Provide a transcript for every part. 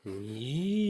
Yee.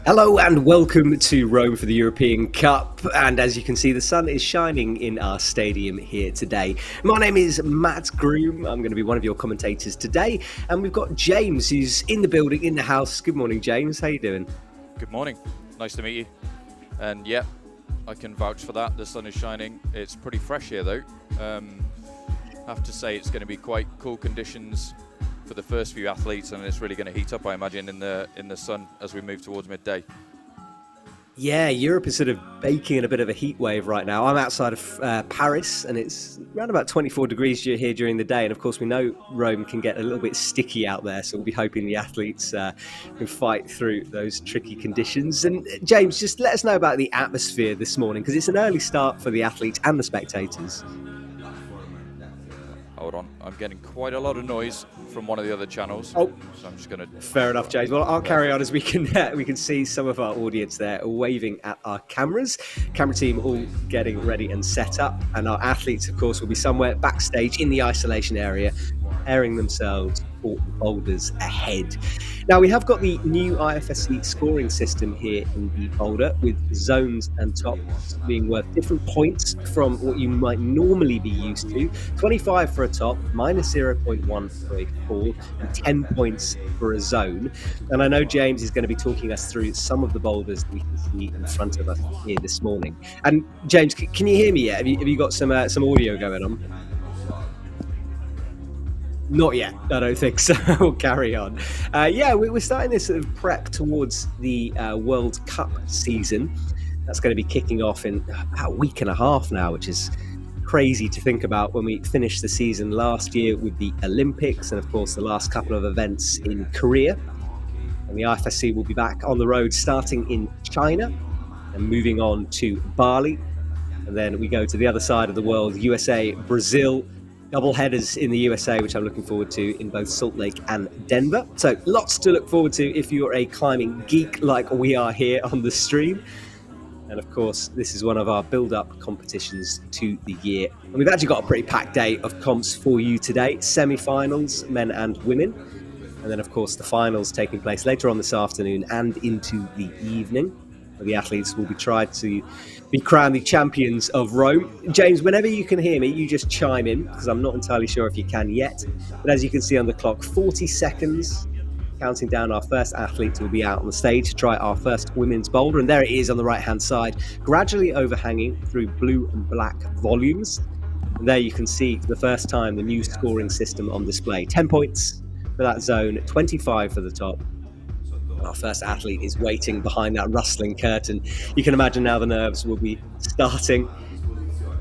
Hello and welcome to Rome for the European Cup, and as you can see the sun is shining in our stadium here today. My name is Matt Groom, I'm going to be one of your commentators today, and we've got James who's in the building, in the house. Good morning James, how you doing? Good morning, nice to meet you. And yeah, I can vouch for that, the sun is shining. It's pretty fresh here though. I have to say it's going to be quite cool conditions for the first few athletes, and it's really going to heat up, I imagine, in the sun as we move towards midday. Yeah, Europe is sort of baking in a bit of a heat wave right now. I'm outside of Paris, and it's around about 24 degrees here during the day. And of course, we know Rome can get a little bit sticky out there, so we'll be hoping the athletes can fight through those tricky conditions. And James, just let us know about the atmosphere this morning, because it's an early start for the athletes and the spectators. Hold on, I'm getting quite a lot of noise from one of the other channels. Oh, so I'm just going to... Fair enough, James. Well, I'll carry on as we can see some of our audience there waving at our cameras. Camera team all getting ready and set up, and our athletes, of course, will be somewhere backstage in the isolation area, preparing themselves for the boulders ahead. Now, we have got the new IFSC scoring system here in the boulder, with zones and tops being worth different points from what you might normally be used to. 25 for a top, minus 0.1 for a fall, and 10 points for a zone. And I know James is going to be talking us through some of the boulders that we can see in front of us here this morning. And James, can you hear me yet? Have you got some audio going on? Not yet, I don't think so. We'll carry on. Yeah, we're starting this sort of prep towards the World Cup season. That's going to be kicking off in about a week and a half now, which is crazy to think about when we finished the season last year with the Olympics and, of course, the last couple of events in Korea. And the IFSC will be back on the road starting in China and moving on to Bali. And then we go to the other side of the world, USA, Brazil, double headers in the USA, which I'm looking forward to in both Salt Lake and Denver. So lots to look forward to if you're a climbing geek like we are here on the stream. And of course, this is one of our build-up competitions to the year. And we've actually got a pretty packed day of comps for you today. Semi-finals, men and women. And then, of course, the finals taking place later on this afternoon and into the evening. The athletes will be tried to be crowned the champions of Rome. James, whenever you can hear me, you just chime in, because I'm not entirely sure if you can yet. But as you can see on the clock, 40 seconds, counting down our first athlete will be out on the stage to try our first women's boulder. And there it is on the right-hand side, gradually overhanging through blue and black volumes. And there you can see for the first time the new scoring system on display. 10 points for that zone, 25 for the top. Our first athlete is waiting behind that rustling curtain. You can imagine now the nerves will be starting.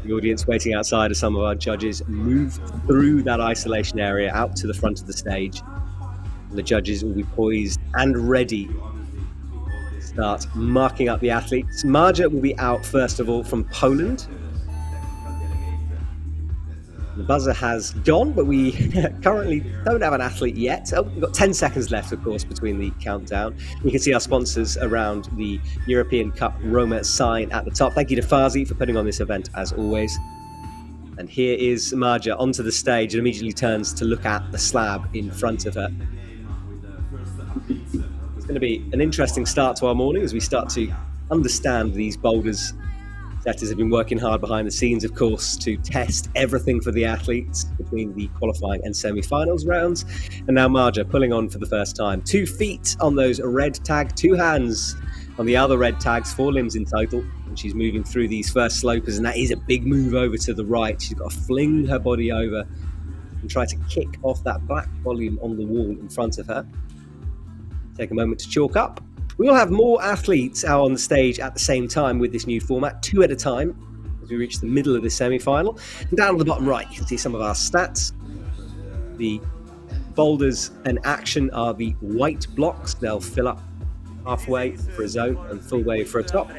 The audience waiting outside as some of our judges move through that isolation area out to the front of the stage. And the judges will be poised and ready to start marking up the athletes. Marja will be out first of all from Poland. The buzzer has gone, but we currently don't have an athlete yet. Oh, we've got 10 seconds left, of course, between the countdown. You can see our sponsors around the European Cup Roma sign at the top. Thank you to Fazi for putting on this event, as always. And here is Marja onto the stage and immediately turns to look at the slab in front of her. It's going to be an interesting start to our morning as we start to understand these boulders. Setters have been working hard behind the scenes, of course, to test everything for the athletes between the qualifying and semi-finals rounds. And now Marja pulling on for the first time. 2 feet on those red tag, 2 hands on the other red tags, 4 limbs in total. And she's moving through these first slopers, and that is a big move over to the right. She's got to fling her body over and try to kick off that black volume on the wall in front of her. Take a moment to chalk up. We will have more athletes out on the stage at the same time with this new format, 2 at a time, as we reach the middle of the semi-final. And down at the bottom right, you can see some of our stats. The boulders and action are the white blocks. They'll fill up halfway for a zone and full way for a top.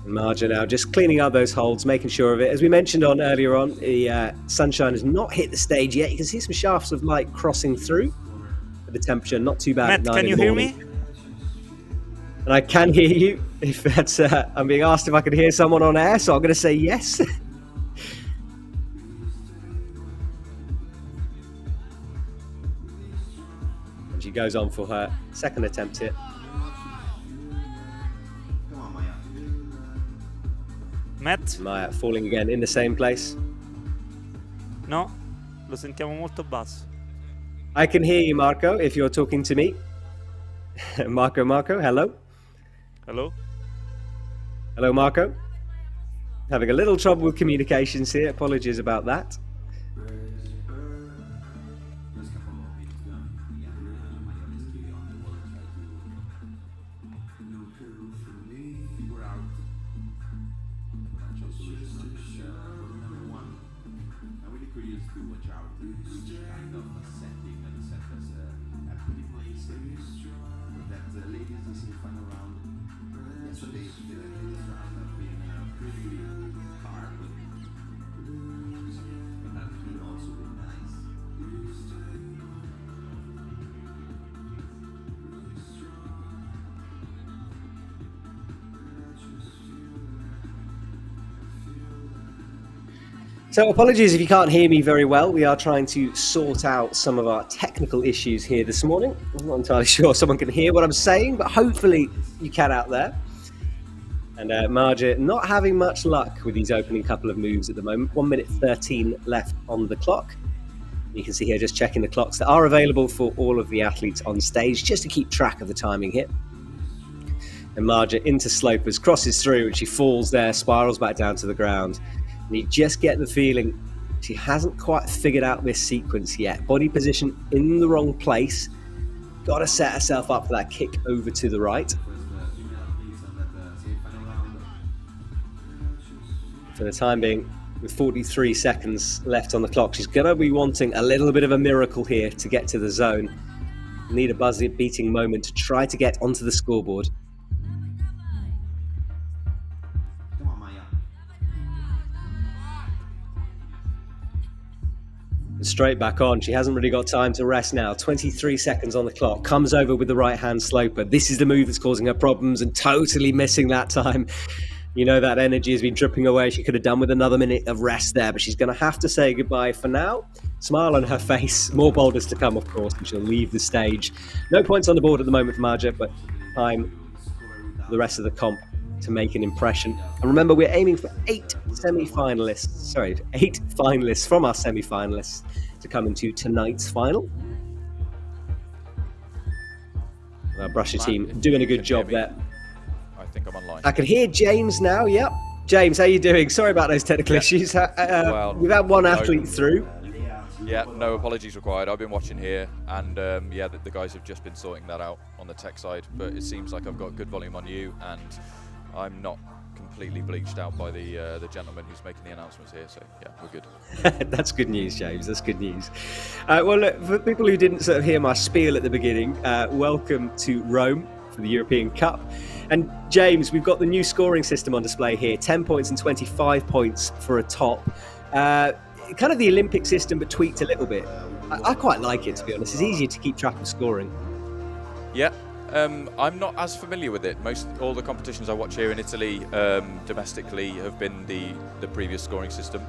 And Marja now just cleaning up those holds, making sure of it. As we mentioned on earlier on, the sunshine has not hit the stage yet. You can see some shafts of light crossing through. The temperature not too bad. Matt, can you hear me? And I can hear you. If that's, I'm being asked if I can hear someone on air, so I'm going to say yes. And she goes on for her second attempt here. Matt? Maya falling again in the same place. No, lo sentiamo molto basso. I can hear you, Marco, if you're talking to me. Marco, hello? Hello? Hello, Marco? Having a little trouble with communications here. Apologies about that. So apologies if you can't hear me very well. We are trying to sort out some of our technical issues here this morning. I'm not entirely sure someone can hear what I'm saying, but hopefully you can out there. And Marja not having much luck with these opening couple of moves at the moment. 1 minute 13 left on the clock. You can see here just checking the clocks that are available for all of the athletes on stage, just to keep track of the timing here. And Marja into slopers, crosses through, and she falls there, spirals back down to the ground. And you just get the feeling she hasn't quite figured out this sequence yet. Body position in the wrong place. Got to set herself up for that kick over to the right. For the time being, with 43 seconds left on the clock, she's going to be wanting a little bit of a miracle here to get to the zone. Need a buzzer-beating moment to try to get onto the scoreboard. Straight back on. She hasn't really got time to rest now. 23 seconds on the clock. Comes over with the right-hand sloper. This is the move that's causing her problems and totally missing that time. You know, that energy has been dripping away. She could have done with another minute of rest there, but she's going to have to say goodbye for now. Smile on her face. More boulders to come, of course, and she'll leave the stage. No points on the board at the moment for Marja, but time for the rest of the comp to make an impression. And remember, we're aiming for 8 finalists from our semi-finalists to come into tonight's final. Our Brusher team doing a good job there. I think I'm online. I can hear James now. Yep. James, how you doing? Sorry about those technical issues. Well, we've had one athlete through. Yeah, no apologies required. I've been watching here, and yeah, the guys have just been sorting that out on the tech side. But it seems like I've got good volume on you, and I'm not completely bleached out by the gentleman who's making the announcements here. So yeah, we're good. That's good news, James. That's good news. Well, look, for people who didn't sort of hear my spiel at the beginning, welcome to Rome for the European Cup. And James, we've got the new scoring system on display here: 10 points and 25 points for a top. Kind of the Olympic system, but tweaked a little bit. I quite like it, to be honest. It's easier to keep track of scoring. Yeah. I'm not as familiar with it. All the competitions I watch here in Italy domestically have been the previous scoring system,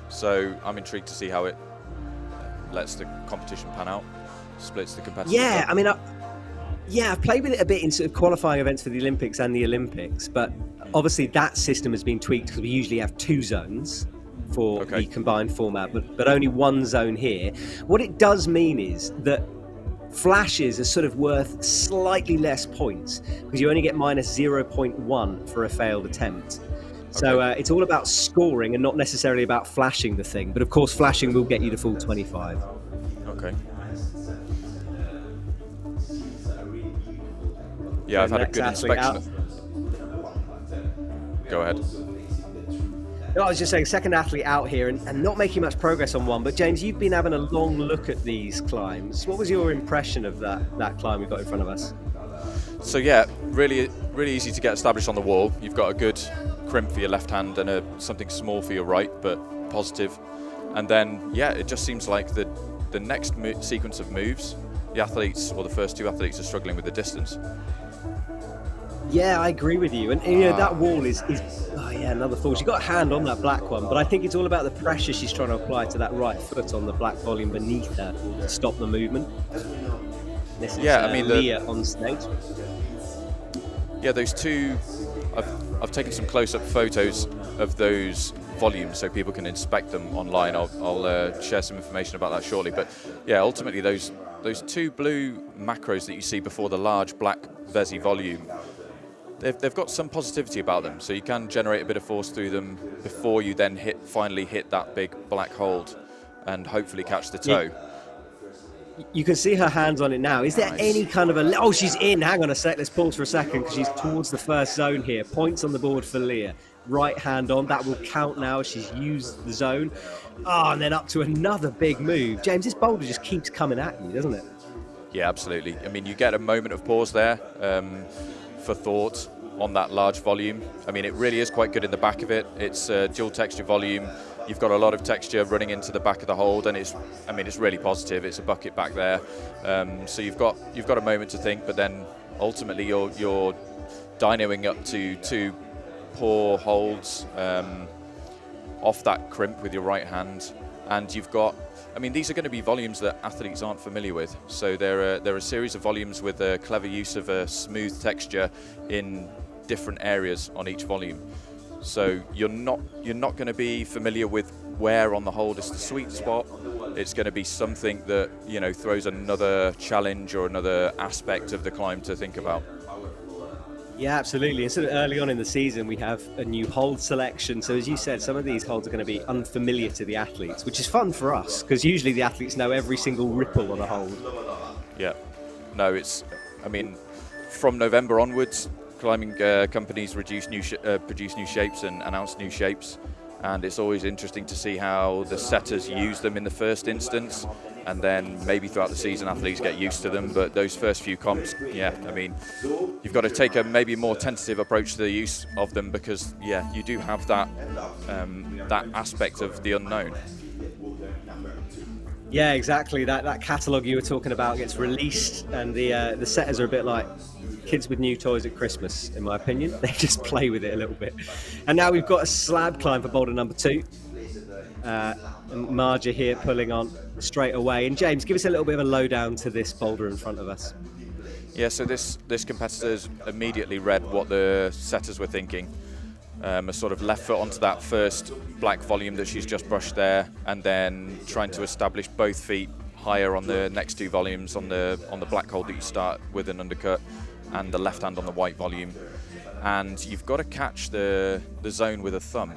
so I'm intrigued to see how it lets the competition pan out. splits the competitors Yeah, up? I mean, I've played with it a bit in sort of qualifying events for the Olympics and the Olympics, but obviously that system has been tweaked because we usually have 2 zones for Okay. the combined format, but only 1 zone here. What it does mean is that flashes are sort of worth slightly less points because you only get minus 0.1 for a failed attempt. So it's all about scoring and not necessarily about flashing the thing. But of course, flashing will get you the full 25. Okay. Yeah, I've had a good inspection. Go ahead. No, I was just saying, second athlete out here and not making much progress on one. But James, you've been having a long look at these climbs. What was your impression of that climb we've got in front of us? So yeah, really easy to get established on the wall. You've got a good crimp for your left hand and something small for your right, but positive. And then, yeah, it just seems like the next sequence of moves, the athletes, or the first 2 athletes, are struggling with the distance. Yeah, I agree with you. And you know, that wall is oh yeah, another fall. She got a hand on that black one, but I think it's all about the pressure she's trying to apply to that right foot on the black volume beneath her to stop the movement. This is, I mean, Leah on stage. Yeah, those 2, I've taken some close-up photos of those volumes so people can inspect them online. I'll share some information about that shortly. But yeah, ultimately those 2 blue macros that you see before the large black Vesi volume, they've got some positivity about them, so you can generate a bit of force through them before you then finally hit that big black hold and hopefully catch the toe. Yeah. You can see her hands on it now. Is there any kind of oh, she's in. Hang on a sec. Let's pause for a second because she's towards the first zone here. Points on the board for Leah. Right hand on. That will count now. She's used the zone. And then up to another big move. James, this boulder just keeps coming at you, doesn't it? Yeah, absolutely. I mean, you get a moment of pause there for thought on that large volume. I mean, it really is quite good in the back of it. It's dual texture volume. You've got a lot of texture running into the back of the hold, and it's really positive. It's a bucket back there, so you've got a moment to think. But then ultimately, you're dynoing up to 2 poor holds off that crimp with your right hand, and you've got. I mean, these are going to be volumes that athletes aren't familiar with. So there are a series of volumes with a clever use of a smooth texture in different areas on each volume. So you're not going to be familiar with where on the hold is the sweet spot. It's going to be something that, you know, throws another challenge or another aspect of the climb to think about. Yeah, absolutely. And sort of early on in the season, we have a new hold selection. So as you said, some of these holds are going to be unfamiliar to the athletes, which is fun for us because usually the athletes know every single ripple on a hold. Yeah. No, I mean, from November onwards, climbing companies produce new shapes and announce new shapes. And it's always interesting to see how the setters use them in the first instance, and then maybe throughout the season athletes get used to them. But those first few comps, yeah, I mean, you've got to take a maybe more tentative approach to the use of them because, yeah, you do have that that aspect of the unknown. Yeah, exactly. That catalogue you were talking about gets released, and the setters are a bit like kids with new toys at Christmas, in my opinion. They just play with it a little bit. And now we've got a slab climb for boulder number 2. And Marja here pulling on straight away. And James, give us a little bit of a lowdown to this boulder in front of us. Yeah, so this competitor's immediately read what the setters were thinking. A sort of left foot onto that first black volume that she's just brushed there, and then trying to establish both feet higher on the next 2 volumes on the black hold that you start with an undercut, and the left hand on the white volume. And you've got to catch the zone with a thumb.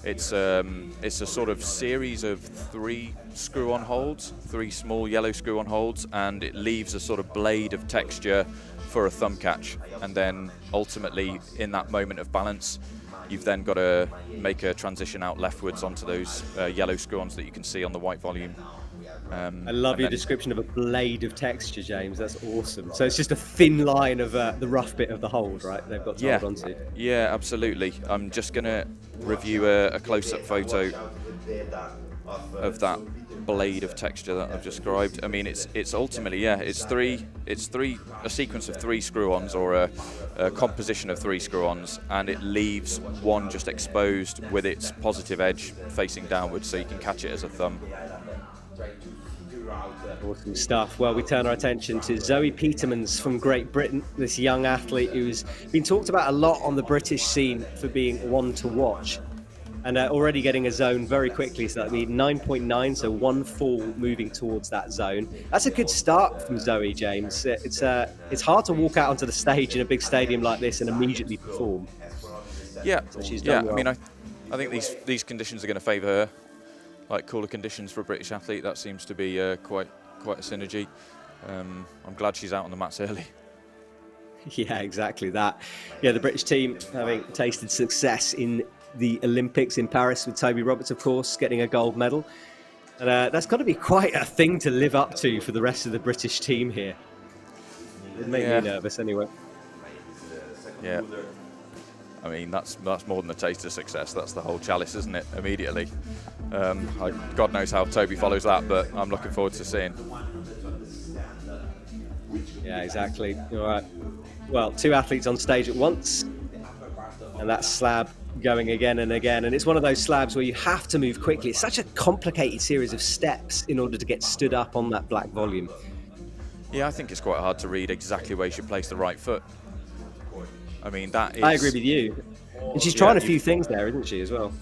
It's a sort of series of 3 screw-on holds, 3 small yellow screw-on holds, and it leaves a sort of blade of texture for a thumb catch. And then ultimately, in that moment of balance, you've then got to make a transition out leftwards onto those yellow screw-ons that you can see on the white volume. I love your description of a blade of texture, James. That's awesome. So it's just a thin line of the rough bit of the hold, right? They've got to hold onto. Yeah, absolutely. I'm just going to review a close-up photo of that blade of texture that I've described. I mean, it's ultimately, yeah, it's a sequence of 3 screw-ons, or a composition of 3 screw-ons, and it leaves one just exposed with its positive edge facing downwards, so you can catch it as a thumb. Awesome stuff. Well, we turn our attention to Zoe Petermans from Great Britain, this young athlete who's been talked about a lot on the British scene for being one to watch. And already getting a zone very quickly, so that'll be 9.9, so one fall moving towards that zone. That's a good start from Zoe, James. It's hard to walk out onto the stage in a big stadium like this and immediately perform. Yeah, So she's done well. I mean, I think these conditions are going to favour her. Like cooler conditions for a British athlete, that seems to be quite a synergy. I'm glad she's out on the mats early. Yeah, exactly that. Yeah, the British team having tasted success in the Olympics in Paris with Toby Roberts, of course, getting a gold medal. And that's got to be quite a thing to live up to for the rest of the British team here. It made me nervous anyway. Yeah. I mean, that's more than a taste of success. That's the whole chalice, isn't it? Immediately. God knows how Toby follows that, but I'm looking forward to seeing. Yeah, exactly. All right. Well, two athletes on stage at once, and that slab going again and again. And it's one of those slabs where you have to move quickly. It's such a complicated series of steps in order to get stood up on that black volume. Yeah, I think it's quite hard to read exactly where you should place the right foot. I mean, that is... I agree with you. And she's trying a few things there, isn't she, as well?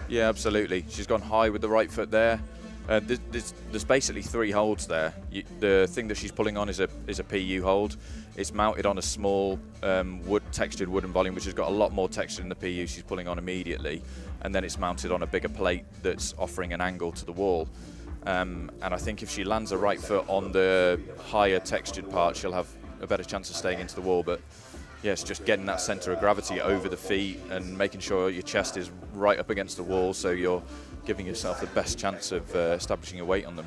Yeah, absolutely. She's gone high with the right foot there. There's basically three holds there. The thing that she's pulling on is a PU hold. It's mounted on a small textured wooden volume, which has got a lot more texture than the PU she's pulling on immediately. And then it's mounted on a bigger plate that's offering an angle to the wall. And I think if she lands her right foot on the higher textured part, she'll have a better chance of staying into the wall. But yeah, it's just getting that centre of gravity over the feet and making sure your chest is right up against the wall, so you're giving yourself the best chance of establishing a weight on them.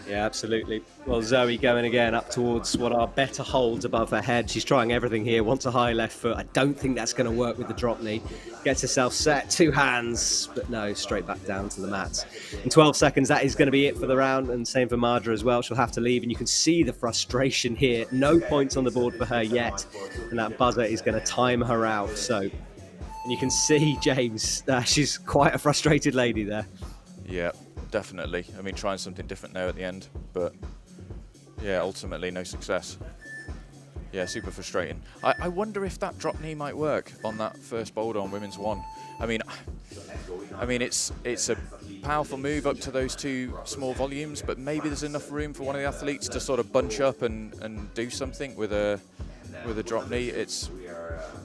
Yeah, absolutely. Well, Zoe going again up towards what are better holds above her head. She's trying everything here, wants a high left foot. I don't think that's going to work with the drop knee. Gets herself set, two hands, but no, straight back down to the mats. In 12 seconds, that is going to be it for the round, and same for Madra as well. She'll have to leave, and you can see the frustration here. No points on the board for her yet, and that buzzer is going to time her out. So, and you can see, James, she's quite a frustrated lady there. Yeah, definitely. I mean, trying something different there at the end, but yeah, ultimately no success. Yeah, super frustrating. I wonder if that drop knee might work on that first boulder on women's one. I mean, it's a powerful move up to those two small volumes, but maybe there's enough room for one of the athletes to sort of bunch up and do something with a drop knee.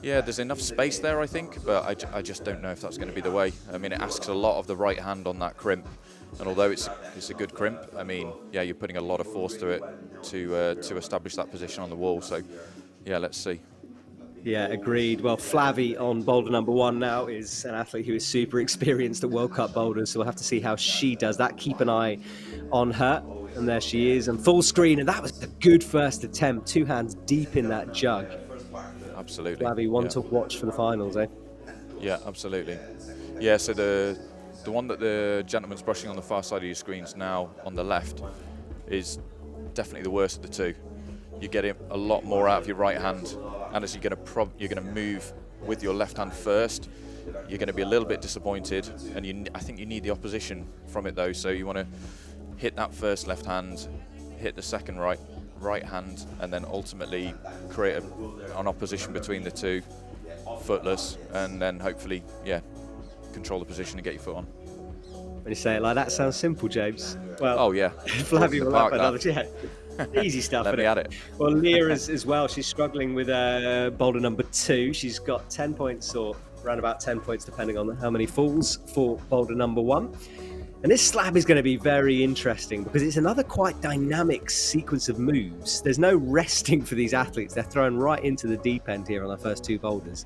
There's enough space there, I think, but I just don't know if that's going to be the way. I mean, it asks a lot of the right hand on that crimp, and although it's a good crimp, I mean, yeah, you're putting a lot of force to it to establish that position on the wall. So, yeah, let's see. Yeah, agreed. Well, Flavie on boulder number one now is an athlete who is super experienced at World Cup boulders, so we'll have to see how she does that. Keep an eye on her. And there she is, and full screen, and that was a good first attempt. Two hands deep in that jug. Absolutely. Flavie, one to watch for the finals, eh? Yeah, absolutely. Yeah, so the one that the gentleman's brushing on the far side of your screens now on the left is definitely the worst of the two. You're getting a lot more out of your right hand, and as you're going to move with your left hand first, you're going to be a little bit disappointed, and I think you need the opposition from it though. So you want to hit that first left hand, hit the second right hand, and then ultimately create an opposition between the two, footless, and then hopefully, control the position and get your foot on. When you say it like that, sounds simple, James. Well, oh yeah, Flavie will have another. Yeah, easy stuff. Let me at it. Well, Leah as well. She's struggling with boulder number two. She's got 10 points, or around about 10 points, depending on how many falls for boulder number one. And this slab is going to be very interesting because it's another quite dynamic sequence of moves. There's no resting for these athletes. They're thrown right into the deep end here on their first two boulders.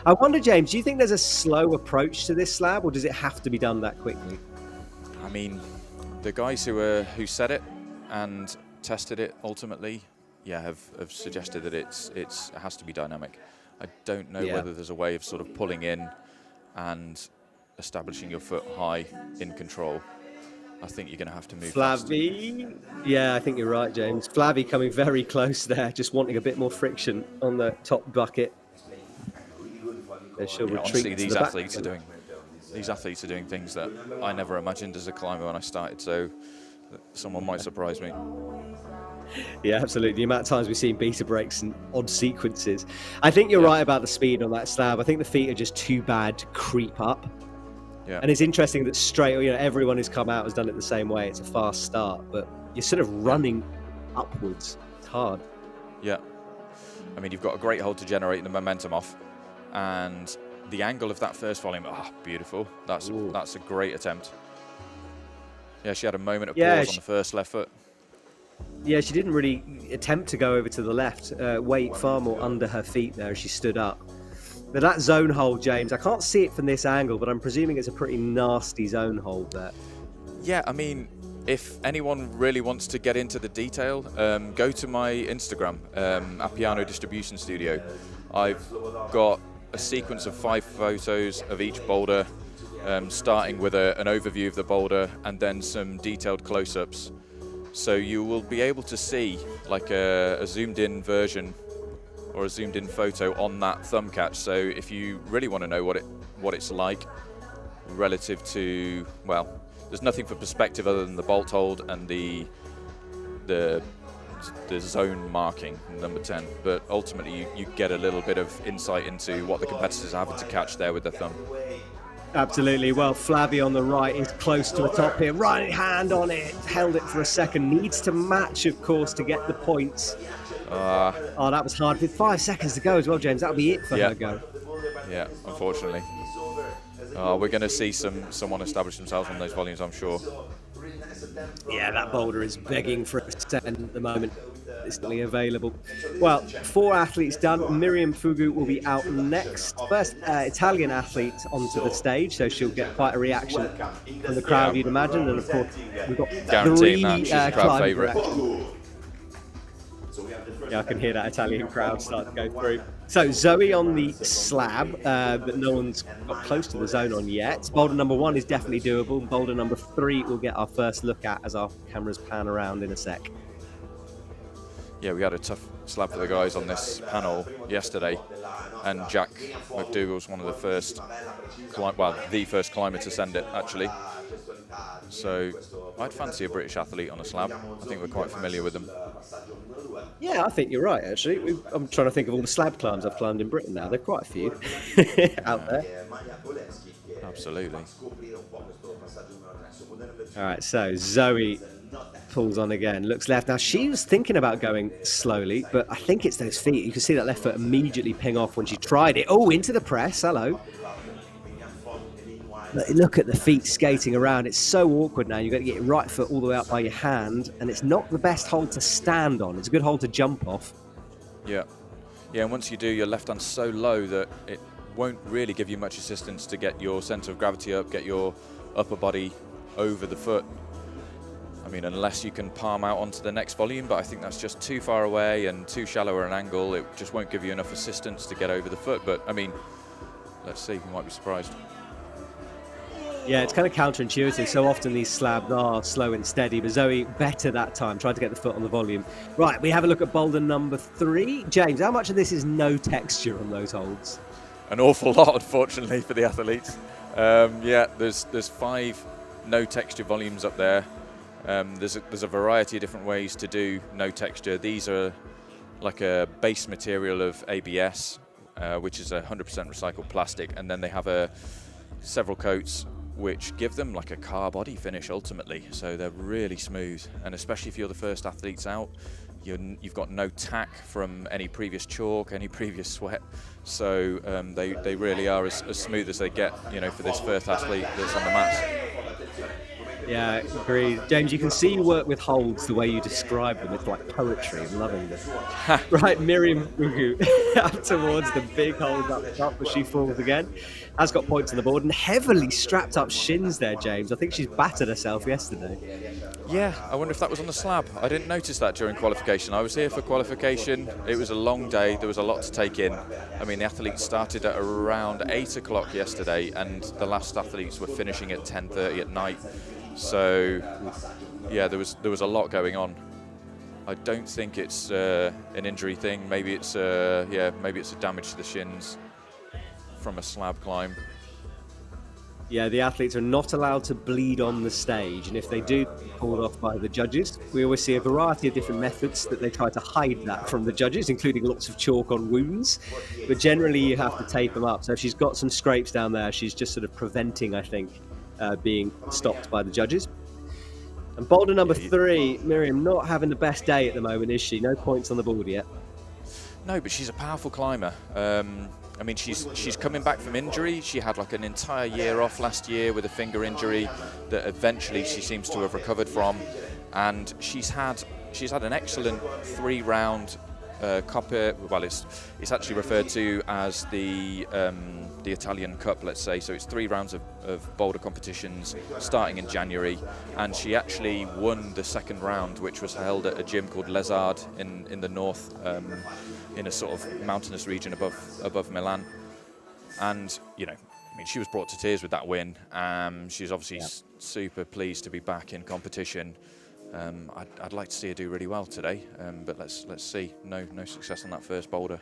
I wonder, James, do you think there's a slow approach to this slab, or does it have to be done that quickly? I mean, the guys who said it and tested it ultimately, have suggested that it has to be dynamic. I don't know whether there's a way of sort of pulling in and establishing your foot high in control. I think you're going to have to move Flavie, I think you're right, James. Flavie coming very close there, just wanting a bit more friction on the top bucket. And she'll retreat honestly, to these the athletes are doing things that I never imagined as a climber when I started. So someone might surprise me. Yeah, absolutely. The amount of times we've seen beta breaks and odd sequences. I think you're right about the speed on that slab. I think the feet are just too bad to creep up. Yeah. And it's interesting that everyone who's come out has done it the same way. It's a fast start, but you're sort of running upwards. It's hard. Yeah. I mean, you've got a great hold to generate the momentum off, and the angle of that first volume, beautiful. That's a great attempt. Yeah, she had a moment of pause on the first left foot. Yeah, she didn't really attempt to go over to the left. Weight far more under her feet there as she stood up. But that zone hold, James, I can't see it from this angle, but I'm presuming it's a pretty nasty zone hold there. Yeah, I mean, if anyone really wants to get into the detail, go to my Instagram, Appiano Distribution Studio. I've got a sequence of 5 photos of each boulder, starting with an overview of the boulder and then some detailed close-ups. So you will be able to see like a zoomed-in version or a zoomed-in photo on that thumb catch. So if you really want to know what it's like relative to, well, there's nothing for perspective other than the bolt hold and the zone marking, number 10. But ultimately, you get a little bit of insight into what the competitors are having to catch there with their thumb. Absolutely. Well, Flavie on the right is close to the top here. Right hand on it. Held it for a second. Needs to match, of course, to get the points. That was hard. With 5 seconds to go as well, James. That'll be it for her go. Yeah, unfortunately. We're going to see someone establish themselves on those volumes, I'm sure. Yeah, that boulder is begging for a second at the moment. It's not available. Well, 4 athletes done. Miriam Fugu will be out next. First Italian athlete onto the stage, so she'll get quite a reaction from the crowd, you'd imagine. And of course, we've got guaranteeing 3 that she's a crowd favourite. Yeah, I can hear that Italian crowd start to go through. So Zoe on the slab, but no one's got close to the zone on yet. Boulder number 1 is definitely doable. Boulder number 3 we'll get our first look at as our cameras pan around in a sec. Yeah, we had a tough slab for the guys on this panel yesterday, and Jack McDougall's one of the first, the first climber to send it, actually. So I'd fancy a British athlete on a slab. I think we're quite familiar with them. Yeah, I think you're right, actually. I'm trying to think of all the slab climbs I've climbed in Britain now. There are quite a few out there. Absolutely. All right, so Zoe pulls on again, looks left. Now, she was thinking about going slowly, but I think it's those feet. You can see that left foot immediately ping off when she tried it. Oh, into the press. Hello. Look at the feet skating around. It's so awkward now. You've got to get your right foot all the way up by your hand, and it's not the best hold to stand on. It's a good hold to jump off. Yeah. Yeah, and once you do, your left hand's so low that it won't really give you much assistance to get your centre of gravity up, get your upper body over the foot. I mean, unless you can palm out onto the next volume, but I think that's just too far away and too shallow an angle. It just won't give you enough assistance to get over the foot. But, I mean, let's see. You might be surprised. Yeah, it's kind of counterintuitive. So often these slabs are slow and steady, but Zoe better that time, tried to get the foot on the volume. Right, we have a look at boulder number 3. James, how much of this is no texture on those holds? An awful lot, unfortunately, for the athletes. Yeah, there's 5 no texture volumes up there. There's a variety of different ways to do no texture. These are like a base material of ABS, which is 100% recycled plastic, and then they have several coats which give them like a car body finish ultimately. So they're really smooth, and especially if you're the first athletes out, you've got no tack from any previous chalk, any previous sweat. So they really are as smooth as they get, for this first athlete that's on the mats. Yeah, agreed. James, you can see you work with holds the way you describe them. It's like poetry. I'm loving this. Right, Miriam Ugu up towards the big hold up top as she falls again. Has got points on the board and heavily strapped up shins there, James. I think she's battered herself yesterday. Yeah, I wonder if that was on the slab. I didn't notice that during qualification. I was here for qualification. It was a long day. There was a lot to take in. I mean, the athletes started at around 8 o'clock yesterday, and the last athletes were finishing at 10:30 at night. So, yeah, there was a lot going on. I don't think it's an injury thing. Maybe it's maybe it's a damage to the shins from a slab climb. Yeah, the athletes are not allowed to bleed on the stage, and if they do, they're called off by the judges. We always see a variety of different methods that they try to hide that from the judges, including lots of chalk on wounds. But generally, you have to tape them up. So if she's got some scrapes down there, she's just sort of preventing, I think, being stopped by the judges. And boulder number 3, Miriam, not having the best day at the moment, is she? No points on the board yet. No, but she's a powerful climber. I mean, she's coming back from injury. She had like an entire year off last year with a finger injury that eventually she seems to have recovered from, and she's had an excellent 3-round Coppa. Well, it's actually referred to as the Italian Cup, let's say. So it's 3 rounds of boulder competitions starting in January, and she actually won the 2nd round, which was held at a gym called Les Ardes in the north, in a sort of mountainous region above Milan. And I mean, she was brought to tears with that win. She's obviously super pleased to be back in competition. I'd like to see her do really well today, but let's see. No success on that first boulder.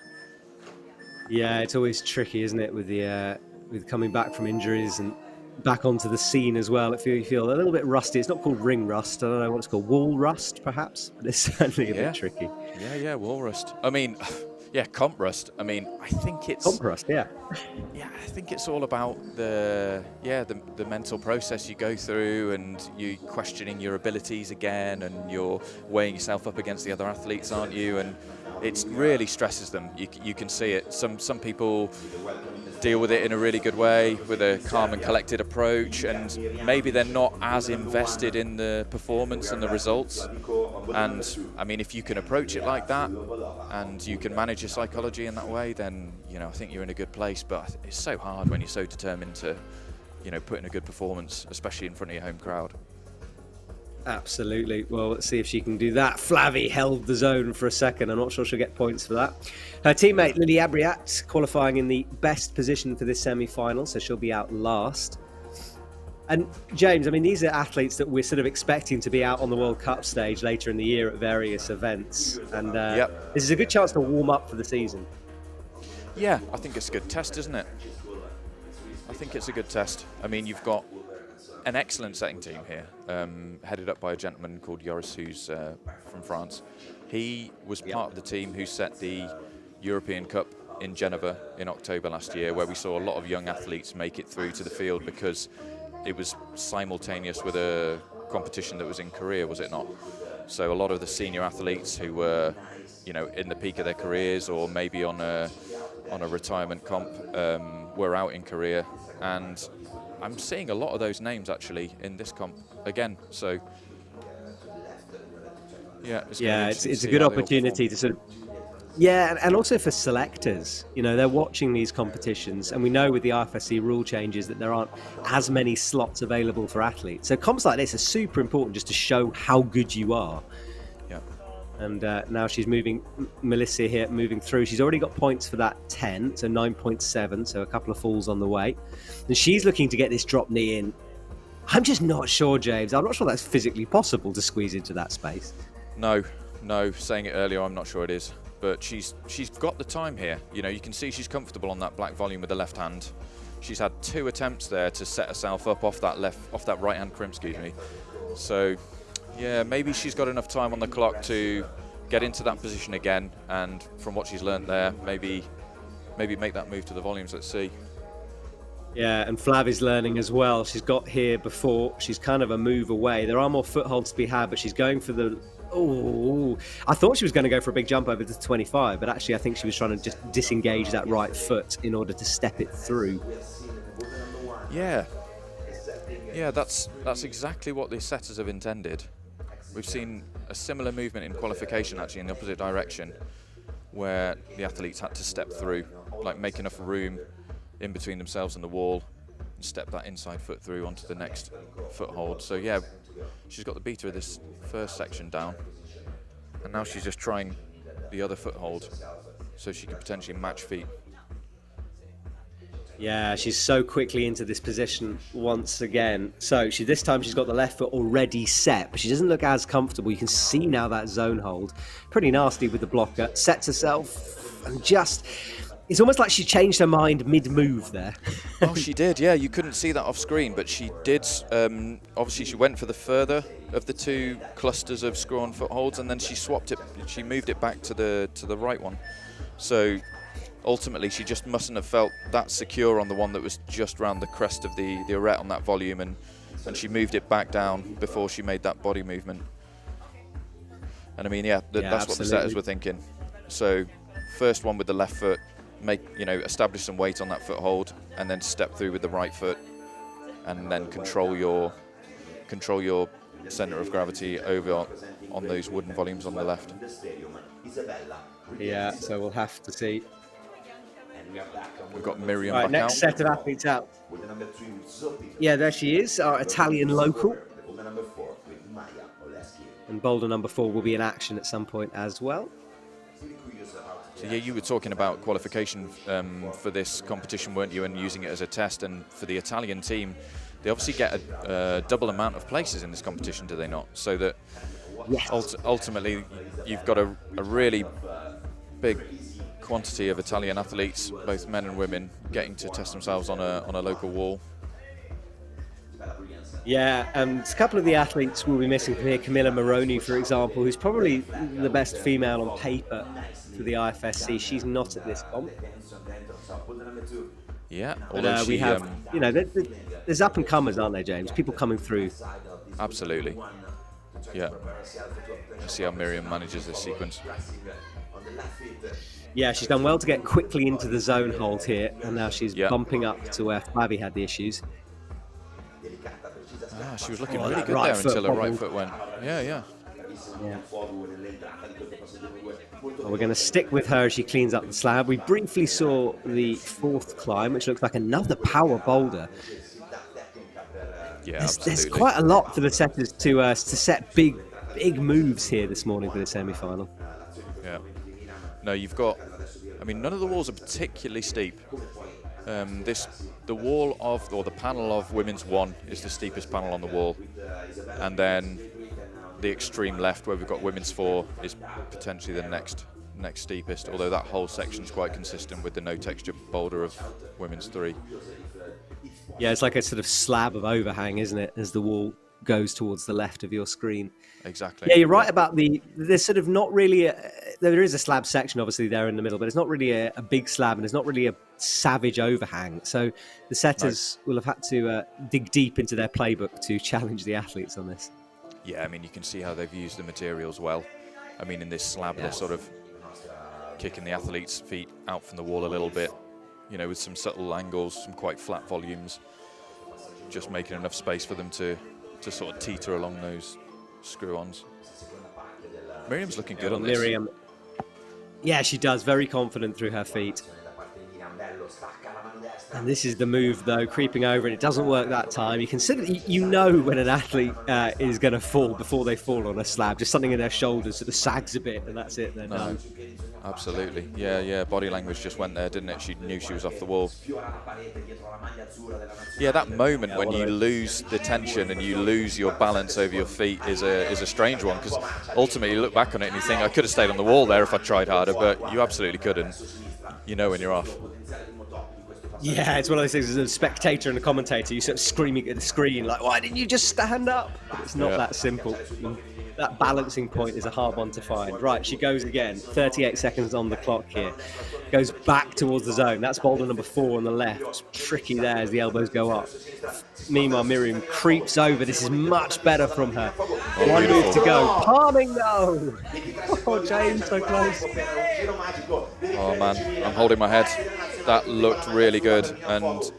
Yeah, it's always tricky, isn't it, with coming back from injuries and back onto the scene as well. You feel a little bit rusty. It's not called ring rust. I don't know what it's called. Wall rust, perhaps. But it's certainly a bit tricky. Yeah, wall rust. I mean, comp rust. I mean, I think it's comp rust. Yeah. Yeah, I think it's all about the mental process you go through, and you questioning your abilities again, and you're weighing yourself up against the other athletes, aren't you? And it really stresses them. You can see it. Some people deal with it in a really good way, with a calm and collected approach, and maybe they're not as invested in the performance and the results. And I mean, if you can approach it like that, and you can manage your psychology in that way, then I think you're in a good place. But it's so hard when you're so determined to put in a good performance, especially in front of your home crowd. Absolutely. Well, let's see if she can do that. Flavie held the zone for a second. I'm not sure she'll get points for that. Her teammate Lily Abriat qualifying in the best position for this semi-final, so she'll be out last. And James, I mean, these are athletes that we're sort of expecting to be out on the World Cup stage later in the year at various events, and this is a good chance to warm up for the season. Yeah, I think it's a good test, isn't it? I think it's a good test. I mean, you've got an excellent setting team here, headed up by a gentleman called Joris, who's from France. He was part of the team who set the European Cup in Geneva in October last year, where we saw a lot of young athletes make it through to the field because it was simultaneous with a competition that was in Korea, was it not? So a lot of the senior athletes who were, in the peak of their careers, or maybe on a retirement comp, were out in Korea, and I'm seeing a lot of those names actually in this comp again. So it's a good opportunity to sort of and also for selectors. They're watching these competitions, and we know with the IFSC rule changes that there aren't as many slots available for athletes. So comps like this are super important just to show how good you are. Yeah. And now she's Melissa here moving through. She's already got points for that 10, so 9.7, so a couple of falls on the way. And she's looking to get this drop knee in. I'm just not sure, James. I'm not sure that's physically possible to squeeze into that space. No, saying it earlier, I'm not sure it is. But she's got the time here. You can see she's comfortable on that black volume with the left hand. She's had 2 attempts there to set herself up off that right hand crimp, So yeah, maybe she's got enough time on the clock to get into that position again, and from what she's learnt there, maybe make that move to the volumes. Let's see. Yeah, and Flavie's learning as well. She's got here before. She's kind of a move away. There are more footholds to be had, but she's going for the... Oh, I thought she was going to go for a big jump over to 25, but actually I think she was trying to just disengage that right foot in order to step it through. Yeah, that's exactly what the setters have intended. We've seen a similar movement in qualification, actually, in the opposite direction, where the athletes had to step through, like make enough room in between themselves and the wall, and step that inside foot through onto the next foothold. So yeah, she's got the beater of this first section down, and now she's just trying the other foothold so she can potentially match feet. Yeah, she's so quickly into this position once again. So this time she's got the left foot already set, but she doesn't look as comfortable. You can see now that zone hold. Pretty nasty with the blocker. Sets herself and just... It's almost like she changed her mind mid-move there. Oh, she did. Yeah, you couldn't see that off screen, but she did. Obviously, she went for the further of the two clusters of screw-on footholds, and then she swapped it. She moved it back to the right one. So ultimately, she just mustn't have felt that secure on the one that was just round the crest of the arete on that volume, and she moved it back down before she made that body movement. And I mean, that's absolutely what the setters were thinking. So first one with the left foot, establish some weight on that foothold, and then step through with the right foot, and then control your center of gravity over on those wooden volumes on the left. Yeah, so we'll have to see. We've got Miriam Right, back next out. set of athletes out. Yeah, there she is, our Italian local. And boulder number 4 will be in action at some point as well. So yeah, you were talking about qualification for this competition, weren't you, and using it as a test. And for the Italian team, they obviously get a double amount of places in this competition, do they not? So that ultimately you've got a really big quantity of Italian athletes, both men and women, getting to test themselves on a local wall. Yeah, a couple of the athletes will be missing from here. Camilla Moroni, for example, who's probably the best female on paper for the IFSC. She's not at this comp. Yeah, But we have, there's up and comers, aren't there, James? People coming through. Absolutely. Yeah. Let's see how Miriam manages this sequence. Yeah, she's done well to get quickly into the zone hold here, and now she's bumping up to where Flavi had the issues. She was looking really good right there until her foot right foot went. Yeah. Well, we're going to stick with her as she cleans up the slab. We briefly saw the 4th climb, which looks like another power boulder. Yeah, There's quite a lot for the setters to set big moves here this morning for the semi-final. Yeah. No, you've got. I mean, none of the walls are particularly steep. The wall or the panel of women's 1 is the steepest panel on the wall, and then the extreme left where we've got women's 4 is potentially the next steepest, although that whole section is quite consistent with the no texture boulder of women's 3. Yeah, it's like a sort of slab of overhang, isn't it, as the wall goes towards the left of your screen. Exactly. Yeah, you're right about there's sort of not really there is a slab section obviously there in the middle, but it's not really a big slab, and it's not really a savage overhang. So the setters will have had to dig deep into their playbook to challenge the athletes on this. Yeah, I mean, you can see how they've used the materials well. I mean, in this slab, they're sort of kicking the athletes' feet out from the wall a little bit, with some subtle angles, some quite flat volumes, just making enough space for them to sort of teeter along those screw-ons. Miriam's looking good on this. Miriam, yeah, she does. Very confident through her feet. And this is the move, though, creeping over, and it doesn't work that time. You consider, when an athlete is going to fall before they fall on a slab. Just something in their shoulders sort of sags a bit, and that's it. They're done. Absolutely. Yeah. Body language just went there, didn't it? She knew she was off the wall. Yeah, that moment when you lose the tension and you lose your balance over your feet is a strange one, because ultimately you look back on it and you think, I could have stayed on the wall there if I tried harder, but you absolutely couldn't. When you're off. Yeah, it's one of those things as a spectator and a commentator, you sort of screaming at the screen like, why didn't you just stand up? But it's not that simple. That balancing point is a hard one to find. Right, she goes again. 38 seconds on the clock here. Goes back towards the zone. That's boulder number 4 on the left. It's tricky there as the elbows go up. Meanwhile, Miriam creeps over. This is much better from her. One move to go. Palming, no! Oh, James, so close. Oh, man, I'm holding my head. That looked really good, and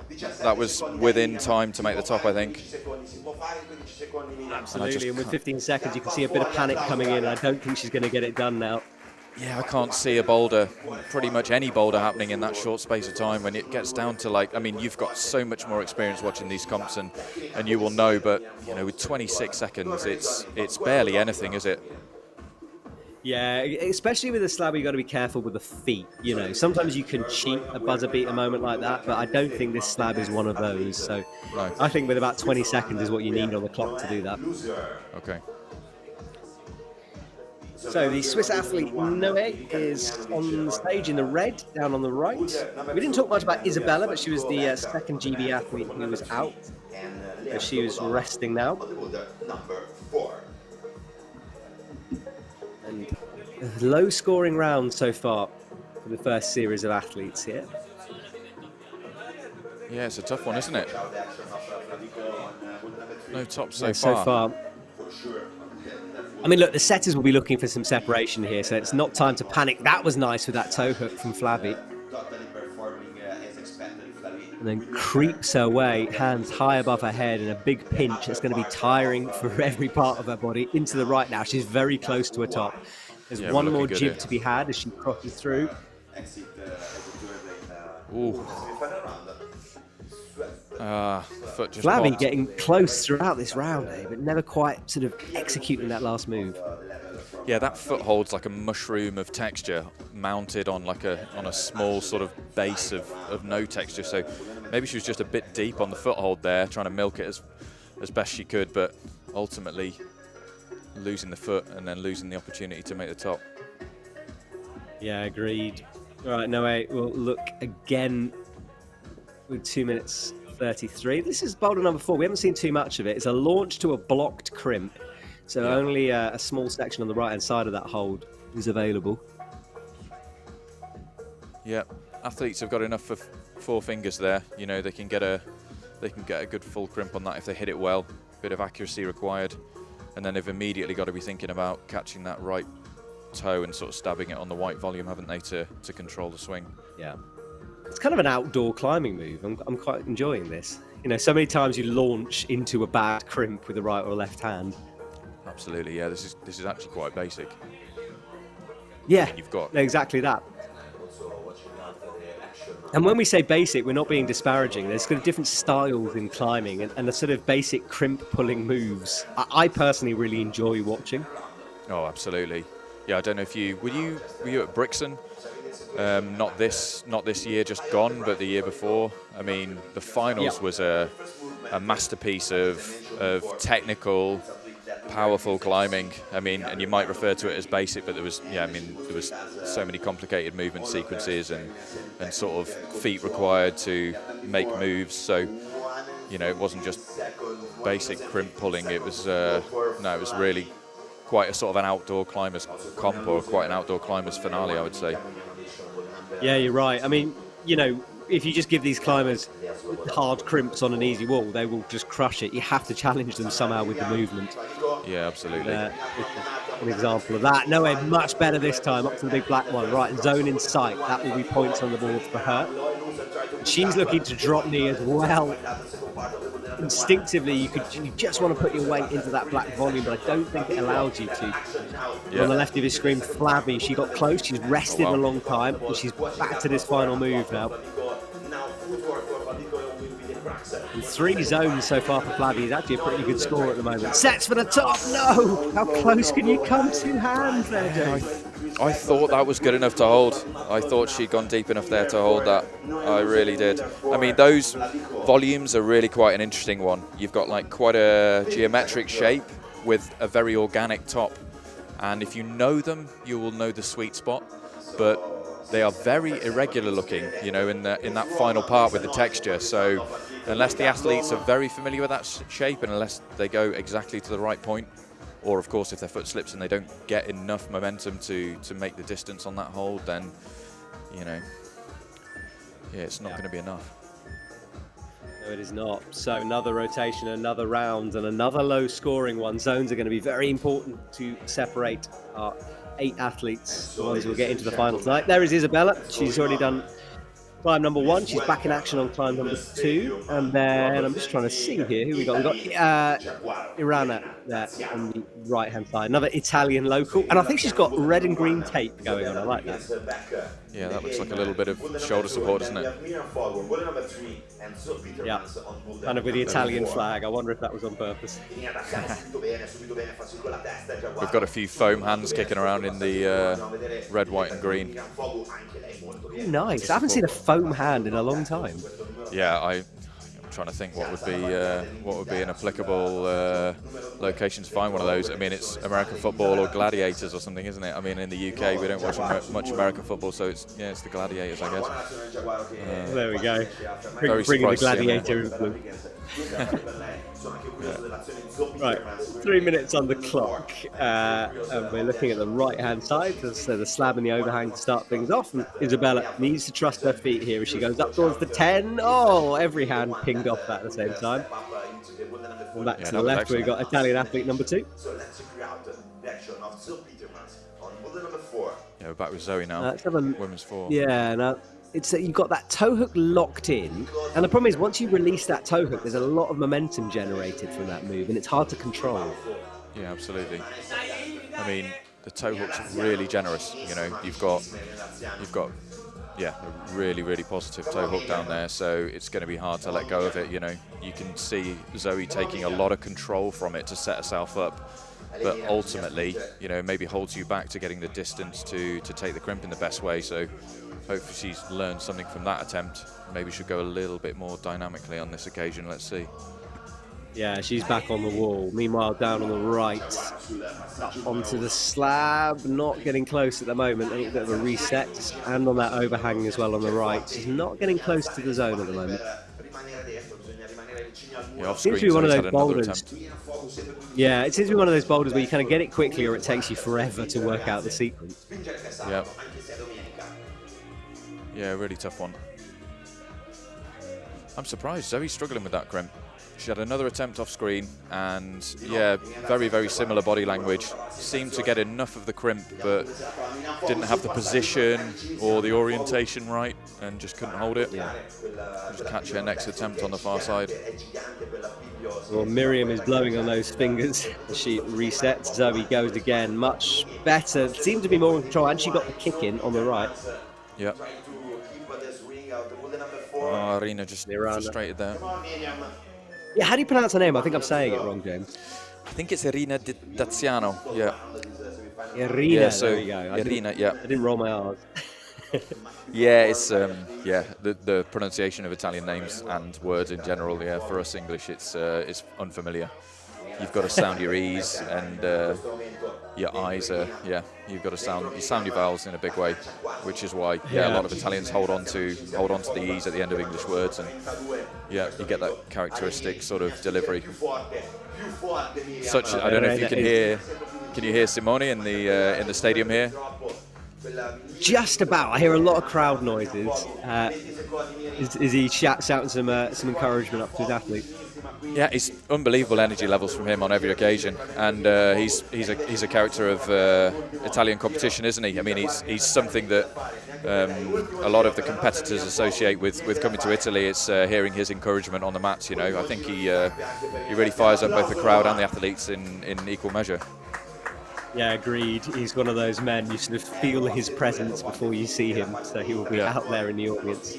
that was within time to make the top, I think. Absolutely, and with 15 seconds, you can see a bit of panic coming in. I don't think she's going to get it done now. Yeah, I can't see a boulder, pretty much any boulder happening in that short space of time when it gets down to you've got so much more experience watching these comps and you will know, but with 26 seconds, it's barely anything, is it? Yeah, especially with a slab, you've got to be careful with the feet. Sometimes you can cheat a buzzer beater moment like that, but I don't think this slab is one of those. So I think with about 20 seconds is what you need on the clock to do that. Okay. So the Swiss athlete Noe is on the stage in the red, down on the right. We didn't talk much about Isabella, but she was the second GB athlete who was out. So she was resting now. And a low scoring round so far for the first series of athletes here. Yeah, it's a tough one, isn't it? No top so far. I mean, look, the setters will be looking for some separation here, so it's not time to panic. That was nice with that toe hook from Flavie. And then creeps her way, hands high above her head in a big pinch. It's going to be tiring for every part of her body. Into the right now. She's very close to her top. There's one more jib to be had as she crosses through. Ooh. Foot just Flavie popped. getting close throughout this round, but never quite sort of executing that last move. Yeah, that foot holds like a mushroom of texture mounted on like a small sort of base of no texture. So maybe she was just a bit deep on the foothold there, trying to milk it as best she could, but ultimately losing the foot and then losing the opportunity to make the top. Yeah, agreed. All right, Noe will look again with 2 minutes 33. This is boulder number 4. We haven't seen too much of it. It's a launch to a blocked crimp. So only a small section on the right-hand side of that hold is available. Yeah, athletes have got enough for 4 fingers there. You know, they can get a good full crimp on that if they hit it well. Bit of accuracy required. And then they've immediately got to be thinking about catching that right toe and sort of stabbing it on the white volume, haven't they, to control the swing. Yeah. It's kind of an outdoor climbing move. I'm quite enjoying this. You know, so many times you launch into a bad crimp with the right or left hand. Absolutely, yeah. This is actually quite basic. Yeah, You've got exactly that. And when we say basic, we're not being disparaging. There's kind of different styles in climbing and the sort of basic crimp pulling moves. I personally really enjoy watching. Oh, absolutely. Yeah, I don't know if were you at Brixton? Not this year, just gone, but the year before. I mean, the finals was a masterpiece of technical, powerful climbing. I mean, and you might refer to it as basic, but there was so many complicated movement sequences and sort of feet required to make moves. So, you know, it wasn't just basic crimp pulling. It was it was really quite a sort of an outdoor climbers comp, or quite an outdoor climbers finale, I would say. Yeah, you're right. I mean, you know, if you just give these climbers hard crimps on an easy wall, they will just crush it. You have to challenge them somehow with the movement. Yeah, absolutely. An example of that. No way, much better this time. Up to the big black one. Right, zone in sight. That will be points on the board for her. She's looking to drop knee as well. Instinctively, you just want to put your weight into that black volume, but I don't think it allows you to. Yeah. On the left of his screen, Flavie, she got close. She's rested a long time, and she's back to this final move now. And 3 zones so far for Flavie is actually a pretty good score at the moment. Sets for the top. No! How close can you come? 2 hands there, James. I thought that was good enough to hold. I thought she'd gone deep enough there to hold that. I really did. I mean, those volumes are really quite an interesting one. You've got like quite a geometric shape with a very organic top. And if you know them, you will know the sweet spot. But they are very irregular looking, you know, in that final part with the texture. So unless the athletes are very familiar with that shape and unless they go exactly to the right point, or of course if their foot slips and they don't get enough momentum to make the distance on that hold, then, you know, yeah, it's not going to be enough. No, it is not. So another rotation, another round, and another low scoring one. Zones are going to be very important to separate our 8 athletes, the ones who will get into the final tonight. There is Isabella. She's already done climb number 1. She's back in action on climb number 2. And then I'm just trying to see here who we got. We got Irana there on the right-hand side. Another Italian local. And I think she's got red and green tape going on. I like that. Yeah, that looks like a little bit of shoulder support, doesn't it? Yeah, kind of with the Italian flag. I wonder if that was on purpose. We've got a few foam hands kicking around in the red, white and green. Nice. I haven't seen a foam hand in a long time. Yeah, I'm trying to think what would be an applicable location to find one of those. I mean, it's American football or Gladiators or something, isn't it? I mean, in the UK, we don't watch much American football, so it's the Gladiators, I guess. There we go. Bringing the Gladiator influence. Right, 3 minutes on the clock, and we're looking at the right-hand side, so the slab and the overhang to start things off, and Isabella needs to trust her feet here as she goes up towards the 10. Oh, every hand pinged off that at the same time. And back to the left, we've got Italian athlete number 2. Yeah, we're back with Zoe now, Let's have a, women's 4. Yeah, now it's you've got that toe hook locked in, and the problem is once you release that toe hook, there's a lot of momentum generated from that move, and it's hard to control. Yeah, absolutely. I mean, the toe hook's really generous. You know, you've got a really, really positive toe hook down there, so it's going to be hard to let go of it. You know, you can see Zoe taking a lot of control from it to set herself up, but ultimately, you know, maybe holds you back to getting the distance to take the crimp in the best way. So hopefully she's learned something from that attempt. Maybe she'll go a little bit more dynamically on this occasion. Let's see. Yeah, she's back on the wall. Meanwhile, down on the right, up onto the slab, not getting close at the moment. A little bit of a reset, and on that overhang as well on the right. She's not getting close to the zone at the moment. Yeah, off Seems screen, to be one of Zoe's those had another boulders. attempt. Yeah, it seems to be one of those boulders where you kind of get it quickly, or it takes you forever to work out the sequence. Yeah. Yeah, really tough one. I'm surprised Zoe's struggling with that crimp. She had another attempt off screen, and yeah, very, very similar body language. Seemed to get enough of the crimp, but didn't have the position or the orientation right, and just couldn't hold it. Yeah. Just catch her next attempt on the far side. Well, Miriam is blowing on those fingers as she resets. Zoe goes again, much better. Seemed to be more in control, and she got the kick in on the right. Yeah. Oh, Arena just Miranda. frustrated there. Yeah, how do you pronounce her name? I think I'm saying it wrong, James. I think it's Irina Daziano. Yeah. Irina, Yeah, so there we go. Irina, yeah. I didn't roll my R's. Yeah, it's the pronunciation of Italian names and words in general. Yeah, for us English, it's unfamiliar. You've got to sound your E's, and your I's are you've got to sound your vowels in a big way, which is why a lot of Italians hold on to the E's at the end of English words, and you get that characteristic sort of delivery. Such I don't know if you can hear. Can you hear Simone in the stadium here? Just about. I hear a lot of crowd noises. Is he shouting some encouragement up to his athletes? Yeah, it's unbelievable energy levels from him on every occasion, and he's a character of Italian competition, isn't he? I mean, he's something that a lot of the competitors associate with coming to Italy. It's hearing his encouragement on the mats. You know, I think he really fires up both the crowd and the athletes in equal measure. Yeah, agreed. He's one of those men, you sort of feel his presence before you see him, so he will be out there in the audience.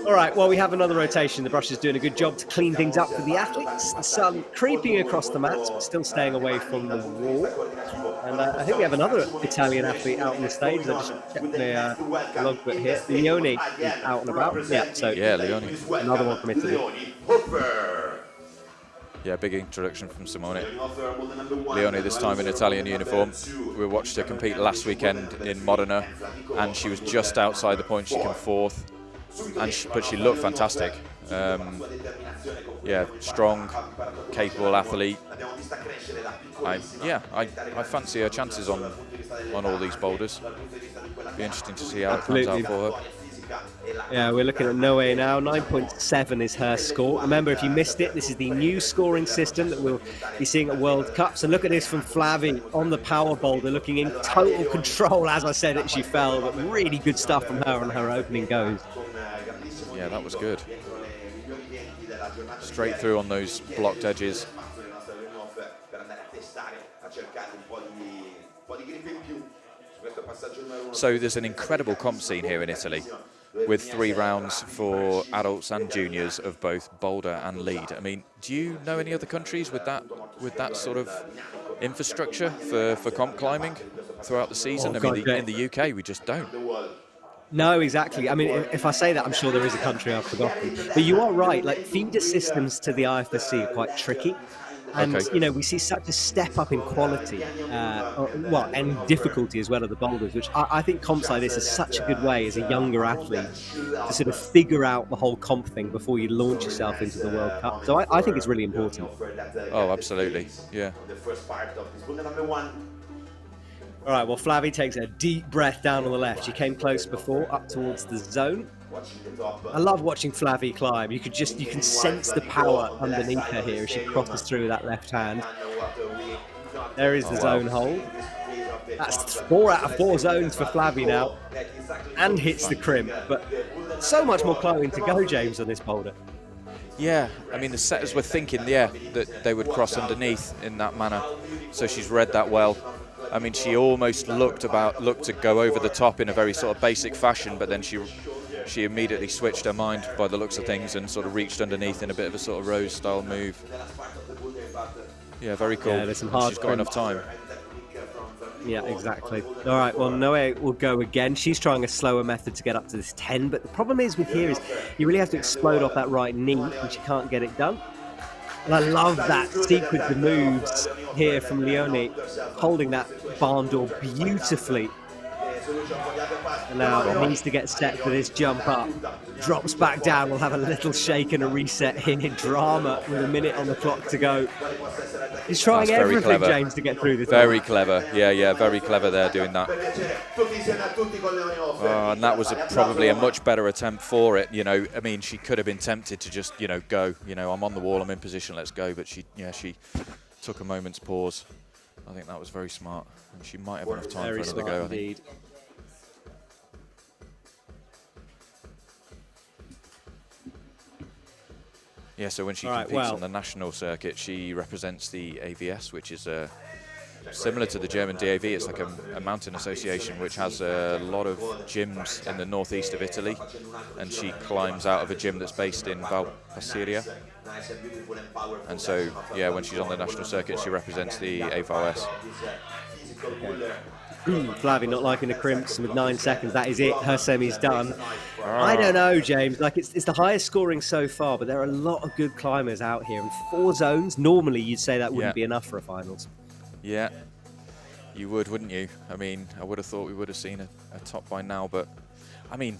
All right, well, we have another rotation. The brush is doing a good job to clean things up for the athletes. The sun creeping across the mats, but still staying away from the wall. And I think we have another Italian athlete out on the stage. I just checked the logbook here. Leone is out and about. Yeah, so Leone. Another one from Italy. Yeah, big introduction from Simone. Leone, this time in Italian uniform. We watched her compete last weekend in Modena, and she was just outside the point. She came fourth, but she looked fantastic. Strong, capable athlete. I fancy her chances on all these boulders. Be interesting to see how it pans out for her. Yeah, we're looking at Noe now. 9.7 is her score. Remember, if you missed it, this is the new scoring system that we'll be seeing at World Cups. And look at this from Flavi on the power boulder, looking in total control. As I said, she fell, but really good stuff from her on her opening goes. Yeah, that was good. Straight through on those blocked edges. So there's an incredible comp scene here in Italy, with 3 rounds for adults and juniors of both boulder and lead. I mean, do you know any other countries with that sort of infrastructure for comp climbing throughout the season? In the UK, we just don't. No, exactly. I mean, if I say that, I'm sure there is a country I've forgotten. But you are right. Like, feeder systems to the IFSC are quite tricky. And, Okay. you know, we see such a step up in quality, and difficulty as well of the boulders, which I think comps like this is such a good way as a younger athlete to sort of figure out the whole comp thing before you launch yourself into the World Cup. So I think it's really important. Oh, absolutely. Yeah. All right, well, Flavie takes a deep breath down on the left. She came close before, up towards the zone. I love watching Flavie climb. You can sense the power underneath her here as she crosses through that left hand. There is the zone hold. That's 4 out of 4 zones for Flavie now, and hits the crimp. But so much more climbing to go, James, on this boulder. Yeah, I mean, the setters were thinking, that they would cross underneath in that manner. So she's read that well. I mean, she almost looked to go over the top in a very sort of basic fashion, but then she immediately switched her mind by the looks of things and sort of reached underneath in a bit of a sort of Rose style move. Yeah, very cool. Yeah, there's some hard She's got enough time. Yeah, exactly. All right, well, Noe will go again. She's trying a slower method to get up to this 10, but the problem is with here is you really have to explode off that right knee, and she can't get it done. And I love that sequence of moves here from Leone, holding that barn door beautifully. And now needs to get set for this jump up. Drops back down. We'll have a little shake and a reset here. Drama with a minute on the clock to go. He's trying everything, clever. James, to get through this. Very clever. Yeah, very clever there doing that. And that was probably a much better attempt for it. You know, I mean, she could have been tempted to just, go. I'm on the wall, I'm in position, let's go. But she took a moment's pause. I think that was very smart. And she might have enough time for another go, indeed. I think. Yeah, so when she competes on the national circuit, she represents the AVS, which is similar to the German DAV. It's like a mountain association which has a lot of gyms in the northeast of Italy, and she climbs out of a gym that's based in Valpassiria. And so, yeah, when she's on the national circuit, she represents the AVS. Flavie not liking the crimps with 9 seconds. That is it. Her semi's done. I don't know, James. Like it's the highest scoring so far, but there are a lot of good climbers out here. And 4 zones, normally you'd say that wouldn't be enough for a finals. Yeah, you would, wouldn't you? I mean, I would have thought we would have seen a top by now, but I mean,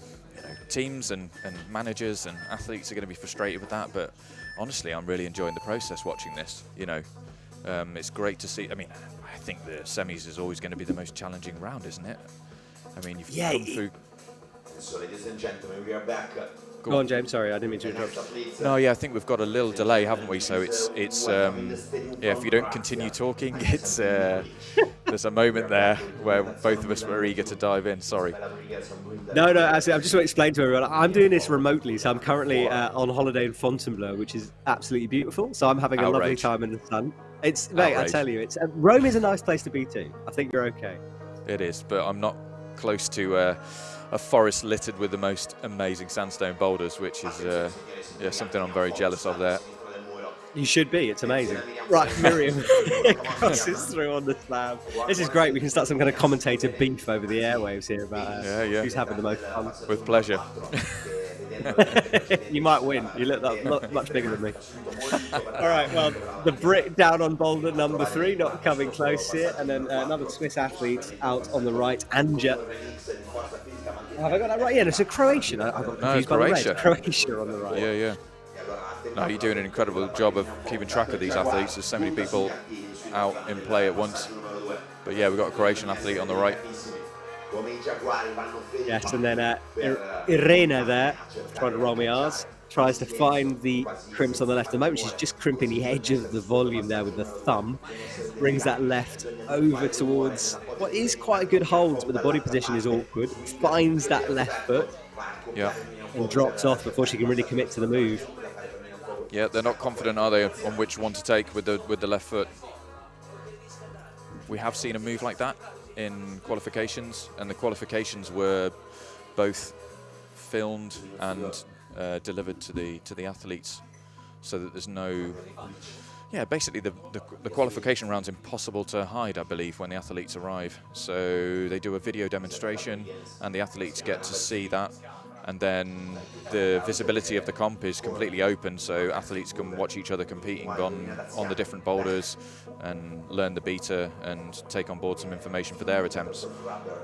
teams and managers and athletes are going to be frustrated with that. But honestly, I'm really enjoying the process watching this. It's great to see. I mean, I think the semis is always going to be the most challenging round, isn't it? I mean, you've come through. So, ladies and gentlemen, we are back. Go on, James. Sorry, I didn't mean to interrupt. No, I think we've got a little delay, haven't we? So it's if you don't continue talking, it's there's a moment there where both of us were eager to dive in. Sorry. No, actually, I've just want to explain to everyone. I'm doing this remotely, so I'm currently on holiday in Fontainebleau, which is absolutely beautiful. So I'm having a lovely time in the sun. Mate, I tell you, Rome is a nice place to be too. I think you're okay. It is, but I'm not close to a forest littered with the most amazing sandstone boulders, which is something I'm very jealous of there. You should be. It's amazing. Right, Miriam crosses through on the slam. This is great. We can start some kind of commentator beef over the airwaves here about who's having the most fun. With pleasure. You might win. You look much bigger than me. All right, well, the Brit down on boulder number 3, not coming close here. And then another Swiss athlete out on the right, Anja. Have I got that right? Yeah, it's a Croatian. I got confused by the red. Croatia on the right. Yeah. No, you're doing an incredible job of keeping track of these athletes. There's so many people out in play at once. But yeah, we've got a Croatian athlete on the right. Yes, and then Irena there, trying to roll me R's, tries to find the crimps on the left. At the moment, she's just crimping the edge of the volume there with the thumb. Brings that left over towards what is quite a good hold, but the body position is awkward. Finds that left foot. Yeah. And drops off before she can really commit to the move. Yeah, they're not confident, are they, on which one to take with the left foot. We have seen a move like that in qualifications, and the qualifications were both filmed and delivered to the athletes, so that there's no. Yeah, basically the qualification round's impossible to hide, I believe, when the athletes arrive. So they do a video demonstration, and the athletes get to see that and then the visibility of the comp is completely open, so athletes can watch each other competing on the different boulders and learn the beta and take on board some information for their attempts.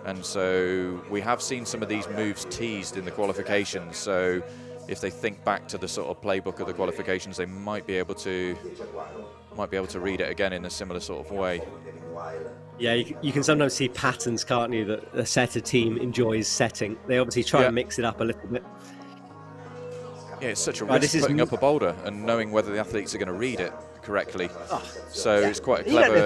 And so we have seen some of these moves teased in the qualifications, so if they think back to the sort of playbook of the qualifications, they might be able to read it again in a similar sort of way. Yeah, you can sometimes see patterns, can't you, that a setter team enjoys setting. They obviously try and mix it up a little bit. Yeah, it's such a risk putting up a boulder and knowing whether the athletes are going to read it correctly. So it's quite a clever...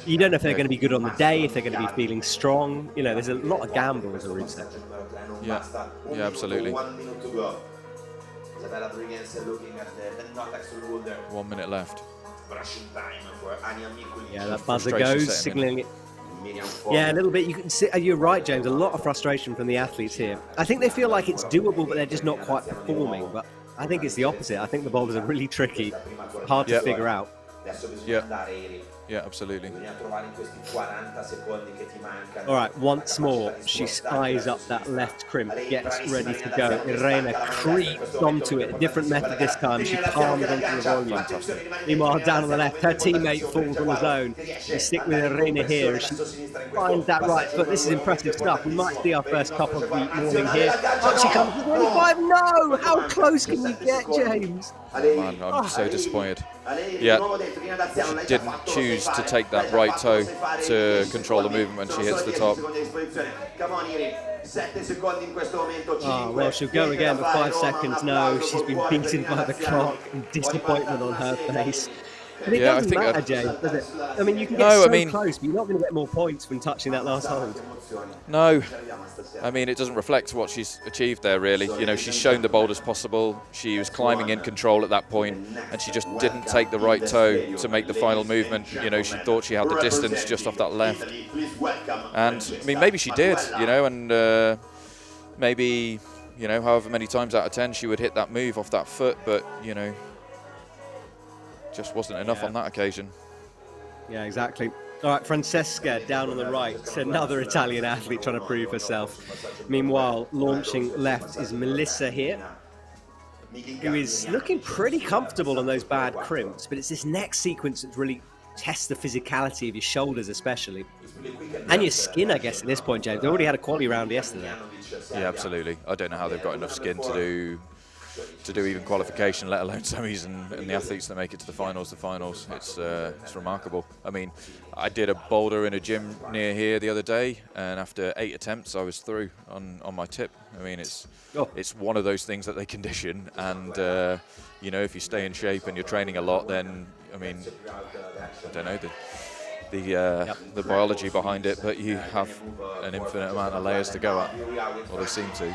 You don't know if they're going to be good on the day, if they're going to be feeling strong. You know, there's a lot of gamble as a route set. Yeah, absolutely. 1 minute left. Yeah, that buzzer goes, signalling it. Yeah, a little bit. You can see, you're right, James. A lot of frustration from the athletes here. I think they feel like it's doable, but they're just not quite performing. But I think it's the opposite. I think the boulders are really tricky, hard to figure out. Yeah, absolutely. All right, once more, she eyes up that left crimp, gets ready to go. Irene creeps onto it. A different method this time. She palms onto the volume. Meanwhile, down on the left, her teammate falls on his own. We stick with Irene here. She finds that right foot. This is impressive stuff. We might see our first cup of the morning here. But she comes to 25. No! How close can you get, James? Man, I'm so disappointed. Yeah, she didn't choose to take that right toe to control the movement when she hits the top. Oh, well, she'll go again, but 5 seconds, no. She's been beaten by the clock and disappointment on her face. But it doesn't matter, James, does it? I mean, you can get close, but you're not going to get more points from touching that last hold. No. I mean, it doesn't reflect what she's achieved there, really. You know, she's shown the boulders possible. She was climbing in control at that point, and she just didn't take the right toe to make the final movement. You know, she thought she had the distance just off that left. And, I mean, maybe she did, you know, and maybe, you know, however many times out of 10 she would hit that move off that foot, but, you know, just wasn't enough on that occasion. Yeah, exactly. All right, Francesca down on the right, another Italian athlete trying to prove herself. Meanwhile, launching left is Melissa here, who is looking pretty comfortable on those bad crimps, but it's this next sequence that really tests the physicality of your shoulders especially. And your skin, I guess, at this point, James. They already had a quality round yesterday. Yeah, absolutely. I don't know how they've got enough skin to do even qualification, let alone semis, and the athletes that make it to the finals. It's remarkable. I mean, I did a boulder in a gym near here the other day, and after 8 attempts, I was through on my tip. I mean, it's one of those things that they condition, and you know, if you stay in shape and you're training a lot, then I mean, I don't know the biology behind it, but you have an infinite amount of layers to go at, or they seem to.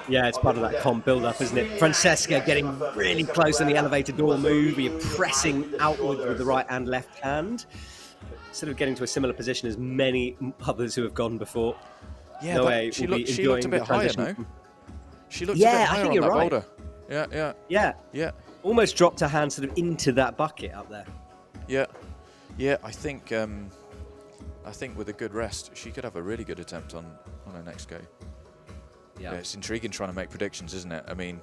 Yeah, it's part of that comp build-up, isn't it? Francesca getting really close on the elevator door move. You're pressing outwards with the right and left hand, sort of getting to a similar position as many others who have gone before. Yeah, but she looked a bit higher, no? She looked a bit higher on that boulder. Yeah. Almost dropped her hand sort of into that bucket up there. Yeah, I think with a good rest, she could have a really good attempt on her next go. Yeah, it's intriguing trying to make predictions, isn't it? I mean,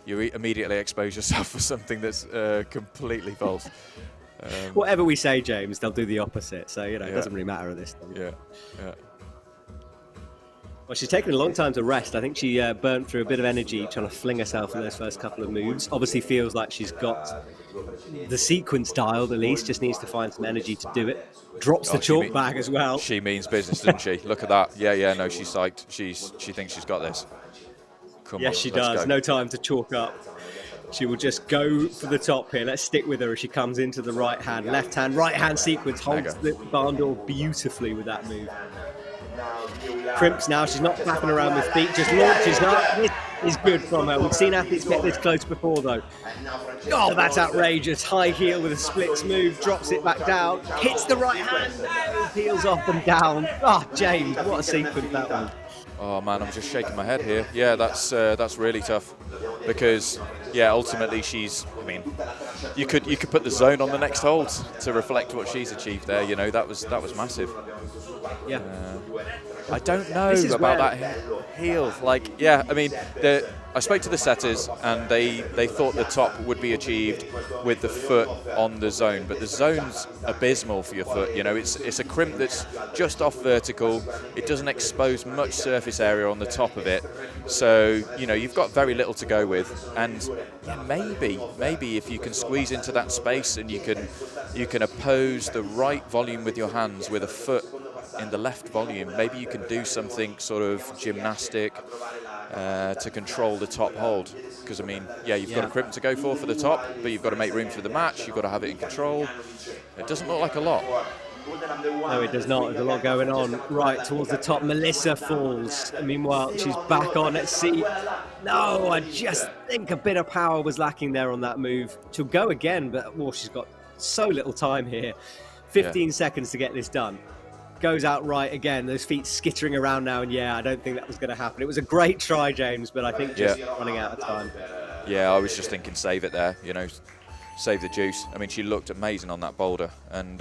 you immediately expose yourself for something that's completely false. Whatever we say, James, they'll do the opposite. So, you know, it doesn't really matter at this point. Yeah. Well, she's taken a long time to rest. I think she burnt through a bit of energy trying to fling herself in those first couple of moves. Obviously feels like she's got the sequence dialed at least, just needs to find some energy to do it. Drops the chalk bag as well. She means business, doesn't she? Look at that. Yeah, no, she's psyched. She thinks she's got this. Yes, she does. Go. No time to chalk up. She will just go for the top here. Let's stick with her as she comes into the right hand, left hand, right hand sequence. Holds the barn door beautifully with that move. Crimps now, she's not flapping around with feet, just launches up. This is good from her. We've seen athletes get this close before though. Oh, that's outrageous. High heel with a splits move, drops it back down, hits the right hand, peels off and down. Oh, James, what a sequence that one. Oh man, I'm just shaking my head here. Yeah, that's really tough because ultimately I mean, you could put the zone on the next hold to reflect what she's achieved there. You know, that was massive. Yeah. I don't know This is about where- that heel. Like, yeah, I mean, I spoke to the setters, and they thought the top would be achieved with the foot on the zone, but the zone's abysmal for your foot. You know, it's a crimp that's just off vertical. It doesn't expose much surface area on the top of it, so you know you've got very little to go with. And yeah, maybe if you can squeeze into that space and you can oppose the right volume with your hands with a foot in the left volume, maybe you can do something sort of gymnastic to control the top hold. Because, I mean, yeah, you've got a crimp to go for the top, but you've got to make room for the match, you've got to have it in control. It doesn't look like a lot. No, it does not. There's a lot going on. Right towards the top, Melissa falls. Meanwhile, she's back on at sea. No, I just think a bit of power was lacking there on that move. She'll go again, but well, she's got so little time here. 15 seconds to get this done. Goes out right again. Those feet skittering around now, and yeah, I don't think that was going to happen. It was a great try, James, but I think just running out of time. Yeah, I was just thinking save it there, you know, save the juice. I mean, she looked amazing on that boulder, and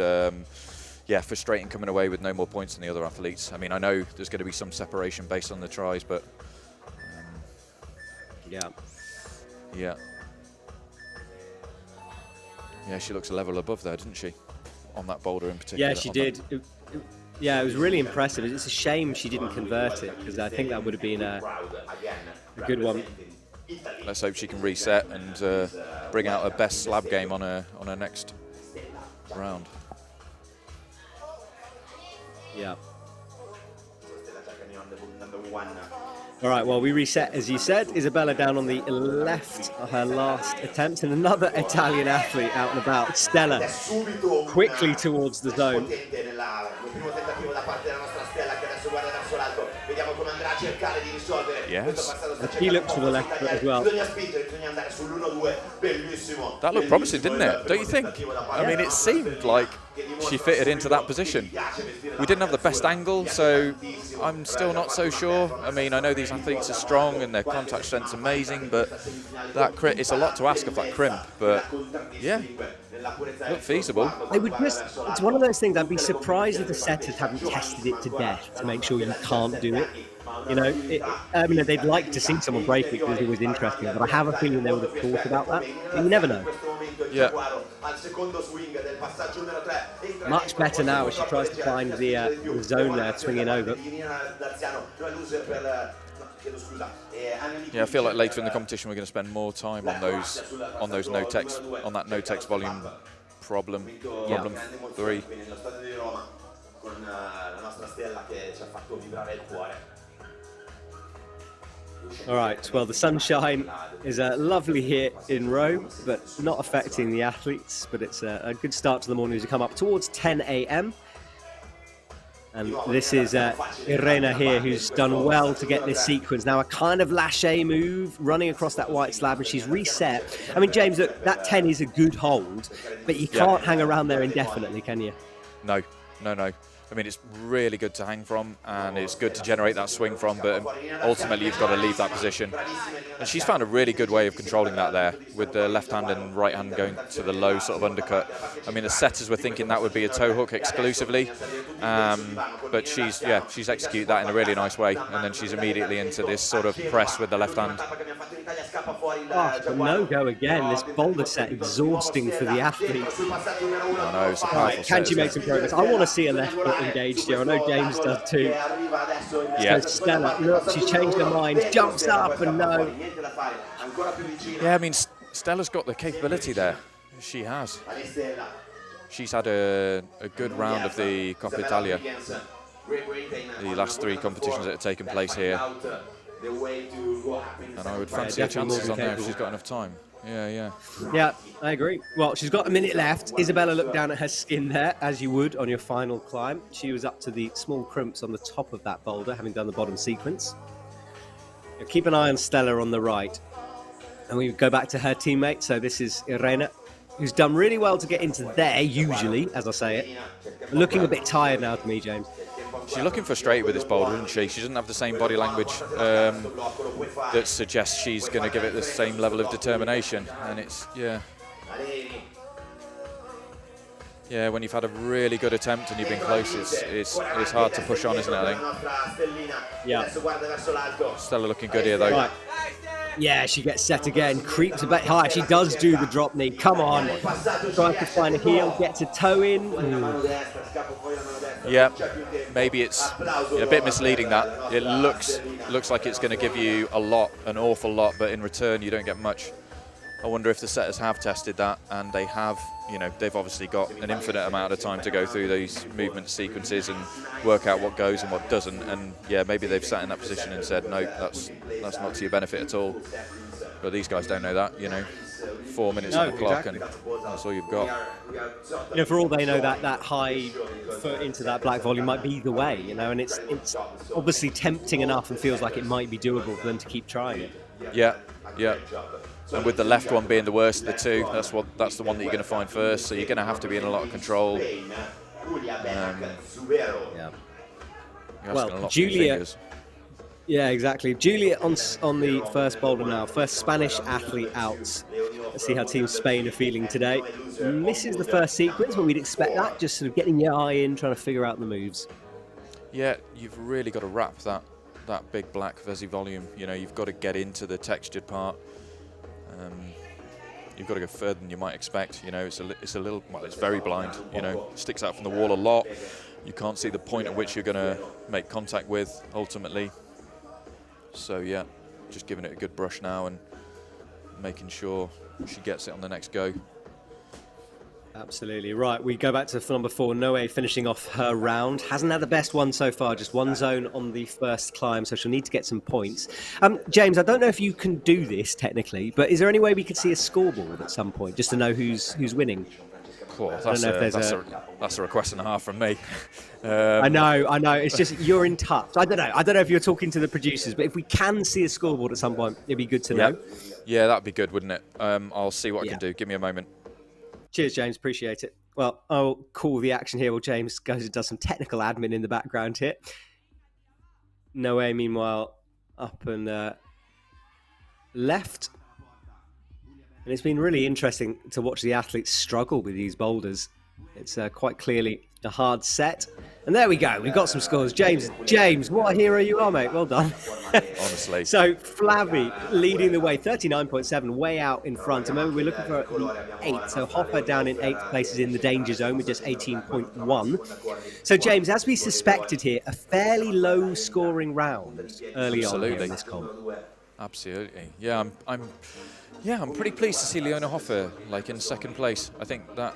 yeah, frustrating coming away with no more points than the other athletes. I mean, I know there's going to be some separation based on the tries, but yeah, she looks a level above there, didn't she, on that boulder in particular? Yeah, she did. Yeah, it was really impressive. It's a shame she didn't convert it, because I think that would have been a good one. Let's hope she can reset and bring out her best slab game on her next round. Yeah. All right, well, we reset, as you said. Isabella down on the left, her last attempt, and another Italian athlete out and about. Stella quickly towards the zone. Yes. And she looks to the left foot as well. That looked promising, didn't it? Don't you think? I mean, it seemed like she fitted into that position. We didn't have the best angle, so I'm still not so sure. I mean, I know these athletes are strong and their contact strength's amazing, but that it's a lot to ask of that crimp. But yeah, looked feasible. It's one of those things. I'd be surprised if the setters haven't tested it to death to make sure you can't do it. You know, I mean, they'd like to see someone break it because it was interesting, but I have a feeling they would have thought about that. And you never know. Yeah. Much better now as she tries to find the zone there, swinging over. Yeah, I feel like later in the competition we're going to spend more time on those no text, on that no text volume problem 3. All right, well, the sunshine is lovely here in Rome, but not affecting the athletes. But it's a good start to the morning as you come up towards 10 a.m. And this is Irena here, who's done well to get this sequence. Now a kind of lâché move, running across that white slab, and she's reset. I mean, James, look, that 10 is a good hold, but you can't hang around there indefinitely, can you? No. I mean, it's really good to hang from, and it's good to generate that swing from, but ultimately you've got to leave that position. And she's found a really good way of controlling that there, with the left hand and right hand going to the low sort of undercut. I mean, the setters were thinking that would be a toe hook exclusively, but she's executed that in a really nice way, and then she's immediately into this sort of press with the left hand. Oh, no-go again. This boulder set exhausting for the athletes. I know, it's a powerful set. Can she make some progress? I want to see a left foot engaged here. I know James does too. Yeah. So Stella, look, she's changed her mind, jumps up and no. Yeah, I mean, Stella's got the capability there. She has. She's had a good round of the Coppa Italia, the last 3 competitions that have taken place here. And I would fancy her chances on there if she's got enough time. Yeah, I agree. Well, she's got a minute left. Isabella looked down at her skin there, as you would on your final climb. She was up to the small crimps on the top of that boulder, having done the bottom sequence. Now, keep an eye on Stella on the right. And we go back to her teammate. So this is Irena, who's done really well to get into there, usually, as I say it. Looking a bit tired now to me, James. She's looking frustrated with this boulder, isn't she? She doesn't have the same body language that suggests she's going to give it the same level of determination. And it's, yeah. Yeah, when you've had a really good attempt and you've been close, it's hard to push on, isn't it, I think? Yeah. Stella looking good here, though. Right. Yeah, she gets set again, creeps a bit high. She does do the drop knee. Come on. Tries to find a heel, gets a toe in. Yeah, maybe it's a bit misleading that. It looks like it's going to give you an awful lot, but in return you don't get much. I wonder if the setters have tested that, and they have, they've obviously got an infinite amount of time to go through these movement sequences and work out what goes and what doesn't. And yeah, maybe they've sat in that position and said, no, that's not to your benefit at all. But these guys don't know that, 4 minutes on the clock, and that's all you've got. For all they know, that high foot into that black volume might be the way, and it's obviously tempting enough and feels like it might be doable for them to keep trying it. Yeah. And with the left one being the worst of the two, that's the one that you're going to find first. So you're going to have to be in a lot of control. Well, Julia. Yeah, exactly. Julia on the first boulder now. First Spanish athlete out. Let's see how Team Spain are feeling today. Misses the first sequence, but we'd expect that. Just sort of getting your eye in, trying to figure out the moves. Yeah, you've really got to wrap that big black Vesi volume. You've got to get into the textured part. You've got to go further than you might expect. It's a little, well, it's very blind. Sticks out from the wall a lot. You can't see the point at which you're going to make contact with ultimately. So yeah, just giving it a good brush now and making sure she gets it on the next go. Absolutely. Right, we go back to number 4, Noe, finishing off her round. Hasn't had the best one so far, just one zone on the first climb, so she'll need to get some points. James, I don't know if you can do this technically, but is there any way we could see a scoreboard at some point, just to know who's winning? Cool. That's a request and a half from me. I know. It's just you're in touch. I don't know if you're talking to the producers, but if we can see a scoreboard at some point, it'd be good to know. Yeah, that'd be good, wouldn't it? I'll see what I can do. Give me a moment. Cheers, James. Appreciate it. Well, I'll call the action here while James goes and does some technical admin in the background here. Noe, meanwhile, up and left. And it's been really interesting to watch the athletes struggle with these boulders. It's quite clearly a hard set. And there we go. We've got some scores. James, what a hero you are, mate. Well done. Honestly. So Flavy leading the way, 39.7, way out in front. Remember, we're looking for 8. So Hopper down in 8th place is in the danger zone with just 18.1. So James, as we suspected here, a fairly low scoring round early on in this comp. Absolutely. Yeah, I'm pretty pleased to see Leona Hoffer in second place. I think that,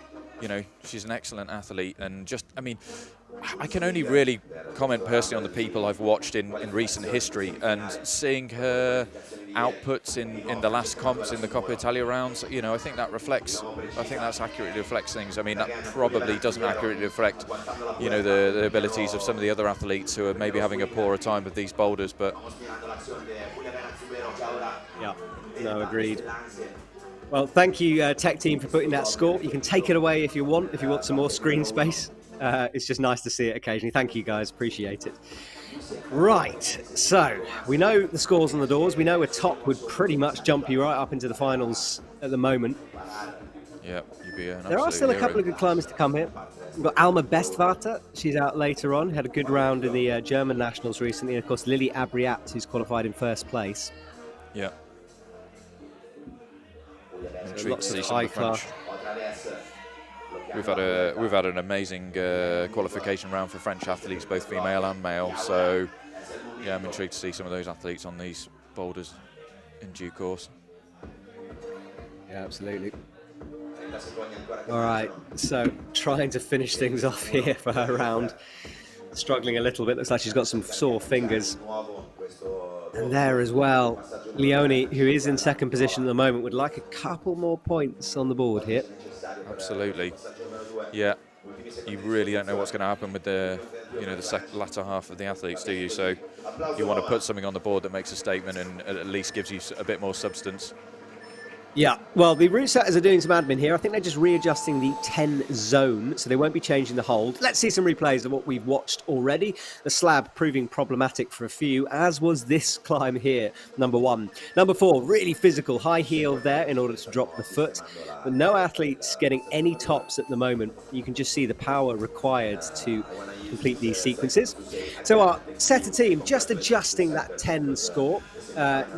she's an excellent athlete, and I can only really comment personally on the people I've watched in recent history, and seeing her outputs in the last comps in the Coppa Italia rounds, I think that's accurately reflects things. That probably doesn't accurately reflect, the abilities of some of the other athletes who are maybe having a poorer time with these boulders, but... Yeah, no, agreed. Well, thank you, tech team, for putting that score. You can take it away if you want some more screen space. It's just nice to see it occasionally. Thank you, guys. Appreciate it. Right, so we know the scores on the doors. We know a top would pretty much jump you right up into the finals at the moment. Yeah, you'd be an There are still a couple of good climbers to come here. We've got Alma Bestvater. She's out later on. Had a good round in the German Nationals recently. And of course, Lily Abriat, who's qualified in first place. Yeah. Lots of high class. We've had an amazing qualification round for French athletes, both female and male. So yeah, I'm intrigued to see some of those athletes on these boulders in due course. Yeah, absolutely. All right, so trying to finish things off here for her round. Struggling a little bit. Looks like she's got some sore fingers. And there as well, Leone, who is in second position at the moment, would like a couple more points on the board here. Absolutely. Yeah. You really don't know what's going to happen with the latter half of the athletes, do you? So you want to put something on the board that makes a statement and at least gives you a bit more substance. Yeah, well, the route setters are doing some admin here. I think they're just readjusting the 10 zone, so they won't be changing the hold. Let's see some replays of what we've watched already. The slab proving problematic for a few, as was this climb here, number 1. Number 4, really physical, high heel there in order to drop the foot. But no athletes getting any tops at the moment. You can just see the power required to complete these sequences. So our setter team just adjusting that 10 score.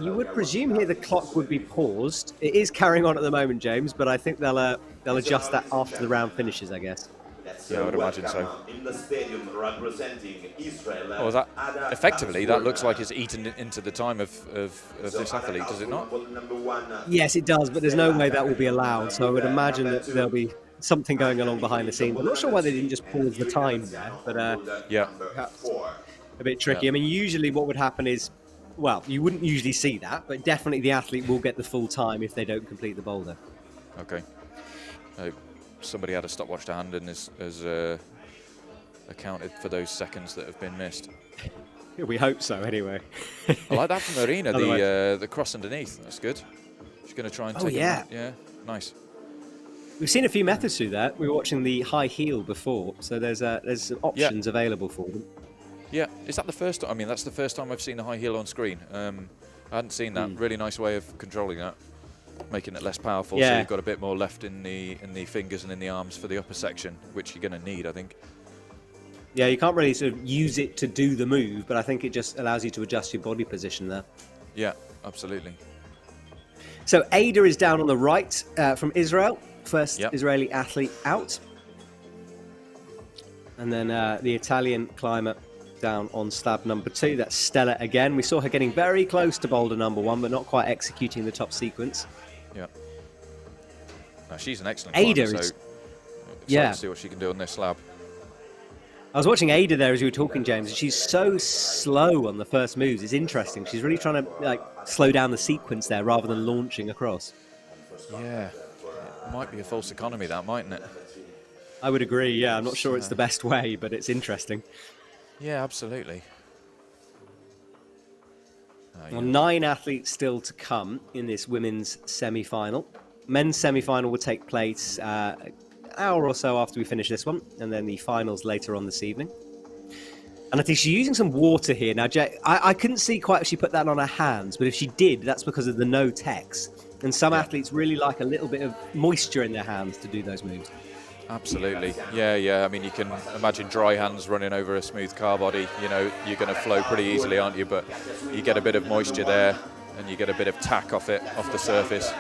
You would presume here the clock would be paused. It is carrying on at the moment, James, but I think they'll adjust that after the round finishes, I guess. Yeah, I would imagine so. In the stadium representing Israel. Oh, that effectively that looks like it's eaten into the time of this athlete, does it not? Yes, it does, but there's no way that will be allowed. So I would imagine that there'll be something going along behind the scenes. I'm not sure why they didn't just pause the time there, but yeah, a bit tricky. I mean, usually what would happen is, well, you wouldn't usually see that, but definitely the athlete will get the full time if they don't complete the boulder. Okay. Somebody had a stopwatch to hand and has accounted for those seconds that have been missed. We hope so, anyway. I like that from Arena, the cross underneath. That's good. She's going to try and take yeah. it. Yeah, nice. We've seen a few methods through that. We were watching the high heel before, so there's some options available for them. Yeah, is that the first time? I mean, that's the first time I've seen the high heel on screen. I hadn't seen that. Really nice way of controlling that, making it less powerful. Yeah. So you've got a bit more left in the fingers and in the arms for the upper section, which you're going to need, I think. Yeah, you can't really sort of use it to do the move, but I think it just allows you to adjust your body position there. Yeah, absolutely. So Ada is down on the right from Israel, first Israeli athlete out. And then the Italian climber down on slab number 2. That's Stella again. We saw her getting very close to boulder number 1, but not quite executing the top sequence. Yeah. No, she's an excellent Ada climber, is, so excited to see what she can do on this slab. I was watching Ada there as you were talking, James, and she's so slow on the first moves. It's interesting. She's really trying to slow down the sequence there rather than launching across. Yeah. It might be a false economy, that, mightn't it? I would agree, yeah. I'm not sure it's the best way, but it's interesting. Yeah, absolutely. Well, 9 athletes still to come in this women's semi-final. Men's semi-final will take place an hour or so after we finish this one, and then the finals later on this evening. And I think she's using some water here. Now, Jay, I couldn't see quite if she put that on her hands, but if she did, that's because of the no tex. And some athletes really like a little bit of moisture in their hands to do those moves. Absolutely. Yeah. I mean, you can imagine dry hands running over a smooth car body. You know, you're going to flow pretty easily, aren't you? But you get a bit of moisture there, and you get a bit of tack off the surface.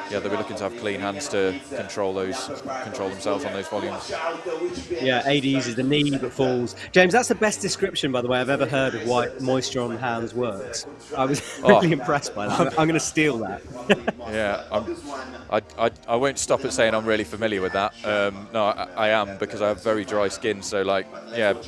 Yeah, they'll be looking to have clean hands to control themselves on those volumes. Yeah, AD uses the knee that falls. James, that's the best description, by the way, I've ever heard of why moisture on hands works. I was really impressed by that. I'm going to steal that. Yeah, I won't stop at saying I'm really familiar with that. No, I am, because I have very dry skin. So,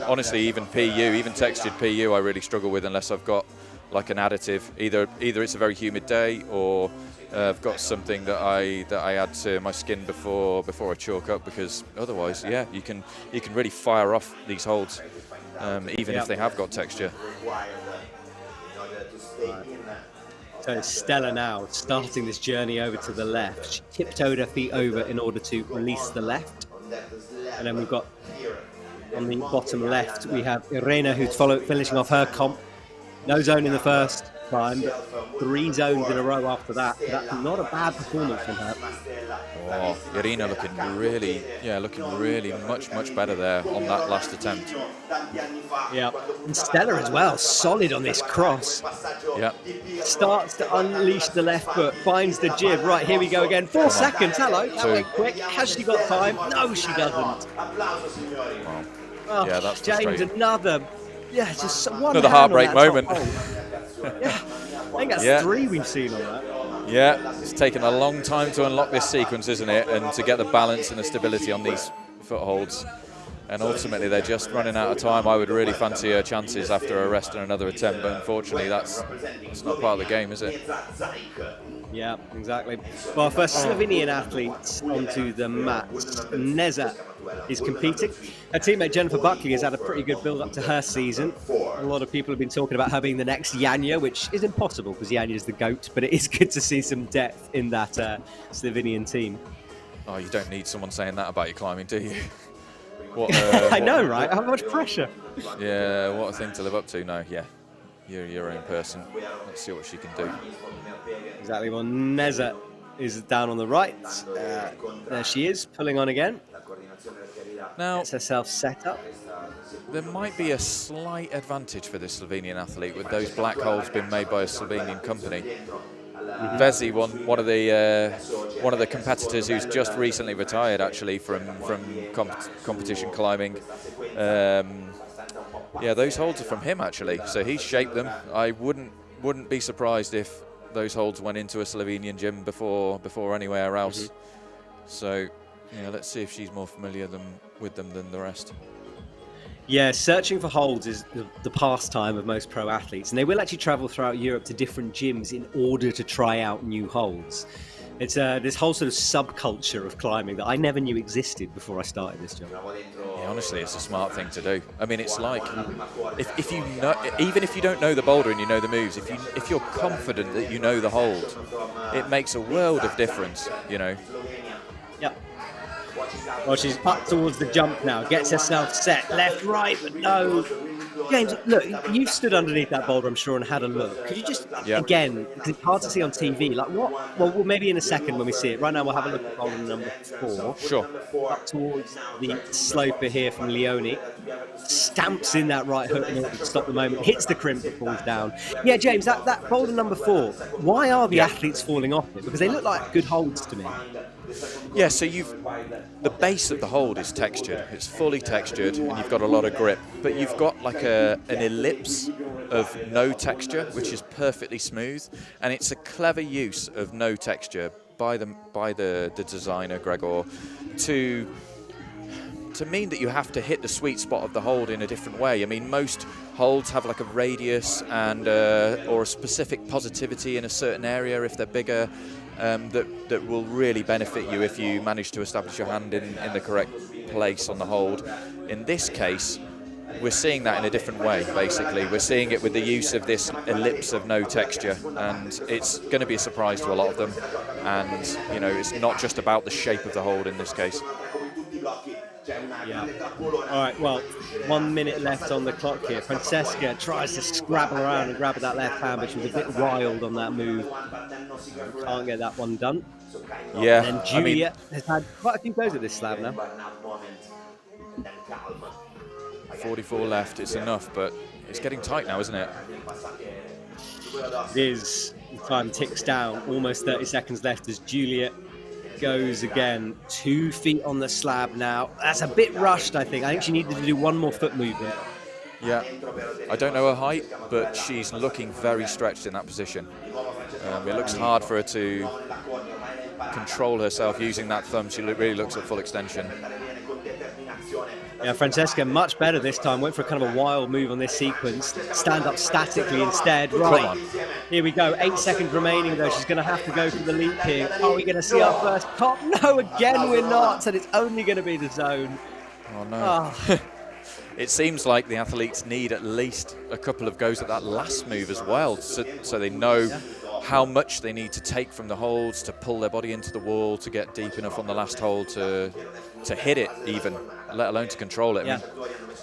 honestly, even textured PU, I really struggle with unless I've got like an additive. Either it's a very humid day, or I've got something that I add to my skin before I chalk up, because otherwise, you can really fire off these holds, even if they have got texture. So it's Stella now starting this journey over to the left. She tiptoed her feet over in order to release the left. And then we've got on the bottom left, we have Irena, who's finishing off her comp. No zone in the first climb, but 3 zones in a row after that. That's not a bad performance from her. Oh, Irina looking really much better there on that last attempt. Yeah, and Stella as well, solid on this cross. Yeah. Starts to unleash the left foot, finds the jib. Right, here we go again. 4 seconds, hello, that went quick. Has she got time? No, she doesn't. Wow. Oh, Yeah, that's James, frustrating. just one Another hand on heartbreak that top moment. hole. Yeah, I think that's 3 we've seen on that. Yeah, it's taken a long time to unlock this sequence, isn't it? And to get the balance and the stability on these footholds. And ultimately, they're just running out of time. I would really fancy her chances after a rest and another attempt, but unfortunately, that's not part of the game, is it? Yeah, exactly. Well, for Slovenian athletes onto the mats, Neza is competing. Her teammate Jennifer Buckley has had a pretty good build-up to her season. A lot of people have been talking about her being the next Janja, which is impossible because Janja is the GOAT, but it is good to see some depth in that Slovenian team. Oh, you don't need someone saying that about your climbing, do you? I know, right? How much pressure? Yeah, what a thing to live up to. No, yeah, you're your own person. Let's see what she can do. Exactly. Well, Neza is down on the right. There she is, pulling on again. Now, Gets herself set up. there might be a slight advantage for this Slovenian athlete with those black holes being made by a Slovenian company. Vezi, one of the competitors who's just recently retired, actually, from competition climbing. Yeah, those holds are from him, actually. So he's shaped them. I wouldn't be surprised if those holds went into a Slovenian gym before anywhere else. So yeah, let's see if she's more familiar with them than the rest. Yeah, searching for holds is the pastime of most pro athletes, and they will actually travel throughout Europe to different gyms in order to try out new holds. It's this whole sort of subculture of climbing that I never knew existed before I started this job. Yeah, honestly, it's a smart thing to do. I mean, it's like if you know, even if you don't know the boulder and you know the moves, if you're confident that you know the hold, it makes a world of difference, you know. Yep. Well, she's up towards the jump now, gets herself set, left, right, but no. James, look, you've stood underneath that boulder, I'm sure, and had a look. Could you just, again, because it's hard to see on TV, like what? Well, maybe in a second when we see it. Right now, we'll have a look at boulder number 4. Sure. Up towards the sloper here from Leone. Stamps in that right hook in order to stop the moment. Hits the crimp that falls down. Yeah, James, that boulder number 4, why are the athletes falling off it? Because they look like good holds to me. Yeah, so the base of the hold is textured. It's fully textured, and you've got a lot of grip. But you've got like an ellipse of no texture, which is perfectly smooth, and it's a clever use of no texture by the designer Gregor to mean that you have to hit the sweet spot of the hold in a different way. I mean, most holds have like a radius and or a specific positivity in a certain area if they're bigger. That will really benefit you if you manage to establish your hand in the correct place on the hold. In this case, we're seeing that in a different way, basically. We're seeing it with the use of this ellipse of no texture, and it's going to be a surprise to a lot of them. And, you know, it's not just about the shape of the hold in this case. Yeah. All right, well, 1 minute left on the clock here. Francesca tries to scrabble around and grab at that left hand, but she was a bit wild on that move. Can't get that one done. Yeah. And Julia has had quite a few goes at this slab now. 44 left, it's enough, but it's getting tight now, isn't it? It is. The time ticks down. Almost 30 seconds left as Julia goes again. 2 feet on the slab now. That's a bit rushed, I think. I think she needed to do one more foot movement. Yeah. I don't know her height, but she's looking very stretched in that position. It looks hard for her to control herself using that thumb. She really looks at full extension. Yeah, Francesca much better this time. Went for kind of a wild move on this sequence. Stand up statically instead. Right, here we go. 8 seconds remaining though. She's going to have to go for the leap here. Are we going to see our first pop? No, again we're not. And it's only going to be the zone. Oh no. It seems like the athletes need at least a couple of goes at that last move as well, so they know how much they need to take from the holds to pull their body into the wall to get deep enough on the last hold to hit it even, let alone to control it. I mean,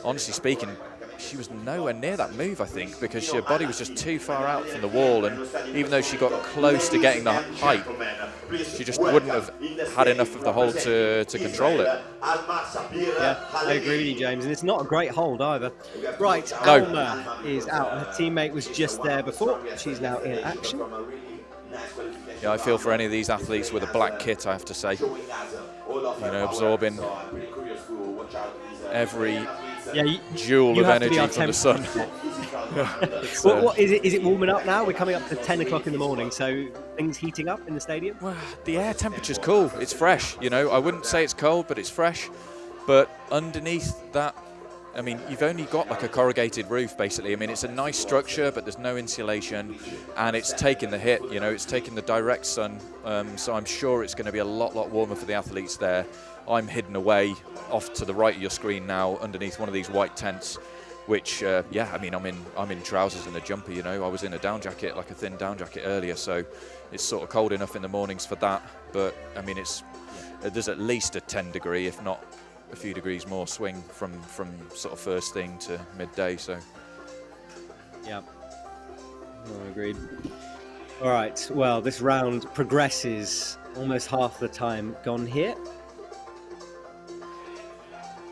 honestly speaking, she was nowhere near that move, I think, because her body was just too far out from the wall, and even though she got close to getting the height, she just wouldn't have had enough of the hold to control it. Yeah, I agree with you, James, and it's not a great hold either. Right, No. Alma is out. Her teammate was just there before. She's now in action. Yeah, I feel for any of these athletes with a black kit, I have to say. You know, absorbing every joule of energy from the sun. What is it warming up now? We're coming up to 10 o'clock in the morning, so things heating up in the stadium? Well, the air temperature's cool. It's fresh, you know. I wouldn't say it's cold, but it's fresh. But underneath that I mean, you've only got like a corrugated roof, basically. I mean, it's a nice structure, but there's no insulation, and it's taking the hit, you know, it's taking the direct sun, so I'm sure it's going to be a lot warmer for the athletes there. I'm hidden away off to the right of your screen now, underneath one of these white tents, which, yeah, I mean, I'm in trousers and a jumper, you know. I was in a down jacket, like a thin down jacket earlier, so it's sort of cold enough in the mornings for that, but, I mean, there's at least a 10 degree, if not a few degrees more swing from sort of first thing to midday. So yeah, agreed. All right, well, this round progresses, almost half the time gone here,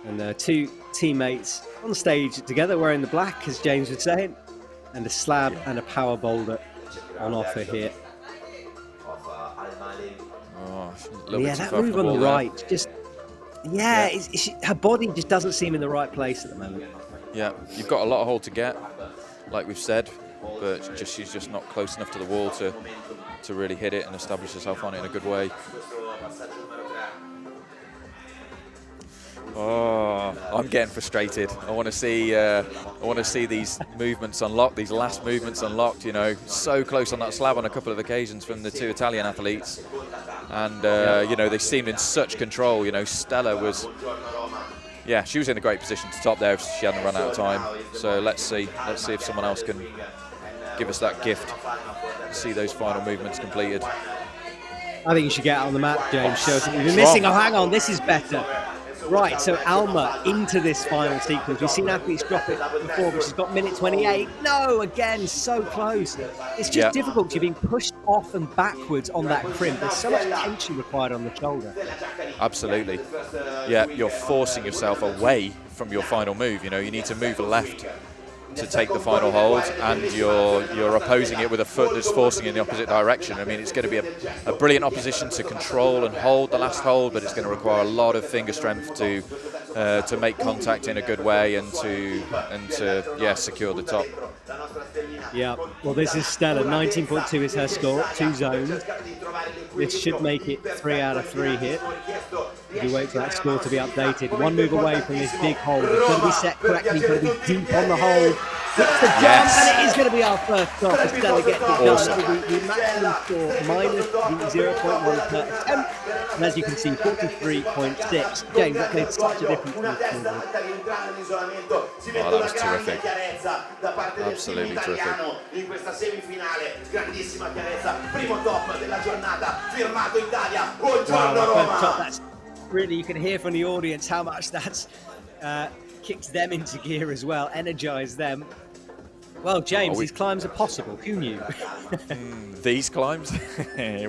and two teammates on stage together wearing the black, as James was saying, and a slab and a power boulder on offer here. Oh, yeah, that move on the right, just her body just doesn't seem in the right place at the moment. Yeah, you've got a lot of hold to get, like we've said, but she's just not close enough to the wall to really hit it and establish herself on it in a good way. Oh, I'm getting frustrated. I want to see these movements unlocked, these last movements unlocked. You know, so close on that slab on a couple of occasions from the two Italian athletes, and you know, they seemed in such control. You know, Stella was, yeah, she was in a great position to top there if she hadn't run out of time. So let's see if someone else can give us that gift. See those final movements completed. I think you should get out on the mat, James. Show us what you've been missing. Oh, hang on, this is better. Right, so Alma into this final sequence. We've seen athletes drop it before, but she's got minute 28. No, again, so close. It's just difficult. You're being pushed off and backwards on that crimp. There's so much tension required on the shoulder. Absolutely. Yeah, you're forcing yourself away from your final move. You know, you need to move left to take the final hold, and you're opposing it with a foot that's forcing in the opposite direction. I mean, it's going to be a brilliant opposition to control and hold the last hold, but it's going to require a lot of finger strength to make contact in a good way and to secure the top. Yeah, well, this is Stella. 19.2 is her score, 2 zones. This should make it 3 out of 3 here. We wait for that score to be updated. One move away from this big hold. It's got to be set correctly, got to be deep on the hold. It's the jump, and it is going to be our first stop as Stella gets it done. That will be the maximum score minus the 0.1 per attempt. And as you can see, 43.6. James, that made such a difference. Oh, that was terrific. Absolutely terrific. Wow, that's really, you can hear from the audience how much that's kicks them into gear as well, energized them. Well, James, these climbs are possible. Who knew? These climbs?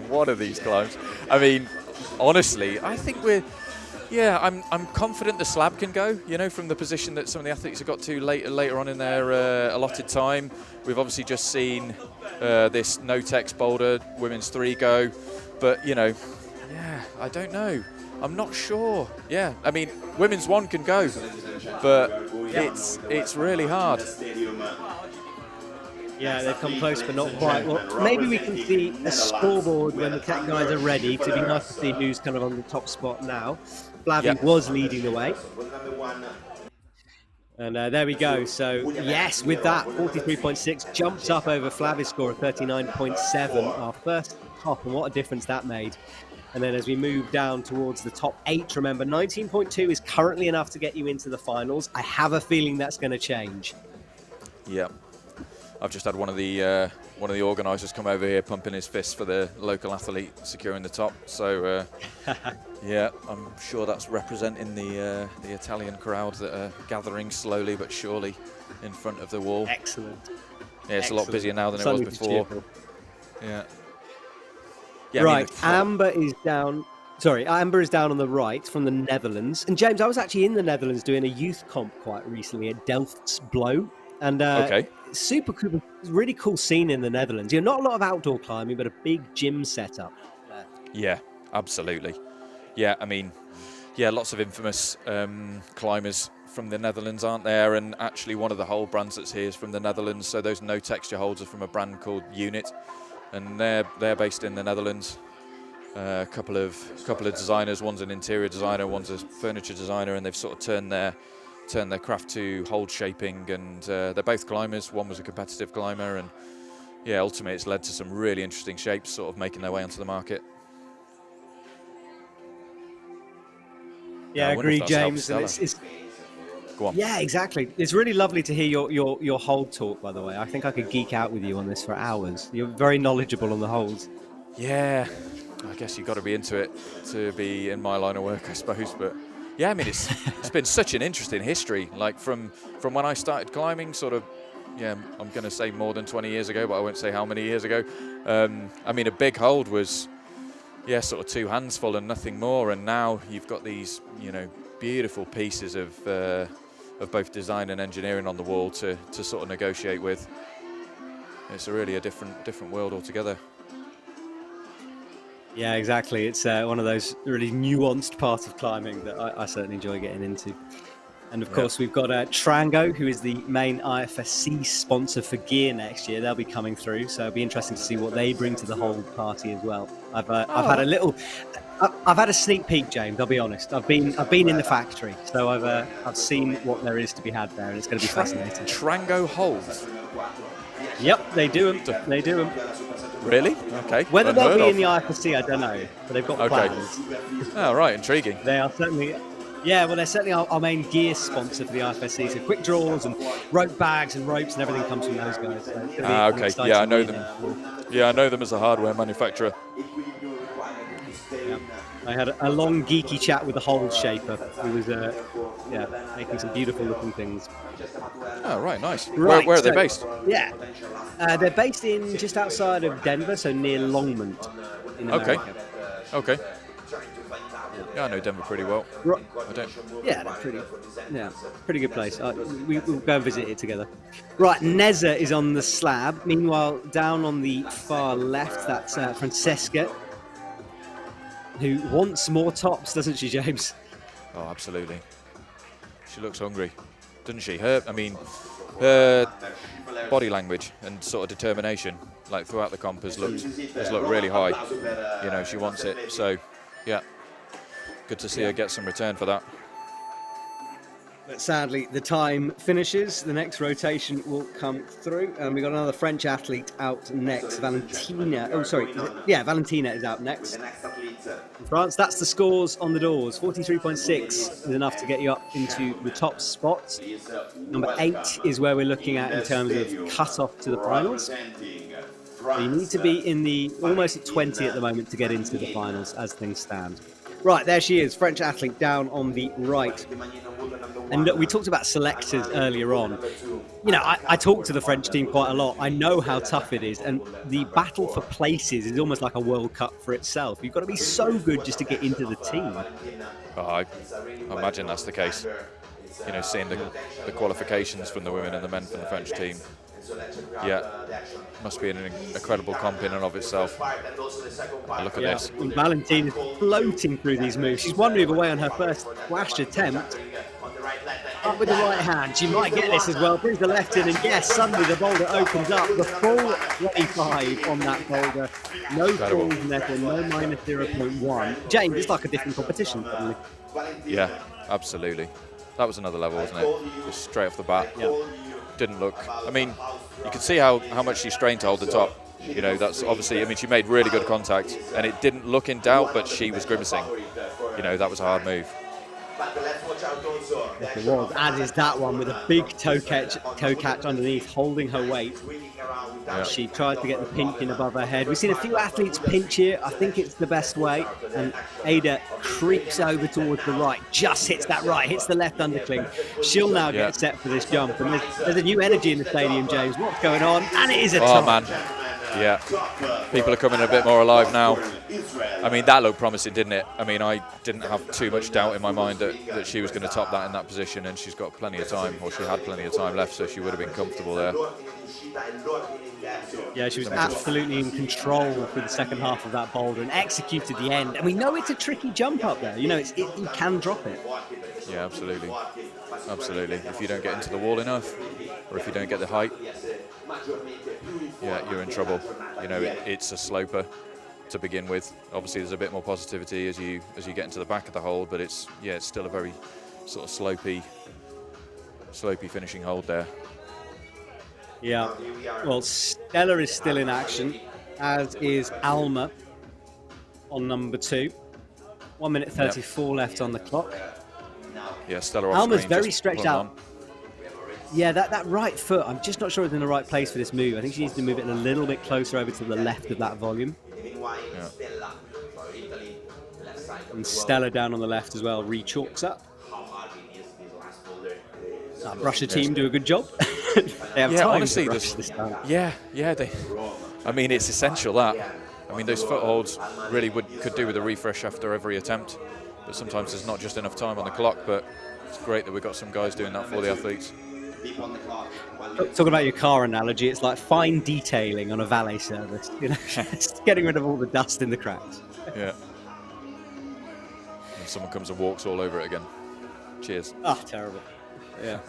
What are these climbs? I mean, honestly, I think I'm confident the slab can go, you know, from the position that some of the athletes have got to later on in their allotted time. We've obviously just seen this no-tex boulder, women's 3 go, but, you know, yeah, I don't know. I'm not sure. Yeah, I mean, women's 1 can go, but it's really hard. Yeah, they've come close, but not quite. Well, maybe we can see a scoreboard when the tech guys are ready. It'd be nice to see who's kind of on the top spot now. Flavie was leading the way. And there we go. So, yes, with that, 43.6 jumps up over Flavie's score of 39.7, our first top, and what a difference that made. And then as we move down towards the top 8, remember, 19.2 is currently enough to get you into the finals. I have a feeling that's going to change. Yeah. I've just had one of the organisers come over here pumping his fist for the local athlete securing the top. So, yeah, I'm sure that's representing the Italian crowd that are gathering slowly but surely in front of the wall. Excellent. Yeah, it's a lot busier now than it was before. Yeah. Yeah, right, Amber is down. Sorry, Amber is down on the right from the Netherlands. And James, I was actually in the Netherlands doing a youth comp quite recently at Delft's Blow. And super cool, really cool scene in the Netherlands. You're not a lot of outdoor climbing, but a big gym setup. Yeah, absolutely. Yeah, I mean, yeah, lots of infamous climbers from the Netherlands, aren't there? And actually, one of the hold brands that's here is from the Netherlands. So those no texture holds are from a brand called Unit, and they're based in the Netherlands. A couple of designers. One's an interior designer, one's a furniture designer, and they've sort of turned their turn their craft to hold shaping, and they're both climbers. One was a competitive climber, and yeah, ultimately it's led to some really interesting shapes sort of making their way onto the market. Yeah, I wonder if agreed, that's helped James. And Stella. Go on. yeah, exactly. It's really lovely to hear your hold talk, by the way. I think I could geek out with you on this for hours. You're very knowledgeable on the holds. Yeah, I guess you've got to be into it to be in my line of work, I suppose. But yeah, I mean, it's been such an interesting history. Like from when I started climbing, sort of, yeah, I'm going to say more than 20 years ago, but I won't say how many years ago. I mean, a big hold was, yeah, sort of 2 hands full and nothing more. And now you've got these, you know, beautiful pieces of both design and engineering on the wall to sort of negotiate with. It's really a different world altogether. Yeah, exactly. It's one of those really nuanced parts of climbing that I certainly enjoy getting into. And of course, we've got Trango, who is the main IFSC sponsor for gear next year. They'll be coming through, so it'll be interesting to see what they bring to the whole party as well. I've had a little, I've had a sneak peek, James. I'll be honest. I've been in the factory, so I've seen what there is to be had there, and it's going to be fascinating. Trango holds. Yep, they do them. They do them. Really? Okay. Whether they'll Unheard be of. in the IFSC, I don't know, but they've got Okay. plans. Oh, right, intriguing. They are certainly. Yeah, well, they're certainly our main gear sponsor for the IFSC. So quick draws and rope bags and ropes and everything comes from those guys. So it's gonna be an Okay. exciting Yeah, I know year them. then. Yeah, I know them as a hardware manufacturer. Yeah. I had a long geeky chat with the hold shaper who was making some beautiful looking things. Oh, right, nice. Right, Where are they so- based? Yeah, they're based in just outside of Denver, so near Longmont in America. Okay. Yeah, I know Denver pretty well. Right. I don't. Yeah, they're pretty good place. We'll go and visit it together. Right, Neza is on the slab. Meanwhile, down on the far left, that's Francesca, who wants more tops, doesn't she, James? Oh, absolutely. She looks hungry, doesn't she? Her body language and sort of determination, like throughout the comp, has looked really high. You know, she wants it. So, yeah, good to see her get some return for that. But sadly, the time finishes. The next rotation will come through. And we've got another French athlete out next, Valentina. Oh, sorry. Valentina is out next. In France, that's the scores on the doors. 43.6 is enough to get you up into the top spots. Number 8 is where we're looking at in terms of cut-off to the finals. So you need to be in the almost at 20 at the moment to get into the finals as things stand. Right, there she is, French athlete down on the right. And look, we talked about selectors earlier on. You know, I talk to the French team quite a lot. I know how tough it is. And the battle for places is almost like a World Cup for itself. You've got to be so good just to get into the team. Oh, I imagine that's the case. You know, seeing the qualifications from the women and the men from the French team. Yeah, must be an incredible comp in and of itself. Look at this. And Valentine is floating through these moves. She's one move away on her first flash attempt. Up with the right hand. She might get this as well. Brings the left in, and yes, suddenly the boulder opens up. The full 25 on that boulder. No falls metal, no minus 0.1. James, it's like a different competition suddenly. Yeah, absolutely. That was another level, wasn't it? Just straight off the bat. Yeah. Didn't look. I mean, you could see how much she strained to hold the top. You know, that's obviously. I mean, she made really good contact, and it didn't look in doubt, but she was grimacing. You know, that was a hard move. It was, as is that one with a big toe catch underneath, holding her weight. Yeah. She tried to get the pinch in above her head. We've seen a few athletes pinch here. I think it's the best way. And Ada creeps over towards the right, just hits that right, hits the left undercling. She'll now get set for this jump. And there's a new energy in the stadium, James. What's going on? And it is a top. Oh, man. Yeah. People are coming a bit more alive now. I mean, that looked promising, didn't it? I mean, I didn't have too much doubt in my mind that she was going to top that in that position, and she's got plenty of time, or she had plenty of time left, so she would have been comfortable there. Yeah, she was absolutely in control through the second half of that boulder and executed the end. And we know it's a tricky jump up there. You know, you can drop it. Yeah, absolutely. Absolutely. If you don't get into the wall enough, or if you don't get the height, yeah, you're in trouble. You know, it's a sloper to begin with. Obviously, there's a bit more positivity as you get into the back of the hole, but it's still a very sort of slopey slopey finishing hold there. Yeah. Well, Stella is still in action, as is Alma on number 2. 1 minute 34 left on the clock. Yeah, Stella off Alma's screen, very just stretched pulling out. on. Yeah, that right foot, I'm just not sure it's in the right place for this move. I think she needs to move it a little bit closer over to the left of that volume. And Stella down on the left as well, re-chalks up. Our Russia team do a good job. They have time honestly, to rush this time. I mean, it's essential that. I mean, those footholds really could do with a refresh after every attempt. But sometimes there's not just enough time on the clock, but it's great that we've got some guys doing that for the athletes. Talking about your car analogy, it's like fine detailing on a valet service. You know, just getting rid of all the dust in the cracks. Yeah. And someone comes and walks all over it again. Cheers. Ah, terrible. Yeah.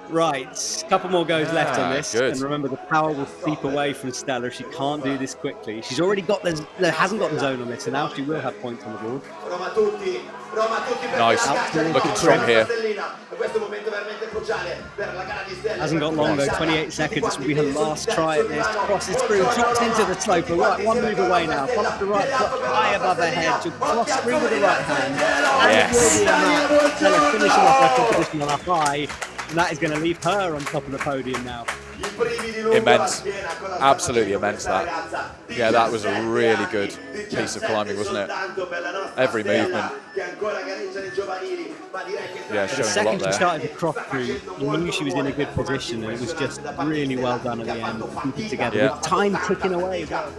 Right, a couple more goes left on this. Good. And remember, the power will seep away from Stella. She can't do this quickly. She's already got hasn't got the zone on this, and now she will have points on the board. Nice. Looking strong here. Hasn't got long though, 28 seconds. This will be her last try at this. Crosses through, drops into the sloper. Right, one move away now. Follow up the right foot high above her head. She'll cross through with the right hand. Yes. Stella finishing off her competition on a high. And that is going to leave her on top of the podium now. Immense. Absolutely immense, that. Yeah, that was a really good piece of climbing, wasn't it? Every movement. Yeah, The showing a second lot she there. started to cross through, you knew she was in a good position, and it was just really well done at the end, keep it together. Yeah. With time ticking away as well.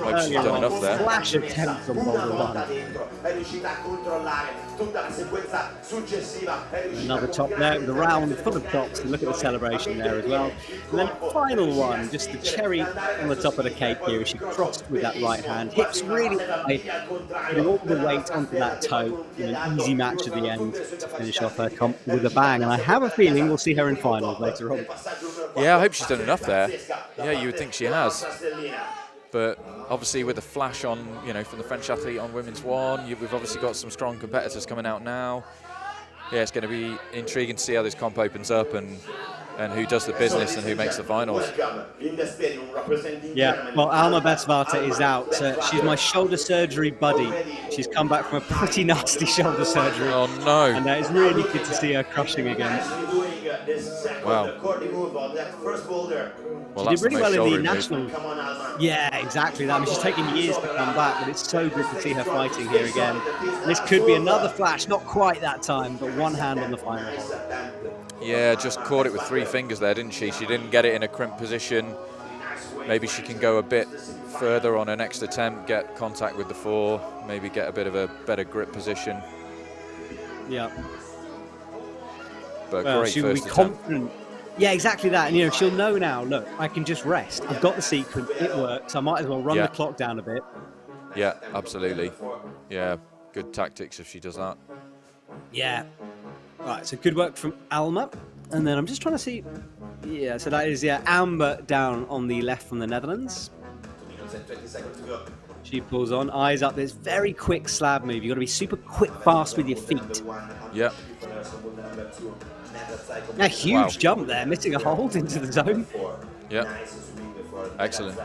Like she's done enough there. Flash attempts on boulder 1. Another top there with a round full of tops. And look at the celebration there as well. And then final one, just the cherry on the top of the cake here, as she crossed with that right hand. Hips really high, putting all the weight onto that toe in an easy match at the end to finish off her comp with a bang. And I have a feeling we'll see her in finals later on. Yeah, I hope she's done enough there. Yeah, you would think she has. But obviously with the flash on, from the French athlete on women's 1, we've obviously got some strong competitors coming out now. Yeah, it's going to be intriguing to see how this comp opens up and who does the business and who makes the finals. Yeah, well, Alma Besvata is out. She's my shoulder surgery buddy. She's come back from a pretty nasty shoulder surgery. Oh, no. And it's really good to see her crushing again. Wow. Well, She did really well in the move. national. Yeah, exactly that. I mean, she's taken years to come back, but it's so good to see her fighting here again. And this could be another flash, not quite that time, but one hand on the final. Yeah, just caught it with 3 fingers there, didn't she? She didn't get it in a crimp position. Maybe she can go a bit further on her next attempt, get contact with the 4, maybe get a bit of a better grip position. Yeah. But Well, great she will be first attempt. confident. Yeah, exactly that. And, she'll know now, look, I can just rest. I've got the sequence. It works. I might as well run the clock down a bit. Yeah, absolutely. Yeah, good tactics if she does that. Yeah. Right, so good work from Alma. And then I'm just trying to see. Yeah, so that is, Amber down on the left from the Netherlands. She pulls on, eyes up. This very quick slab move. You've got to be super quick, fast with your feet. Yeah. A huge jump there, missing a hold into the zone. Yeah. Excellent.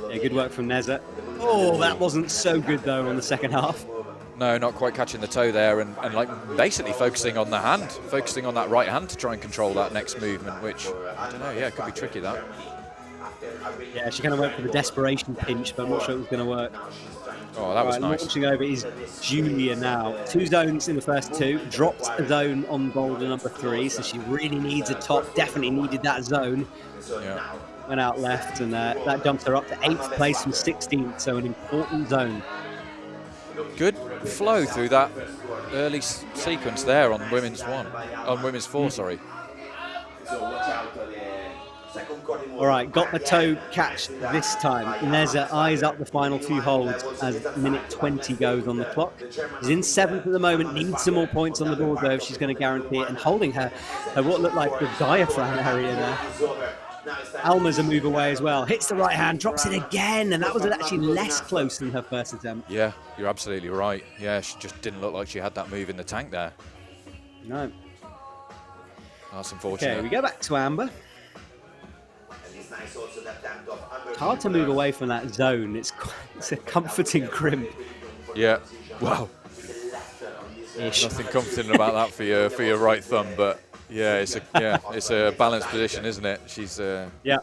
Yeah, good work from Neza. Oh, that wasn't so good, though, on the second half. No, not quite catching the toe there and basically focusing on the hand, focusing on that right hand to try and control that next movement, which, I don't know, it could be tricky, that. Yeah, she kind of went for the desperation pinch, but I'm not sure it was going to work. Oh, that was nice. Launching over is Julia now. 2 zones in the first 2. Dropped a zone on boulder number 3, so she really needs a top. Definitely needed that zone. Yeah. Went out left, and that jumps her up to 8th place from 16th, so an important zone. Good flow through that early sequence there on women's 4, sorry. All right, got the toe catch this time. Neza eyes up the final few holds as minute 20 goes on the clock. She's in 7th at the moment, needs some more points on the board though if she's going to guarantee it, and holding her what looked like the diaphragm area there. Alma's a move away as well. Hits the right hand, drops it again, and that was actually less close than her first attempt. Yeah, you're absolutely right. Yeah, she just didn't look like she had that move in the tank there. No. That's unfortunate. Okay, we go back to Amber. It's hard to move away from that zone. It's a comforting crimp. Yeah. Wow. Ish. Nothing comforting about that for your right thumb, but yeah, it's a balanced position, isn't it? She's Yeah.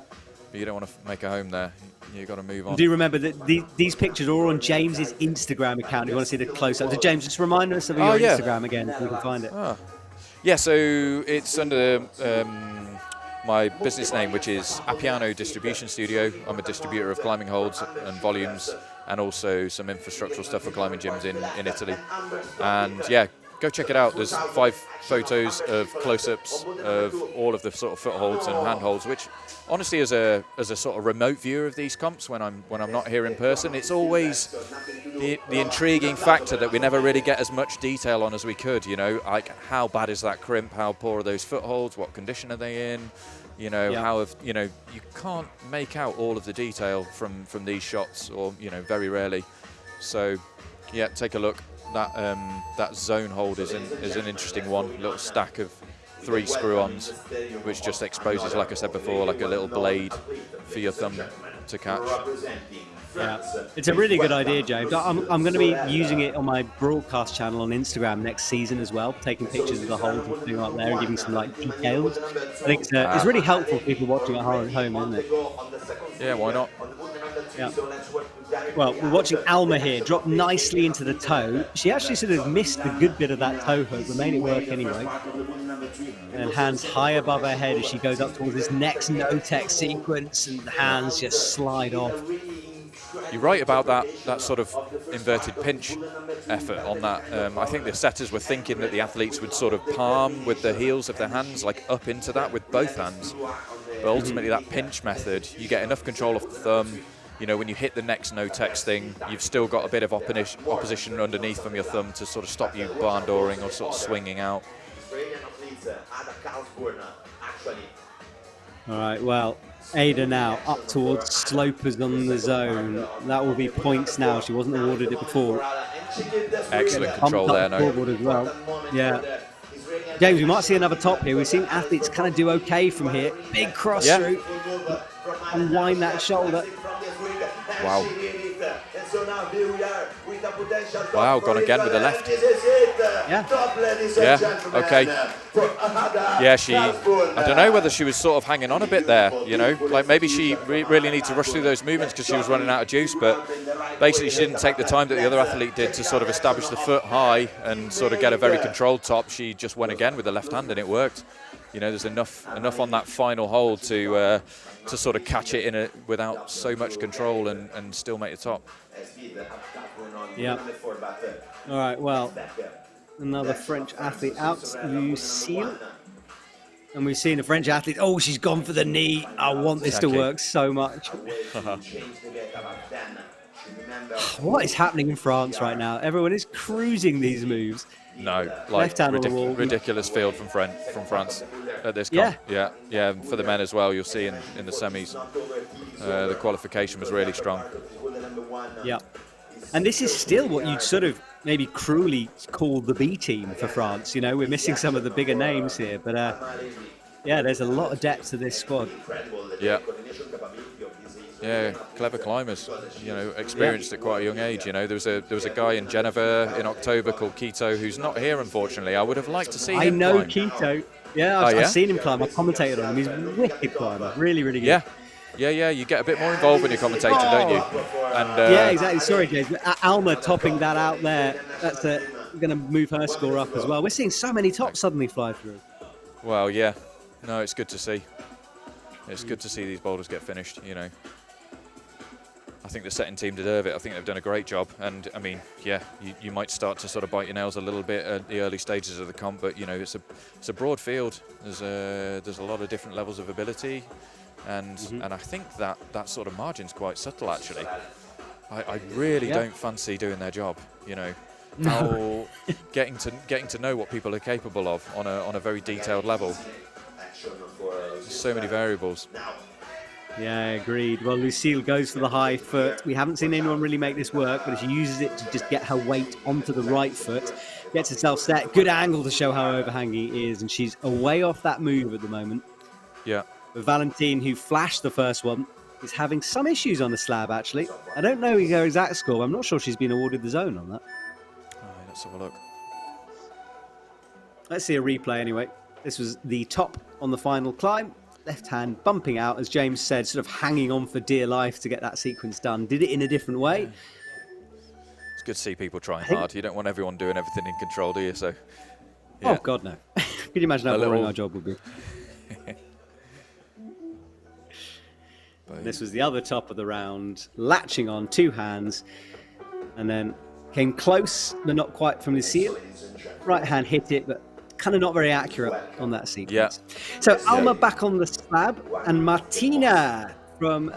But you don't want to make a home there. You got to move on. Do remember that these pictures are all on James's Instagram account. If you want to see the close-up. So James, just remind us of your Instagram again, so we can find it. Yeah, so it's under my business name, which is Appiano Distribution Studio. I'm a distributor of climbing holds and volumes, and also some infrastructural stuff for climbing gyms in Italy. And yeah, go check it out. There's 5 photos of close-ups of all of the sort of footholds and handholds, which honestly, as a sort of remote viewer of these comps, when I'm not here in person, it's always the intriguing factor that we never really get as much detail on as we could. You know, like how bad is that crimp? How poor are those footholds? What condition are they in? You know, you can't make out all of the detail from these shots, or very rarely. So yeah, take a look. That zone hold is an interesting one. A little stack of 3 screw-ons, which just exposes, like I said before, like a little blade for your thumb to catch. Yeah, it's a really good idea, James. I'm going to be using it on my broadcast channel on Instagram next season as well, taking pictures of the holes and putting them up there and giving some details. I think it's really helpful for people watching at home, isn't it? Yeah, why not? Yeah. Well, we're watching Alma here drop nicely into the toe. She actually sort of missed a good bit of that toe hook, but made it work anyway. And hands high above her head as she goes up towards this next no-tech sequence, and the hands just slide off. You're right about that sort of inverted pinch effort on that. I think the setters were thinking that the athletes would sort of palm with the heels of their hands, like up into that with both hands. But ultimately, that pinch method, you get enough control of the thumb. When you hit the next no-tex thing, you've still got a bit of opposition underneath from your thumb to sort of stop you barn dooring or sort of swinging out. All right, well, Ada now up towards slopers on the zone. That will be points now. She wasn't awarded it before. Excellent control there, no? Forward as well. Yeah. James, we might see another top here. We've seen athletes kind of do okay from here. Big cross through. Unwind that shoulder. Wow. Wow, gone again with the left. Yeah, okay. Yeah, I don't know whether she was sort of hanging on a bit there, like maybe she really needs to rush through those movements because she was running out of juice, but basically she didn't take the time that the other athlete did to sort of establish the foot high and sort of get a very controlled top. She just went again with the left hand and it worked. There's enough on that final hold to sort of catch it in without so much control and still make the top. Yeah. All right, well, another French athlete out, Lucille. And we've seen a French athlete, she's gone for the knee. I want this to work so much. What is happening in France right now? Everyone is cruising these moves. No, like ridiculous field from France at this comp. Yeah. For the men as well, you'll see in the semis, the qualification was really strong. Yeah, and this is still what you'd sort of maybe cruelly call the B team for France. We're missing some of the bigger names here, but there's a lot of depth to this squad. Yeah, clever climbers, experienced at quite a young age. There was a guy in Geneva in October called Quito who's not here, unfortunately. I would have liked to see him. I know climb. Quito. Yeah, I've seen him climb. I've commentated on him. He's a wicked climber. Really, really good. Yeah. You get a bit more involved when you're commentating, don't you? And yeah, exactly. Sorry, James. Alma topping that out there. That's going to move her score up as well. We're seeing so many tops suddenly fly through. Well, yeah. No, it's good to see. It's good to see these boulders get finished, I think the setting team deserve it. I think they've done a great job. And, I mean, you might start to sort of bite your nails a little bit at the early stages of the comp, but, it's a broad field. There's a lot of different levels of ability. And I think that sort of margin's quite subtle, actually. I really don't fancy doing their job, How getting to know what people are capable of on a very detailed level. There's so many variables. Yeah, agreed. Well, Lucille goes for the high foot. We haven't seen anyone really make this work, but she uses it to just get her weight onto the right foot. Gets herself set. Good angle to show how overhanging it is, and she's away off that move at the moment. Yeah. But Valentine, who flashed the first one, is having some issues on the slab, actually. I don't know her exact score. I'm not sure she's been awarded the zone on that. All right, let's have a look. Let's see a replay anyway. This was the top on the final climb. Left hand bumping out, as James said, sort of hanging on for dear life to get that sequence done. Did it in a different way. It's good to see people trying hard. You don't want everyone doing everything in control, do you? So, yeah. Oh, God, no. Could you imagine how boring our job would be? This was the other top of the round, latching on 2 hands, and then came close, but not quite from Lucille. Right hand hit it, but kind of not very accurate on that sequence. Yeah. So Alma back on the slab, and Martina from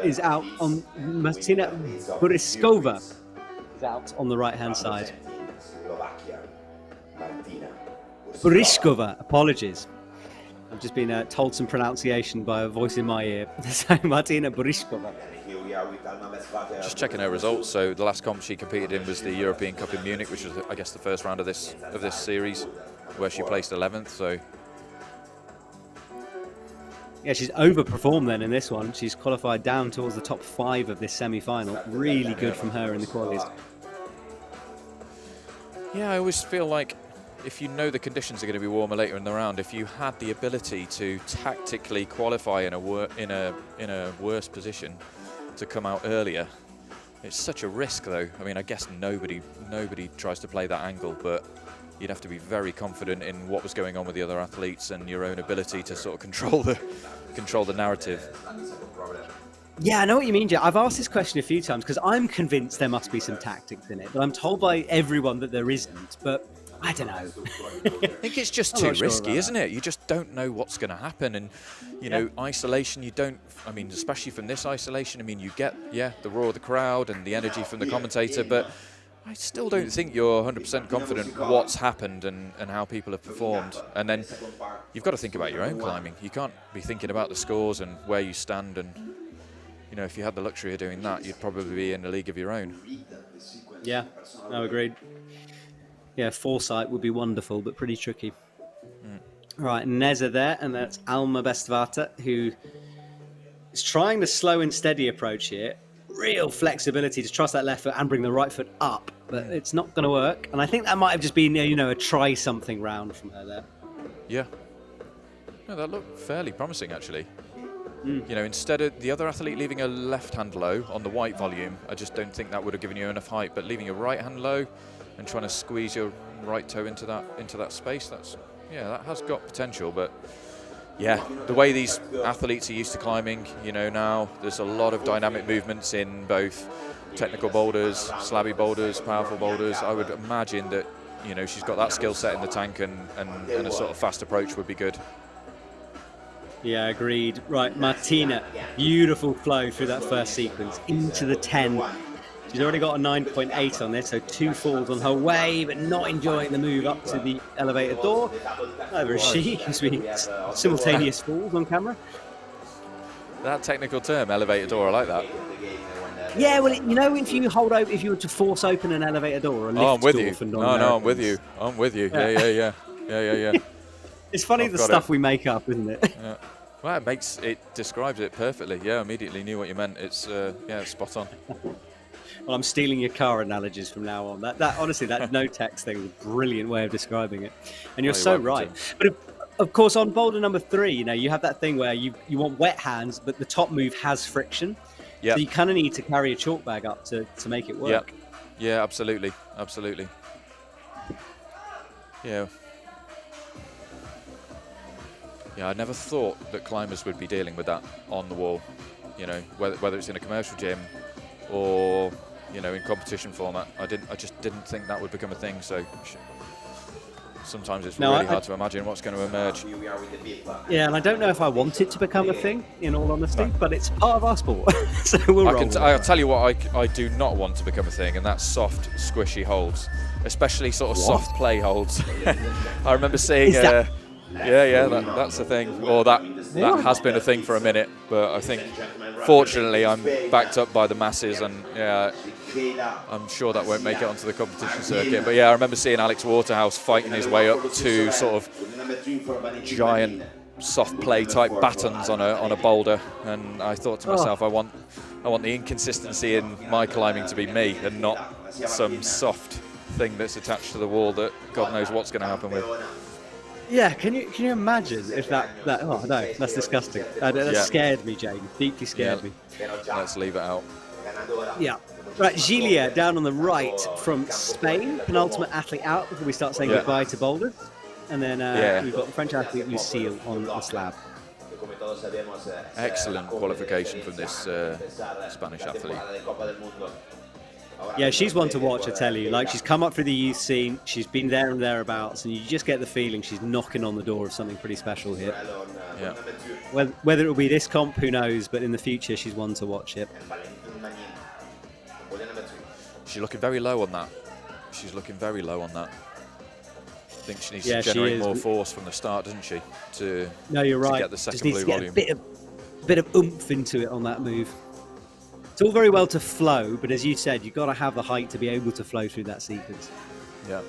is out on Martina Boriskova is out on the right hand side. Boriskova, apologies. I've just been told some pronunciation by a voice in my ear. So Martina Boriskova. Just checking her results. So the last comp she competed in was the European Cup in Munich, which was, I guess, the first round of this series, where she placed 11th. So yeah, she's overperformed then in this one. She's qualified down towards the top 5 of this semi-final. Really good from her in the qualies. Yeah, I always feel like if you know the conditions are going to be warmer later in the round, if you had the ability to tactically qualify in a worse position to come out earlier, it's such a risk though. I mean, I guess nobody tries to play that angle, but you'd have to be very confident in what was going on with the other athletes and your own ability to sort of control the narrative. Yeah, I know what you mean, Jay. I've asked this question a few times because I'm convinced there must be some tactics in it, but I'm told by everyone that there isn't. But I don't know. I think it's just too risky, isn't it? You just don't know what's going to happen. And, you know, isolation, you don't, I mean, especially from this isolation, I mean, you get, the roar of the crowd and the energy from the commentator, but I still don't think you're 100% confident what's happened and how people have performed. And then you've got to think about your own climbing. You can't be thinking about the scores and where you stand. And, you know, if you had the luxury of doing that, you'd probably be in a league of your own. Yeah, no, agreed. Yeah, foresight would be wonderful, but pretty tricky. Right, Neza there, and that's Alma Bestvata, who is trying the slow and steady approach here. Real flexibility to trust that left foot and bring the right foot up, but it's not going to work. And I think that might have just been, you know, a try something round from her there. Yeah. No, that looked fairly promising, actually. You know, instead of the other athlete leaving a left hand low on the white volume, I just don't think that would have given you enough height. But leaving your right hand low and trying to squeeze your right toe into that space, that has got potential. But yeah, the way these athletes are used to climbing, you know, now there's a lot of dynamic movements in both technical boulders, slabby boulders, powerful boulders. I would imagine that, you know, she's got that skill set in the tank, and a sort of fast approach would be good. Yeah, agreed. Right, Martina, beautiful flow through that first sequence into the 10. She's already got a 9.8 on this, so 2 falls on her way, but not enjoying the move up to the elevator door. Neither is she, because we simultaneous falls on camera. That technical term, elevator door, I like that. Yeah, well, you know, if you were to force open an elevator door or a lift I'm with door you. for No, I'm with you. I'm with you. Yeah. It's funny the stuff we make up, isn't it? Yeah. Well, it describes it perfectly. Yeah, I immediately knew what you meant. It's it's spot on. Well, I'm stealing your car analogies from now on. That honestly, that no text thing was a brilliant way of describing it. And you're so right. But of course, on boulder number 3, you know, you have that thing where you want wet hands, but the top move has friction. Yeah. So you kind of need to carry a chalk bag up to make it work. Yeah, absolutely. Yeah. Yeah, I never thought that climbers would be dealing with that on the wall, you know, whether it's in a commercial gym or, you know, in competition format. I just didn't think that would become a thing. So sometimes it's really hard to imagine what's going to emerge. Yeah, and I don't know if I want it to become a thing, in all honesty, but it's part of our sport. So we'll roll. I'll tell you what I do not want to become a thing, and that's soft, squishy holds, especially sort of soft play holds. I remember seeing Yeah, that's the thing. Or that has been a thing for a minute. But I think, fortunately, I'm backed up by the masses, and yeah, I'm sure that won't make it onto the competition circuit. But yeah, I remember seeing Alex Waterhouse fighting his way up to sort of giant soft play type batons on a boulder, and I thought to myself, I want the inconsistency in my climbing to be me, and not some soft thing that's attached to the wall that God knows what's going to happen with. Yeah, can you imagine if that oh no, that's disgusting. That scared me, Jane. Deeply scared me. Let's leave it out. Yeah. Right, Gilia down on the right from Spain, penultimate athlete out before we start saying goodbye to boulders. And then we've got the French athlete Lucille on the slab. Excellent qualification from this Spanish athlete. Yeah, she's one to watch, I tell you. Like, she's come up through the youth scene, she's been there and thereabouts, and you just get the feeling she's knocking on the door of something pretty special here. Yeah. Whether it will be this comp, who knows, but in the future, she's one to watch it. She's looking very low on that. I think she needs to she generate is. more force from the start, doesn't she? No, you're right. To get the second just needs blue to get volume. a bit of oomph into it on that move. It's all very well to flow, but as you said, you've got to have the height to be able to flow through that sequence. Yeah.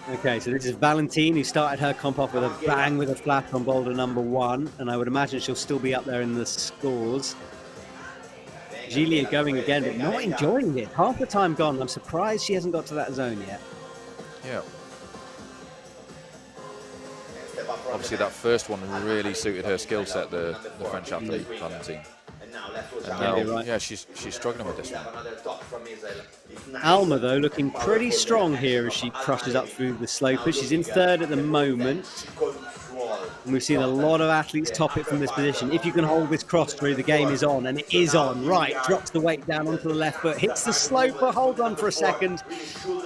Okay, so this is Valentine, who started her comp off with a bang with a flat on boulder number 1, and I would imagine she'll still be up there in the scores. Gilia going again, but not enjoying it. Half the time gone. I'm surprised she hasn't got to that zone yet. Yeah. Obviously, that first one really suited her skill set, the French athlete, Valentine. And now, she's struggling with this one. Alma, though, looking pretty strong here as she crushes up through the slopers. She's in third at the moment. And we've seen a lot of athletes top it from this position. If you can hold this cross through, the game is on, and it is on. Right, drops the weight down onto the left foot, hits the sloper, holds on for a second.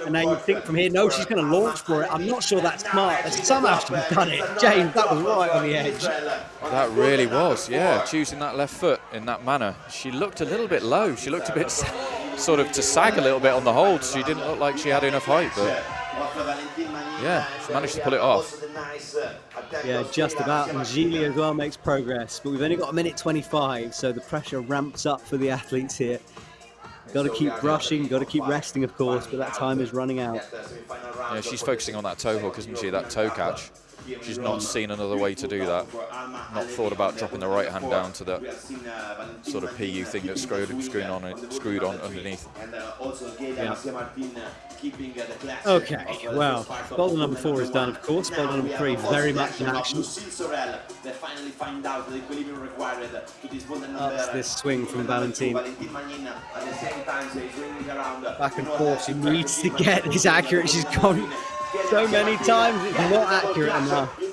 And now you think from here, no, she's going to launch for it. I'm not sure that's smart, but somehow she's done it. James, that was right on the edge. That really was, choosing that left foot in that manner. She looked a little bit low. She looked a bit sort of to sag a little bit on the hold. She didn't look like she had enough height, but yeah, she managed to pull it off. Yeah, just about. And Gilia as well makes progress, but we've only got 1:25, so the pressure ramps up for the athletes here. Got to keep brushing, got to keep resting, of course, but that time is running out. Yeah, she's focusing on that toe hook, isn't she? That toe catch. She's not seen another way to do that. Not thought about dropping the right hand down to that sort of PU thing that's screwed on underneath. Yeah. Okay, well, boulder number 4 is done, of course. Boulder number 3 very much in action. That's this swing from Valentine. Back and forth, she needs to get this accurate. She's gone so many times, it's not accurate enough. You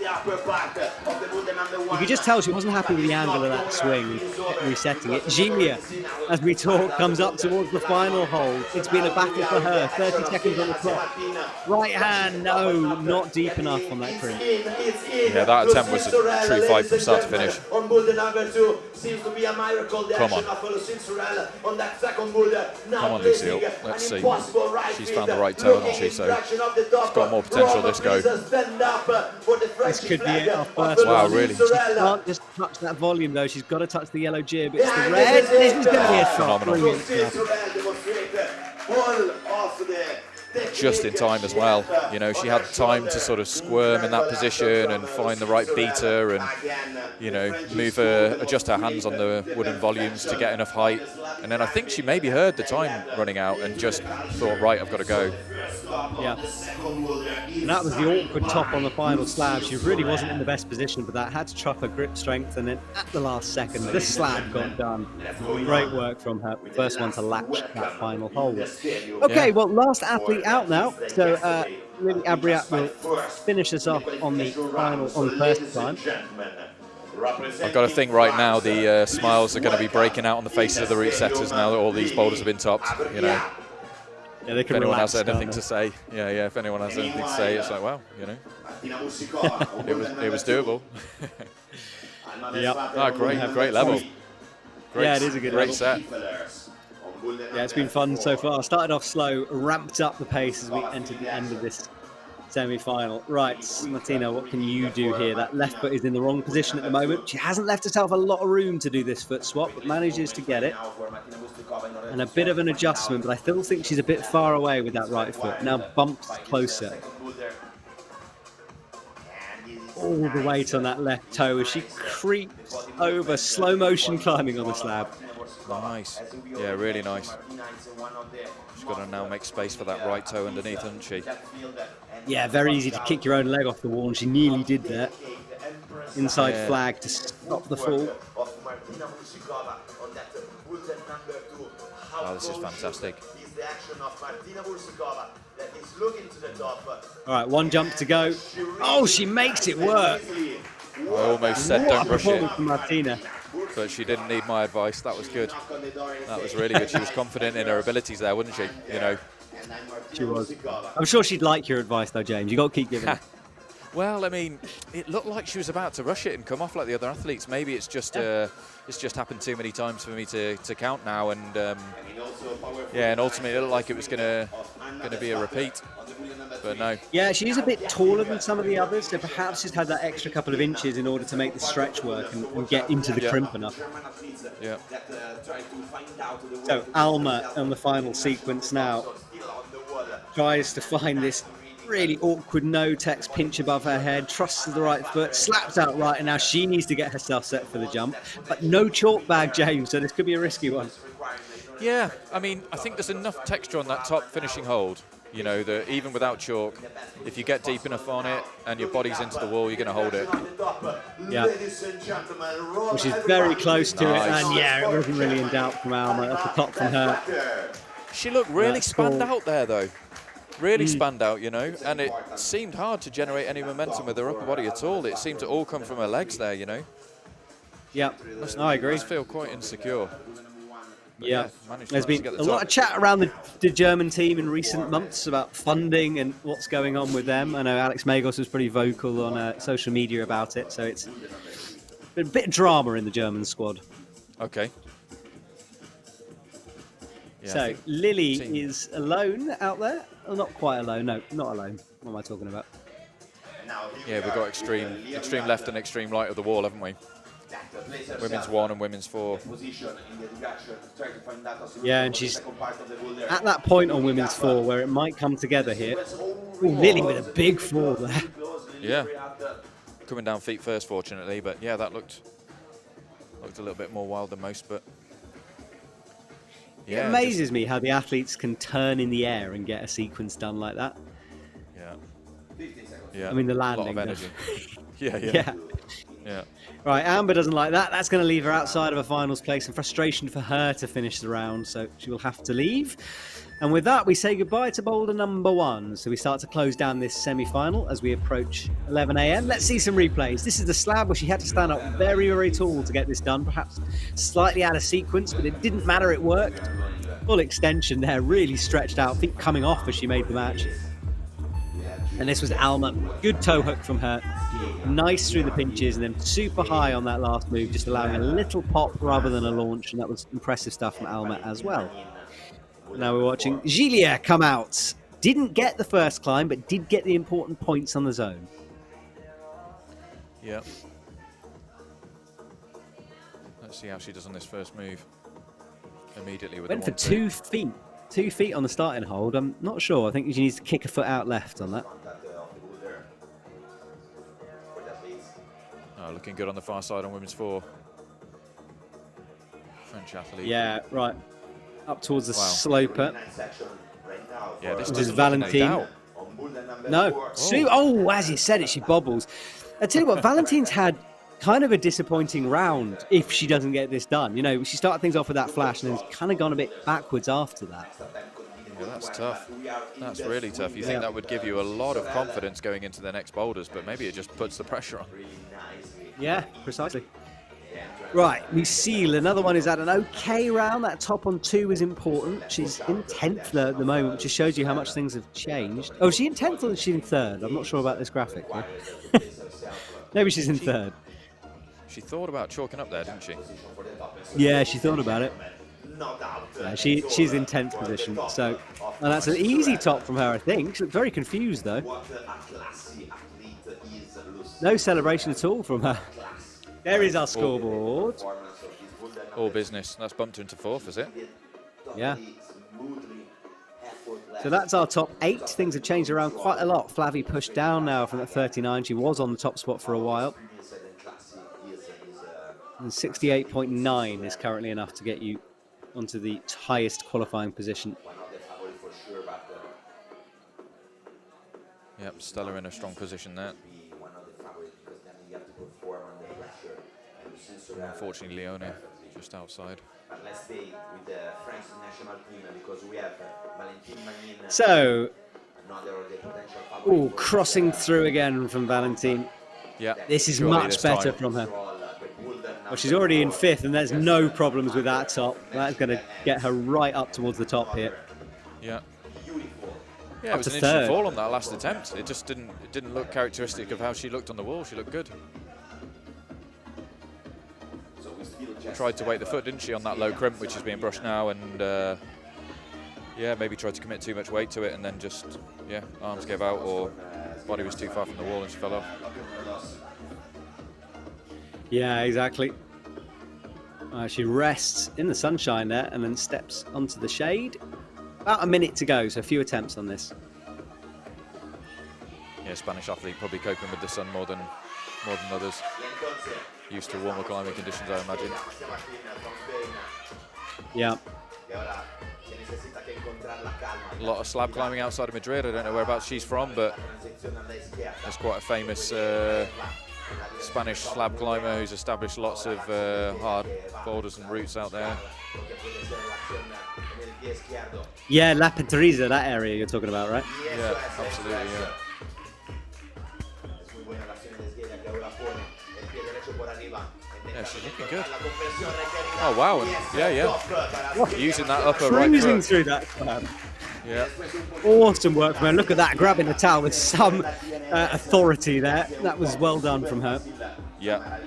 could just tell she wasn't happy with the angle of that swing, resetting it. Gilia, as we talk, comes up towards the final hold. It's been a battle for her. 30 seconds on the clock. Right hand, no, not deep enough on that crimp. Yeah, that attempt was a true fight from start to finish. Come on. Come on, Lucille. Let's see. She's found the right toe, hasn't she? So she's got more potential this go. This could be it, our first Wow, one. really? She can't just touch that volume, though. She's got to touch the yellow jib. It's the red. This is going to be a shot. Phenomenal. Brilliant. Just in time as well. You know, she had time to sort of squirm in that position and find the right beater and, you know, adjust her hands on the wooden volumes to get enough height. And then I think she maybe heard the time running out and just thought, right, I've got to go. Yeah. And that was the awkward top on the final slab. She really wasn't in the best position for that. Had to chop her grip strength, and then at the last second, the slab got done. Great work from her. First one to latch that final hold. Okay, well, last athlete out now. So Lily Abriat will finish us off on the final, on the first time. I've got to think right now the smiles are going to be breaking out on the faces of the route setters now that all these boulders have been topped. You know, yeah, they can if anyone relax, has anything to say, if anyone has anything to say, it's like, well, you know, it was doable. Yep. Great level. Yeah, it is a good level. set. Yeah, it's been fun so far. Started off slow, ramped up the pace as we entered the end of this semi-final. Right, Martina, what can you do here? That left foot is in the wrong position at the moment. She hasn't left herself a lot of room to do this foot swap, but manages to get it. And a bit of an adjustment, but I still think she's a bit far away with that right foot. Now bumps closer. All the weight on that left toe as she creeps over, slow motion climbing on the slab. Nice. Yeah, really nice. She's got to now make space for that right toe underneath, hasn't she? Yeah, very easy to kick your own leg off the wall, and she nearly did that. Inside flag to stop the fall. Oh, this is fantastic. All right, one jump to go. Oh, she makes it work. I almost said What don't a rush performance it, from Martina. but she didn't need my advice. That was good. That was really good. She was confident in her abilities there, wasn't she? You know. She was. I'm sure she'd like your advice, though, James. You got to keep giving it. Well, I mean, it looked like she was about to rush it and come off like the other athletes. Maybe it's just happened too many times for me to count now, and yeah, and ultimately it looked like it was gonna be a repeat, but no. Yeah, she is a bit taller than some of the others, so perhaps she's had that extra couple of inches in order to make the stretch work and get into the crimp enough. Yeah. So Alma on the final sequence now tries to find this really awkward no-tex pinch above her head, trusts to the right foot, slaps out right, and now she needs to get herself set for the jump. But no chalk bag, James, so this could be a risky one. Yeah, I mean, I think there's enough texture on that top finishing hold. You know, that even without chalk, if you get deep enough on it and your body's into the wall, you're going to hold it. Yeah. Well, she's very close to it, and yeah, it wasn't really in doubt from Alma at the top from her. She looked really That's spanned cool. out there, though. Really spanned out, you know, and it seemed hard to generate any momentum with her upper body at all. It seemed to all come from her legs there, you know. Yeah, I agree. Must feel quite insecure. But Yeah, managed there's to been get a the lot top. of chat around the German team in recent months about funding and what's going on with them. I know Alex Magos was pretty vocal on social media about it, so it's been a bit of drama in the German squad. Okay. Yeah, I So think Lily team- is alone out there. Oh, not quite alone. No, not alone. What am I talking about? Yeah, we've got extreme left and extreme right of the wall, haven't we? Women's 1 and women's 4. Yeah, and she's at that point on women's 4 where it might come together here. Ooh, Lily with a big fall there. Yeah. Coming down feet first, fortunately, but yeah, that looked a little bit more wild than most, but It yeah, amazes me how the athletes can turn in the air and get a sequence done like that. Yeah. I mean, the A lot landing. of energy. Yeah. Yeah. Right, Amber doesn't like that. That's going to leave her outside of a finals place, and frustration for her to finish the round, so she will have to leave. And with that, we say goodbye to boulder number 1. So we start to close down this semi-final as we approach 11 a.m. Let's see some replays. This is the slab where she had to stand up very, very tall to get this done. Perhaps slightly out of sequence, but it didn't matter. It worked. Full extension there, really stretched out. I think coming off as she made the match. And this was Alma. Good toe hook from her. Nice through the pinches and then super high on that last move, just allowing a little pop rather than a launch. And that was impressive stuff from Alma as well. Now we're watching Gilia come out. Didn't get the first climb, but did get the important points on the zone. Yeah. Let's see how she does on this first move. Immediately with Went the for 1-2. 2 feet. 2 feet on the starting hold. I'm not sure. I think she needs to kick a foot out left on that. Oh, looking good on the far side on women's 4. French athlete. Yeah, right. Up towards the Wow. sloper. Yeah, this This doesn't is look Valentine. any doubt. No. Sue. Oh, as you said it, she bobbles. I tell you what, Valentine's had kind of a disappointing round if she doesn't get this done. You know, she started things off with that flash and then kind of gone a bit backwards after that. Yeah, that's tough. That's really tough. You think that would give you a lot of confidence going into the next boulders, but maybe it just puts the pressure on. Yeah, precisely. Right, Lucille, another one is at an okay round. That top on 2 is important. She's in 10th there at the moment, which just shows you how much things have changed. Oh, is she in 10th or is she in 3rd? I'm not sure about this graphic. Maybe she's in 3rd. She thought about chalking up there, didn't she? Yeah, she thought about it. not out. She's in 10th position. So, and that's an easy top from her, I think. She looked very confused though. What a classy athlete is Lucy. No celebration at all from her. There is our scoreboard. All business. That's bumped her into 4th, is it? Yeah. So that's our top 8. Things have changed around quite a lot. Flavie pushed down now from at 39. She was on the top spot for a while. And 68.9 is currently enough to get you onto the highest qualifying position. Yep, Stella in a strong position there. Unfortunately, Leone just outside. Let's stay with the French national team because we have Valentine Magnin. So, Another of the potential favorites. crossing through again from Valentine. Yeah, This is surely much this better time. from her. Well, she's already in 5th, and there's no problems with that top. That's going to get her right up towards the top here. Yeah. Beautiful. Yeah, Up it was to an interesting 3rd. fall on that last attempt. It just didn't look characteristic of how she looked on the wall. She looked good. So we still just Tried to weight the foot, didn't she, on that low crimp, which is being brushed now, and yeah, maybe tried to commit too much weight to it, and then just arms gave out or body was too far from the wall and she fell off. Yeah, exactly. She rests in the sunshine there and then steps onto the shade. About a minute to go, so a few attempts on this. Yeah, Spanish athlete probably coping with the sun more than others. Used to warmer climbing conditions, I imagine. Yeah. A lot of slab climbing outside of Madrid. I don't know whereabouts she's from, but there's quite a famous Spanish slab climber who's established lots of hard boulders and routes out there. Yeah, La Pedriza, that area you're talking about, right? Yeah, absolutely, yeah. Yeah, she's looking good. Oh, wow. And yeah. Using that upper right Cruising foot. through that climb. Yeah. Awesome work from her. Look at that, grabbing the towel with some authority there. That was well done from her. Yeah.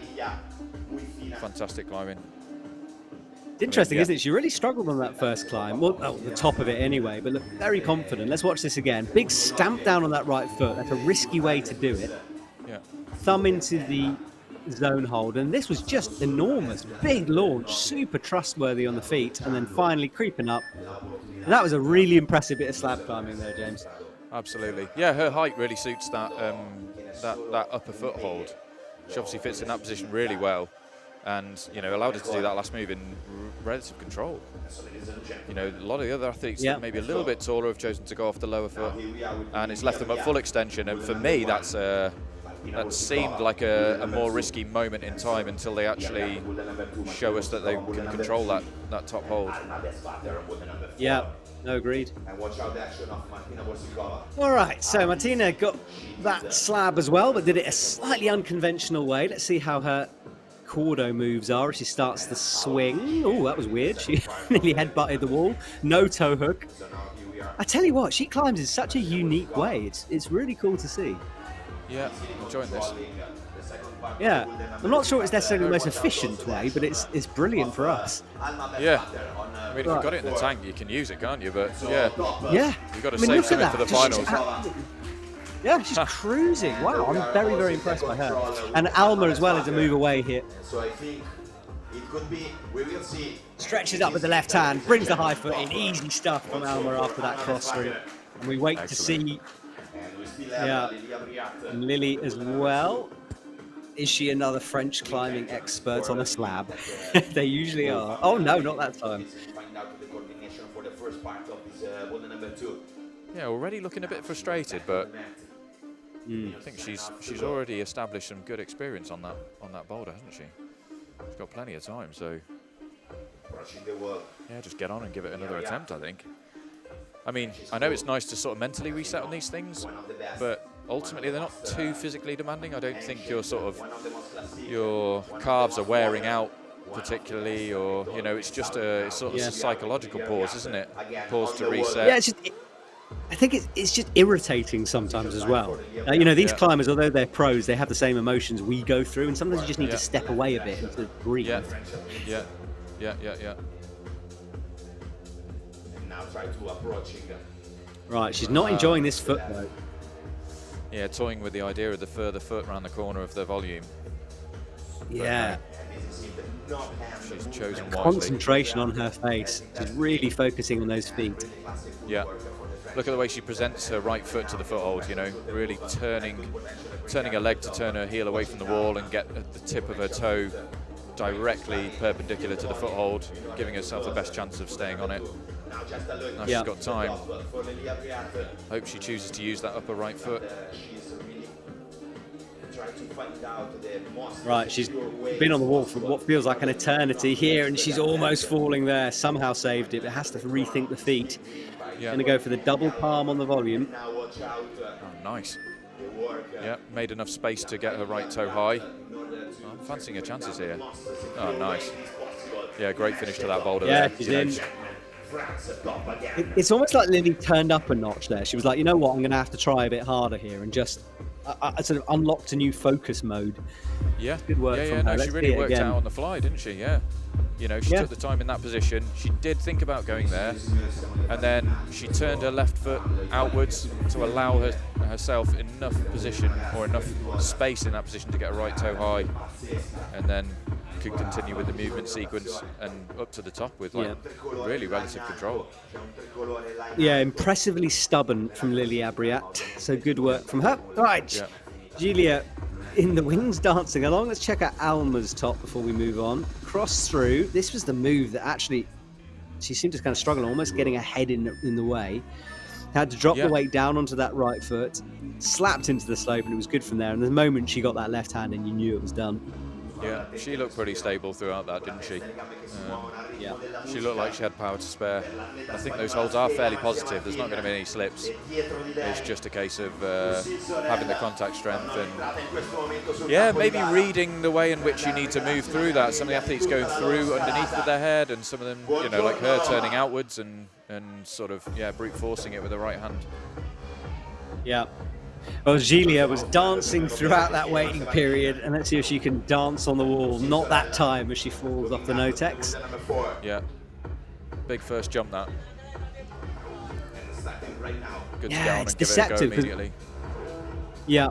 Fantastic climbing. It's interesting, Yeah. isn't it? She really struggled on that first climb. Well, the top of it anyway, but looked very confident. Let's watch this again. Big stamp down on that right foot. That's a risky way to do it. Yeah. Thumb into the zone hold, and this was just enormous. Big launch, super trustworthy on the feet, and then finally creeping up. And that was a really impressive bit of slab climbing there, James. Absolutely. Yeah, her height really suits that that upper foothold. She obviously fits in that position really well, and allowed her to do that last move in relative control. A lot of the other athletes that maybe a little bit taller have chosen to go off the lower foot, and it's left them at full extension. And for me, that seemed like a more risky moment in time until they actually show us that they can control that top hold. Yeah, no, agreed. And watch out the action of Martina Borsicova. All right, so Martina got that slab as well, but did it a slightly unconventional way. Let's see how her cordo moves are as she starts the swing. Oh, that was weird. She nearly headbutted the wall. No toe hook. I tell you what, she climbs in such a unique way. It's really cool to see. Yeah, enjoying this. Yeah, I'm not sure it's necessarily the most efficient way, but it's brilliant for us. Yeah. I mean, if you've got it in the tank, you can use it, can't you? But yeah, Yeah. you've got to I mean, save look at something for the that. She's finals. Yeah, she's cruising. Wow, I'm very, very impressed by her. And Alma as well is a move away here. So I think it could be, we will see. Stretches up with the left hand, brings the high foot in. Easy stuff from Alma after that cross through. And we wait to see And we still have Lilia Briat. and Lily as well. Is she another French climbing expert on a slab? They usually are. Oh no, not that time. Find out the coordination for the first part of this boulder number 2. Yeah, already looking a bit frustrated, but I think she's already established some good experience on that boulder, hasn't she? She's got plenty of time, so Rushing the wall. yeah, just get on and give it another attempt, I think. I mean, I know it's nice to sort of mentally reset on these things, but ultimately they're not too physically demanding. I don't think your calves are wearing out particularly, or it's just a sort of a psychological pause, isn't it? Pause to reset. Yeah, it's just. I think it's just irritating sometimes as well. These climbers, although they're pros, they have the same emotions we go through, and sometimes you just need to step away a bit and to breathe. Yeah. now try to approaching. Right, she's not enjoying this foot though. Yeah, toying with the idea of the further foot around the corner of the volume. Yeah. She's chosen wisely. Concentration on her face. She's really focusing on those feet. Yeah. Look at the way she presents her right foot to the foothold, you know, really turning her leg to turn her heel away from the wall and get the tip of her toe directly perpendicular to the foothold, giving herself the best chance of staying on it. Now she's got time. Hope she chooses to use that upper right foot. Right, she's been on the wall for what feels like an eternity here, and she's almost falling there. Somehow saved it, but has to rethink the feet. Yeah. Going to go for the double palm on the volume. Oh, nice. Yeah, made enough space to get her right toe high. I'm fancying her chances here. Oh, nice. Yeah, great finish to that boulder Yeah, there. she's in. It's almost like Lily turned up a notch there. She was like, you know what, I'm going to have to try a bit harder here, and just sort of unlocked a new focus mode. Yeah, good work from her. No, she really worked out on the fly, didn't she? Yeah. You know, she took the time in that position. She did think about going there, and then she turned her left foot outwards to allow herself enough position or enough space in that position to get her right toe high, and then could continue with the movement sequence and up to the top with really relative control. Yeah, impressively stubborn from Lily Abriat. So good work from her. Right, Julia in the wings dancing along. Let's check out Alma's top before we move on. Cross through. This was the move that actually she seemed to kind of struggle, almost getting her head in the way. Had to drop the weight down onto that right foot, slapped into the slope, and it was good from there. And the moment she got that left hand in, you knew it was done. Yeah, she looked pretty stable throughout that, didn't she? She looked like she had power to spare. I think those holds are fairly positive. There's not going to be any slips. It's just a case of having the contact strength and, maybe reading the way in which you need to move through that. Some of the athletes going through underneath with their head, and some of them, you know, like her turning outwards and sort of, brute forcing it with the right hand. Yeah. Well, Giulia was dancing throughout that waiting period, and let's see if she can dance on the wall. Not that time as she falls off the Notex. Yeah. Big first jump, that. Good to get on and give it a go immediately. Yeah.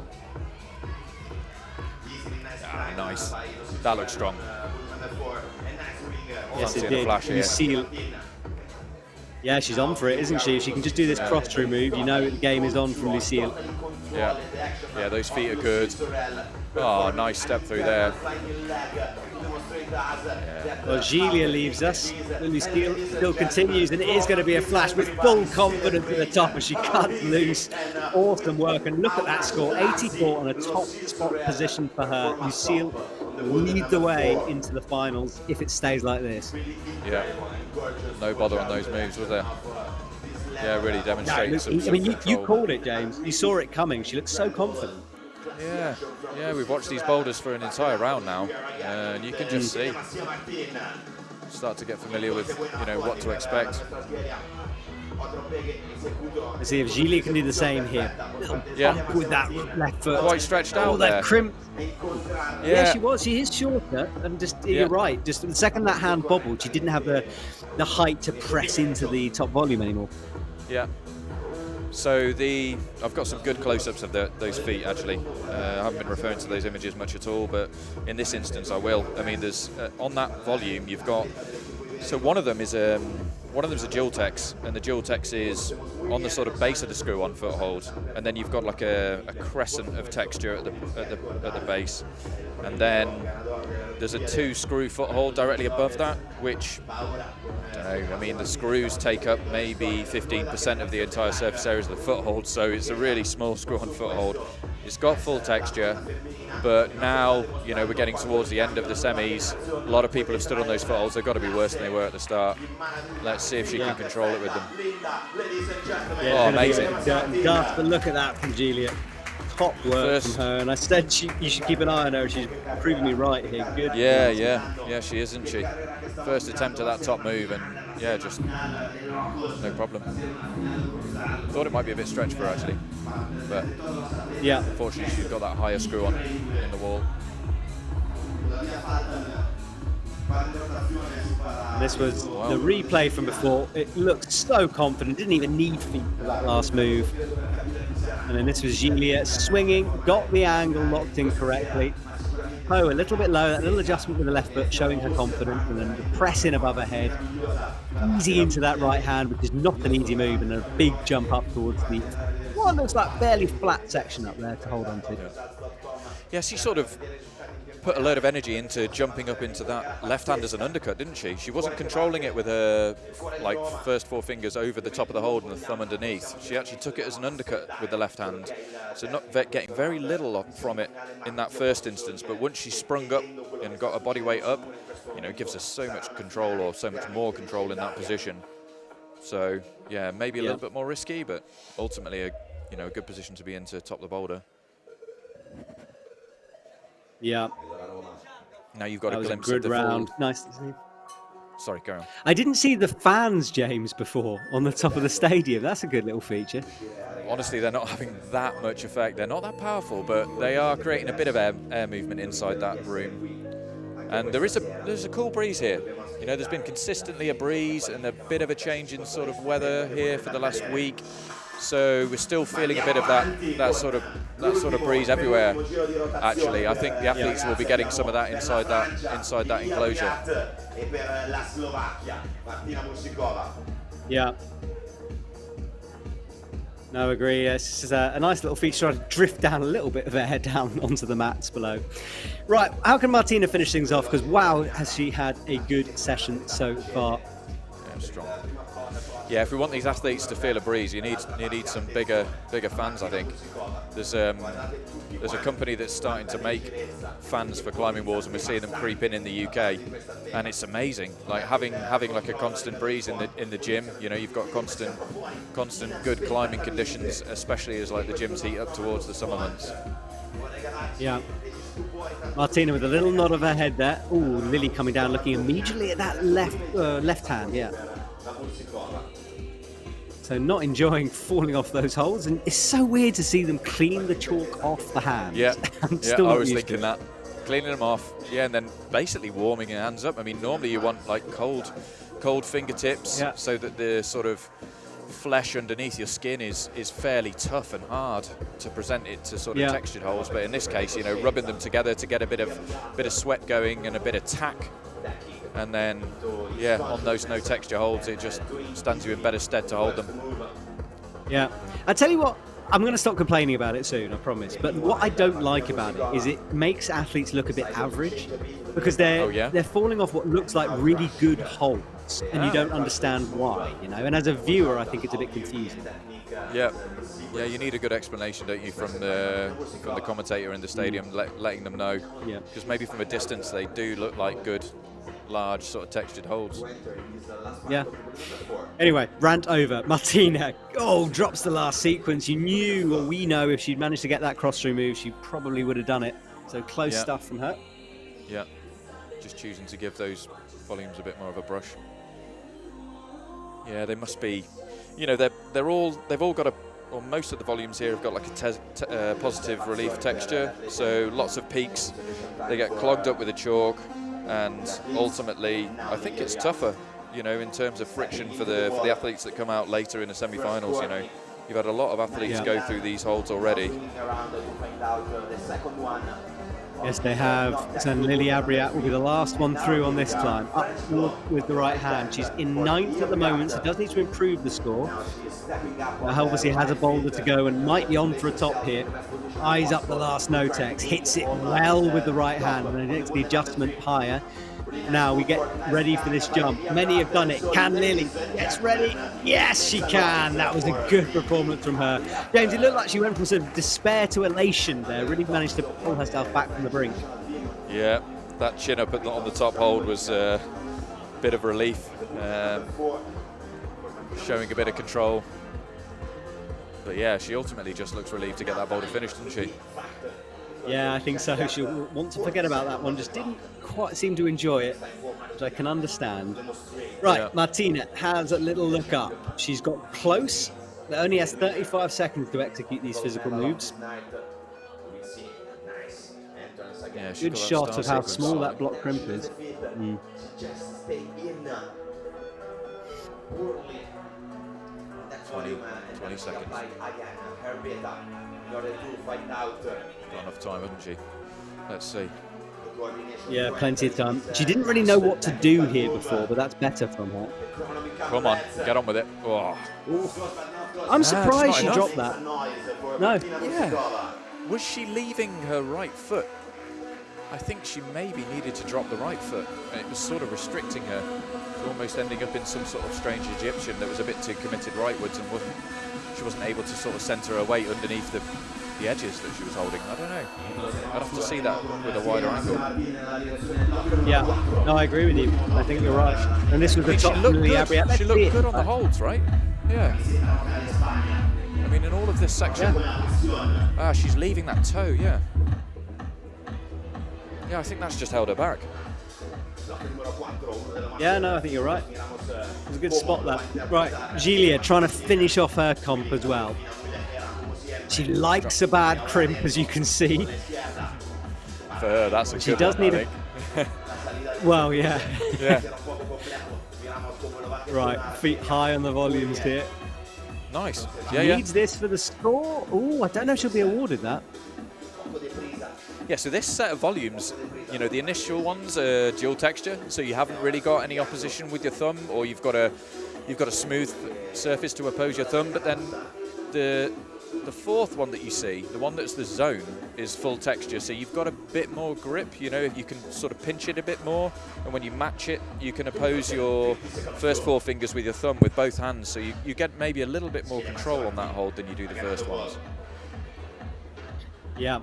Nice. That looks strong. Yes, it did. Lucille. Yeah, she's on for it, isn't she? If she can just do this cross-through move, you know the game is on from Lucille. Yeah, those feet are good. Oh, nice step through there. Well, Giulia leaves us. Lucille still continues, and it is going to be a flash with full confidence at the top as she cuts loose. Awesome work, and look at that score, 84 on a top spot position for her. Lucille will lead the way into the finals if it stays like this. Yeah, no bother on those moves, was there? Yeah, really demonstrating some you called it, James. You saw it coming. She looks so confident. Yeah, we've watched these boulders for an entire round now, and you can just see. Start to get familiar with, what to expect. Let's see if Giulia can do the same here. Bump with that left foot. Quite stretched out that there. Crimp. Yeah, she was. She is shorter, and you're right. Just the second that hand bobbled, she didn't have the height to press into the top volume anymore. Yeah. So I've got some good close-ups of those feet actually. I haven't been referring to those images much at all, but in this instance I will. I mean, there's on that volume you've got. So one of them is a Jiltex, and the Jiltex is on the sort of base of the screw-on foothold, and then you've got like a crescent of texture at the base, and then there's a 2-screw foothold directly above that, which I don't know. I mean, the screws take up maybe 15% of the entire surface area of the foothold, so it's a really small screw-on foothold. It's got full texture, but now, we're getting towards the end of the semis. A lot of people have stood on those footholds. They've got to be worse than they were at the start. Let's see if she can control it with them. Yeah, amazing. But look at that from Giulia. Top work from her, and I said you should keep an eye on her. She's proving me right here. Good. Yeah, she is, isn't she? First attempt at that top move, and just no problem. Thought it might be a bit stretched for her actually, but unfortunately she's got that higher screw on in the wall. This was the replay from before. It looked so confident, didn't even need feet for that last move. And then this was Giulia swinging, got the angle locked in correctly. Oh, a little bit low, that little adjustment with the left foot showing her confidence, and then the press in above her head. Easy into that right hand, which is not an easy move, and a big jump up towards the what looks like fairly flat section up there to hold on to. Yeah, she sort of put a load of energy into jumping up into that left hand as an undercut, didn't she? She wasn't controlling it with her like first 4 fingers over the top of the hold and the thumb underneath. She actually took it as an undercut with the left hand. So not getting very little from it in that first instance, but once she sprung up and got her body weight up, you know, it gives her so much control, or so much more control in that position. So yeah, maybe a little bit more risky, but ultimately a good position to be in to top the boulder. Yeah. Now you've got That a was glimpse a good of the round. full. Nice to see. Sorry, carry on. I didn't see the fans, James, before on the top of the stadium. That's a good little feature. Honestly, they're not having that much effect. They're not that powerful, but they are creating a bit of air movement inside that room. And there's a cool breeze here. You know, there's been consistently a breeze and a bit of a change in sort of weather here for the last week. So we're still feeling a bit of that sort of breeze everywhere. Actually, I think the athletes will be getting some of that inside that enclosure. Yeah. No, agree. This is a nice little feature. Try to drift down a little bit of air down onto the mats below. Right, how can Martina finish things off? Because wow, has she had a good session so far. Yeah, strong. Yeah, if we want these athletes to feel a breeze, you need some bigger fans, I think. There's a company that's starting to make fans for climbing walls, and we're seeing them creep in the UK, and it's amazing. Like having like a constant breeze in the gym. You know, you've got constant good climbing conditions, especially as like the gyms heat up towards the summer months. Yeah. Martina with a little nod of her head there. Ooh, Lily coming down, looking immediately at that left hand. Yeah. So not enjoying falling off those holds, and it's so weird to see them clean the chalk off the hands. Yeah, I was thinking that. Cleaning them off, yeah, and then basically warming your hands up. I mean, normally you want like cold fingertips, so that the sort of flesh underneath your skin is fairly tough and hard to present it to sort of textured holes. But in this case, you know, rubbing them together to get a bit of sweat going and a bit of tack. And then, yeah, on those no texture holds, it just stands you in better stead to hold them. Yeah. I tell you what, I'm going to stop complaining about it soon, I promise. But what I don't like about it is it makes athletes look a bit average, because they're falling off what looks like really good holds, and you don't understand why, you know. And as a viewer, I think it's a bit confusing. Yeah, you need a good explanation, don't you, from the commentator in the stadium, letting them know. Yeah. Because maybe from a distance they do look like good, large sort of textured holds. Yeah. Anyway, rant over. Martina, drops the last sequence. You knew, or we know, if she'd managed to get that cross-through move, she probably would have done it. So close stuff from her. Yeah. Just choosing to give those volumes a bit more of a brush. Yeah, they must be, you know, they've all got most of the volumes here have got like a positive relief texture. So lots of peaks. They get clogged up with the chalk. And ultimately, I think it's tougher, you know, in terms of friction for the athletes that come out later in the semi-finals. You know, you've had a lot of athletes go through these holds already. Yes, they have. So Lily Abriat will be the last one through on this climb. Up with the right hand. She's in 9th at the moment, so does need to improve the score. Obviously has a boulder to go and might be on for a top here. Eyes up the last no-tex, hits it well with the right hand, and it makes the adjustment higher. Now we get ready for this jump. Many have done it. Can Lily? Gets ready. Yes, she can. That was a good performance from her. James, it looked like she went from sort of despair to elation there. Really managed to pull herself back from the brink. Yeah, that chin up on the top hold was a bit of relief. Showing a bit of control. But yeah, she ultimately just looks relieved to get that boulder finished, doesn't she? Yeah, I think so. She'll want to forget about that one. Just didn't quite seem to enjoy it, which I can understand. Right, Martina has a little look up. She's got close. But only has 35 seconds to execute these physical moves. Yeah, she's Good got that shot star of how sequence. small that block crimp is. Mm. Just stay in poorly. That's 20 volume, and 20 then she seconds. applied again her beta in order to find out Got enough time, hasn't she? Let's see. the coordination. Yeah, plenty of time. She didn't really know what to do here before, but that's better from her. Come on, get on with it. Oh. I'm just surprised not she enough. dropped that. No. Yeah. Was she leaving her right foot? I think she maybe needed to drop the right foot. And it was sort of restricting her, almost ending up in some sort of strange Egyptian that was a bit too committed rightwards and she wasn't able to sort of centre her weight underneath the edges that she was holding. I don't know. I'd have to see that with a wider angle. Yeah, no, I agree with you. I think you're right. And this was the top she looked from the good. Abriat. She looked good on the holds, right? Yeah. I mean, in all of this section, she's leaving that toe. Yeah. Yeah, I think that's just held her back. Yeah, no, I think you're right. It was a good spot that. Right, Giulia trying to finish off her comp as well. She likes a bad crimp, as you can see. For her, that's a She good does one, need I a. think. Well, yeah. Yeah. Right, feet high on the volumes here. Nice. Yeah, Needs this for the score. Oh, I don't know if she'll be awarded that. Yeah, so this set of volumes, you know, the initial ones are dual texture, so you haven't really got any opposition with your thumb, or you've got a smooth surface to oppose your thumb. But then the fourth one that you see, the one that's the zone, is full texture, so you've got a bit more grip. You know, you can sort of pinch it a bit more, and when you match it, you can oppose your first four fingers with your thumb with both hands, so you get maybe a little bit more control on that hold than you do the first ones. Yeah.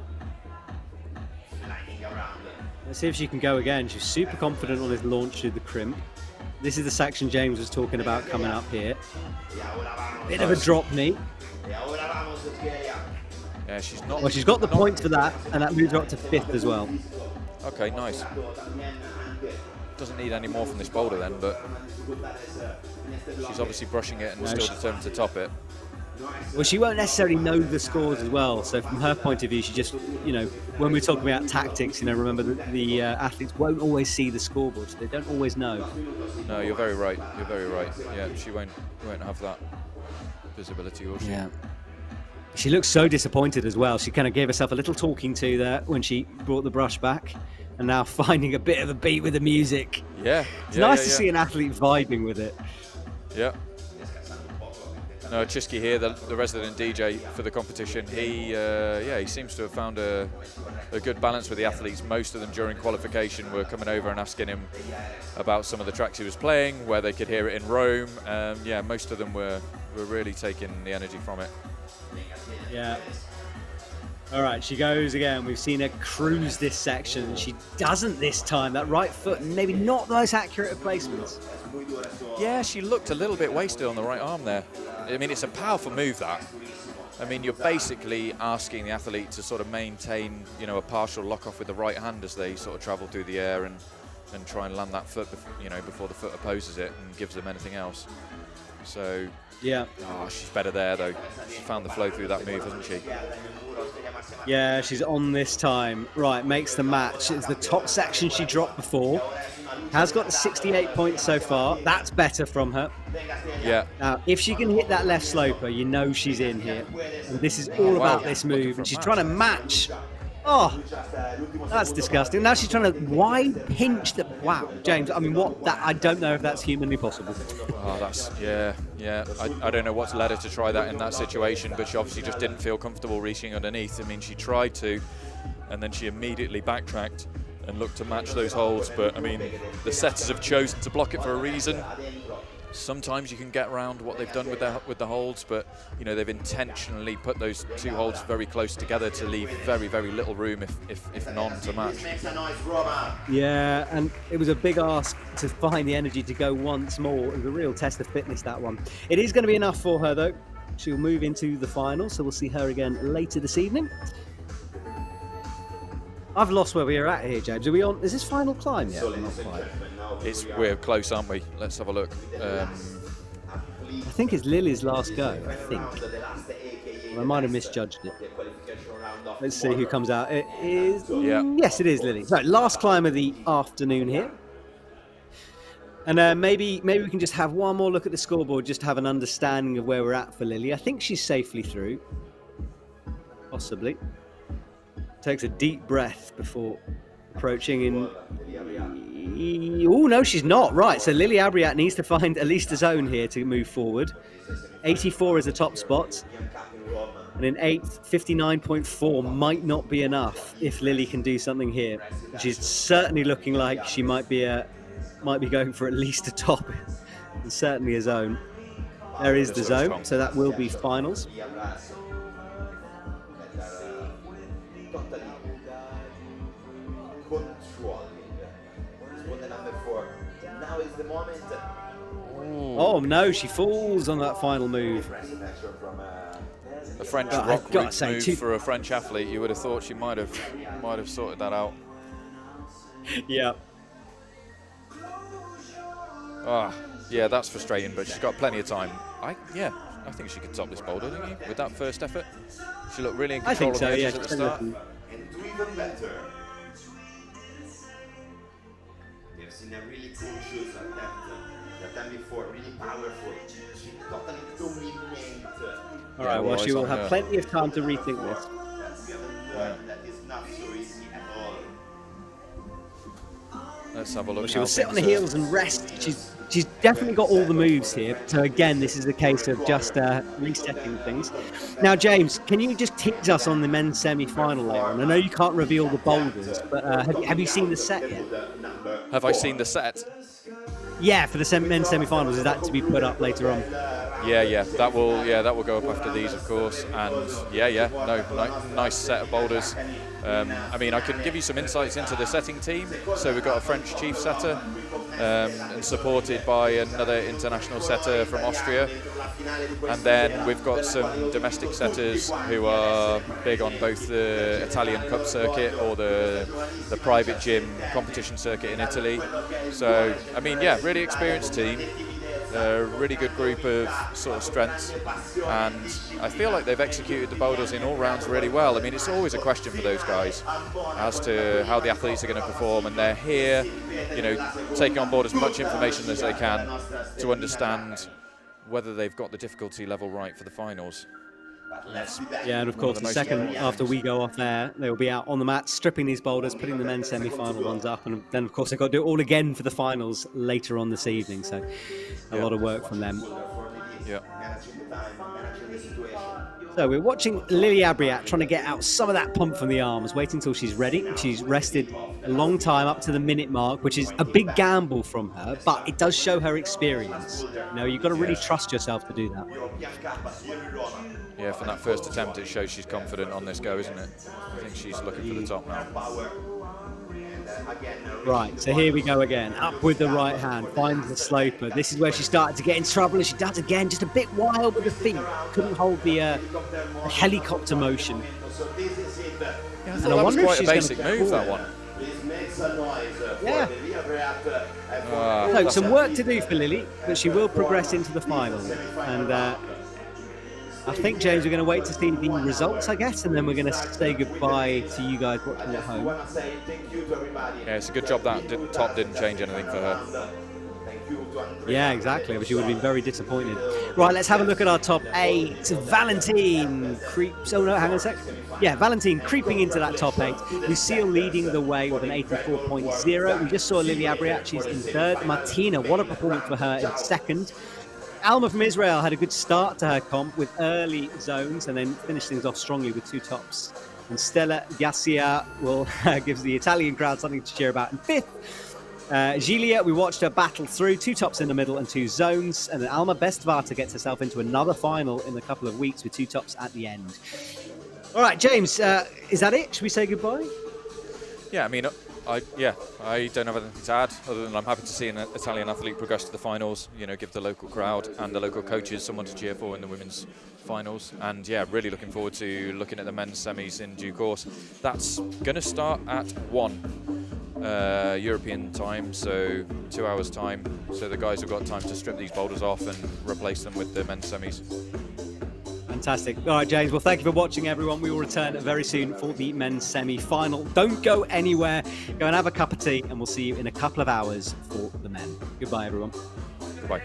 Let's see if she can go again. She's super confident on this launch to the crimp. This is the section James was talking about coming up here. Bit of a drop knee. Yeah, she's not. Well, she's got the points for that, and that moves her up to 5th as well. Okay, nice. Doesn't need any more from this boulder then, but she's obviously brushing it and still determined to top it. Well, she won't necessarily know the scores as well. So from her point of view, she just, you know, when we're talking about tactics, you know, remember that the athletes won't always see the scoreboard, so they don't always know. No, you're very right. You're very right. Yeah, she won't have that visibility, will she? Yeah. She looks so disappointed as well. She kind of gave herself a little talking to there when she brought the brush back, and now finding a bit of a beat with the music. Yeah. It's nice to see an athlete vibing with it. Yeah. No, Chisky here, the resident DJ for the competition, he seems to have found a good balance with the athletes. Most of them during qualification were coming over and asking him about some of the tracks he was playing, where they could hear it in Rome. Yeah, most of them were really taking the energy from it. Yeah. All right, she goes again. We've seen her cruise this section. She doesn't this time. That right foot, maybe not the most accurate of placements. Yeah, she looked a little bit wasted on the right arm there. I mean, it's a powerful move, that. I mean, you're basically asking the athlete to sort of maintain, you know, a partial lock-off with the right hand as they sort of travel through the air and try and land that foot, before the foot opposes it and gives them anything else. So, yeah. Oh, she's better there, though. She found the flow through that move, hasn't she? Yeah, she's on this time. Right, makes the match. It's the top section she dropped before. Has got 68 points so far. That's better from her. Yeah. Now, if she can hit that left sloper, you know she's in here. And this is all about this move. And she's trying to match. Oh, that's disgusting. Now she's trying to wide pinch the. Wow, James. I mean, I don't know if that's humanly possible. Oh, yeah. I don't know what's led her to try that in that situation, but she obviously just didn't feel comfortable reaching underneath. I mean, she tried to, and then she immediately backtracked and looked to match those holds. But I mean, the setters have chosen to block it for a reason. Sometimes you can get around what they've done with the holds, but you know, they've intentionally put those two holds very close together to leave very, very little room, if none, to match. Yeah, and it was a big ask to find the energy to go once more. It was a real test of fitness, that one. It is going to be enough for her, though. She'll move into the final, so we'll see her again later this evening. I've lost where we are at here, James. Are we on? Is this final climb yet? Not quite. We're close, aren't we? Let's have a look. I think it's Lily's last go. I think. I might have misjudged it. Let's see who comes out. It is, Yeah. yes, it is Lily. So last climb of the afternoon here. And maybe we can just have one more look at the scoreboard, just to have an understanding of where we're at for Lily. I think she's safely through, possibly. Takes a deep breath before approaching in. Oh, no, she's not. Right, so Lily Abriat needs to find at least a zone here to move forward. 84 is the top spot. And in 8th, 59.4 might not be enough if Lily can do something here. She's certainly looking like she might be going for at least a top and certainly a zone. There is the zone, so that will be finals. Oh no, she falls on that final move. A French I've rock gotta route say, move for a French athlete. You would have thought she might have sorted that out. Yeah. Ah, yeah, that's frustrating, but she's got plenty of time. I think she could top this boulder, don't you? With that first effort, she looked really in I control think so, of the yeah. edges at the start. And do even better. They've seen a really conscious attempt before, really powerful. She totally dominate. All right, well, she will have plenty of time to rethink this. That is not so easy at all. Let's have a look. Well, she will sit on the heels and rest. She's definitely got all the moves here. So again, this is a case of just resetting things. Now, James, can you just tease us on the men's semi-final there? And I know you can't reveal the boulders, but have you seen the set yet? Have I seen the set? Yeah, for the men's semi-finals, is that to be put up later on? Yeah, that will go up after these, of course. And nice set of boulders. I mean, I can give you some insights into the setting team. So we've got a French chief setter, and supported by another international setter from Austria. And then we've got some domestic setters who are big on both the Italian Cup circuit or the private gym competition circuit in Italy. So, I mean, yeah, really experienced team. A really good group of sort of strengths, and I feel like they've executed the boulders in all rounds really well. I mean, it's always a question for those guys as to how the athletes are going to perform, and they're here, taking on board as much information as they can to understand whether they've got the difficulty level right for the finals. Yeah, and of course, the second after we go off there, they will be out on the mat, stripping these boulders, putting the men's semi-final ones up, and then, of course, they've got to do it all again for the finals later on this evening. So, a lot of work from them. Yeah. So we're watching Lily Abriat trying to get out some of that pump from the arms, waiting until she's ready. She's rested a long time, up to the minute mark, which is a big gamble from her, but it does show her experience. You've got to really trust yourself to do that. Yeah, from that first attempt, it shows she's confident on this go, isn't it? I think she's looking for the top now. Right, so here we go again. Up with the right hand, finds the sloper. This is where she started to get in trouble, and she does again, just a bit wild with the feet. Couldn't hold the helicopter motion. Yeah, I thought that was quite a basic move, that one. Yeah. So some work to do for Lily, but she will progress into the final. And I think, James, we're going to wait to see the results, I guess, and then we're going to say goodbye to you guys watching at home. Yeah, it's a good job that top didn't change anything for her. Yeah, exactly. But she would have been very disappointed. Right, let's have a look at our top 8. Valentine creeps. Oh no, hang on a sec. Yeah, Valentine creeping into that top 8. Lucille leading the way with an 84.0. We just saw Lily Abriat. She's in 3rd. Martina, what a performance for her, in 2nd. Alma from Israel had a good start to her comp with early zones and then finished things off strongly with 2 tops. And Stella Gassia gives the Italian crowd something to cheer about in 5th. Giulia, we watched her battle through 2 tops in the middle and 2 zones. And then Alma Bestvata gets herself into another final in a couple of weeks with 2 tops at the end. All right, James, is that it? Should we say goodbye? Yeah, I mean, I don't have anything to add other than I'm happy to see an Italian athlete progress to the finals, give the local crowd and the local coaches someone to cheer for in the women's finals. And yeah, really looking forward to looking at the men's semis in due course. That's going to start at 1 European time, so 2 hours time. So the guys have got time to strip these boulders off and replace them with the men's semis. Fantastic. All right, James. Well, thank you for watching, everyone. We will return very soon for the men's semi-final. Don't go anywhere. Go and have a cup of tea, and we'll see you in a couple of hours for the men. Goodbye, everyone. Goodbye.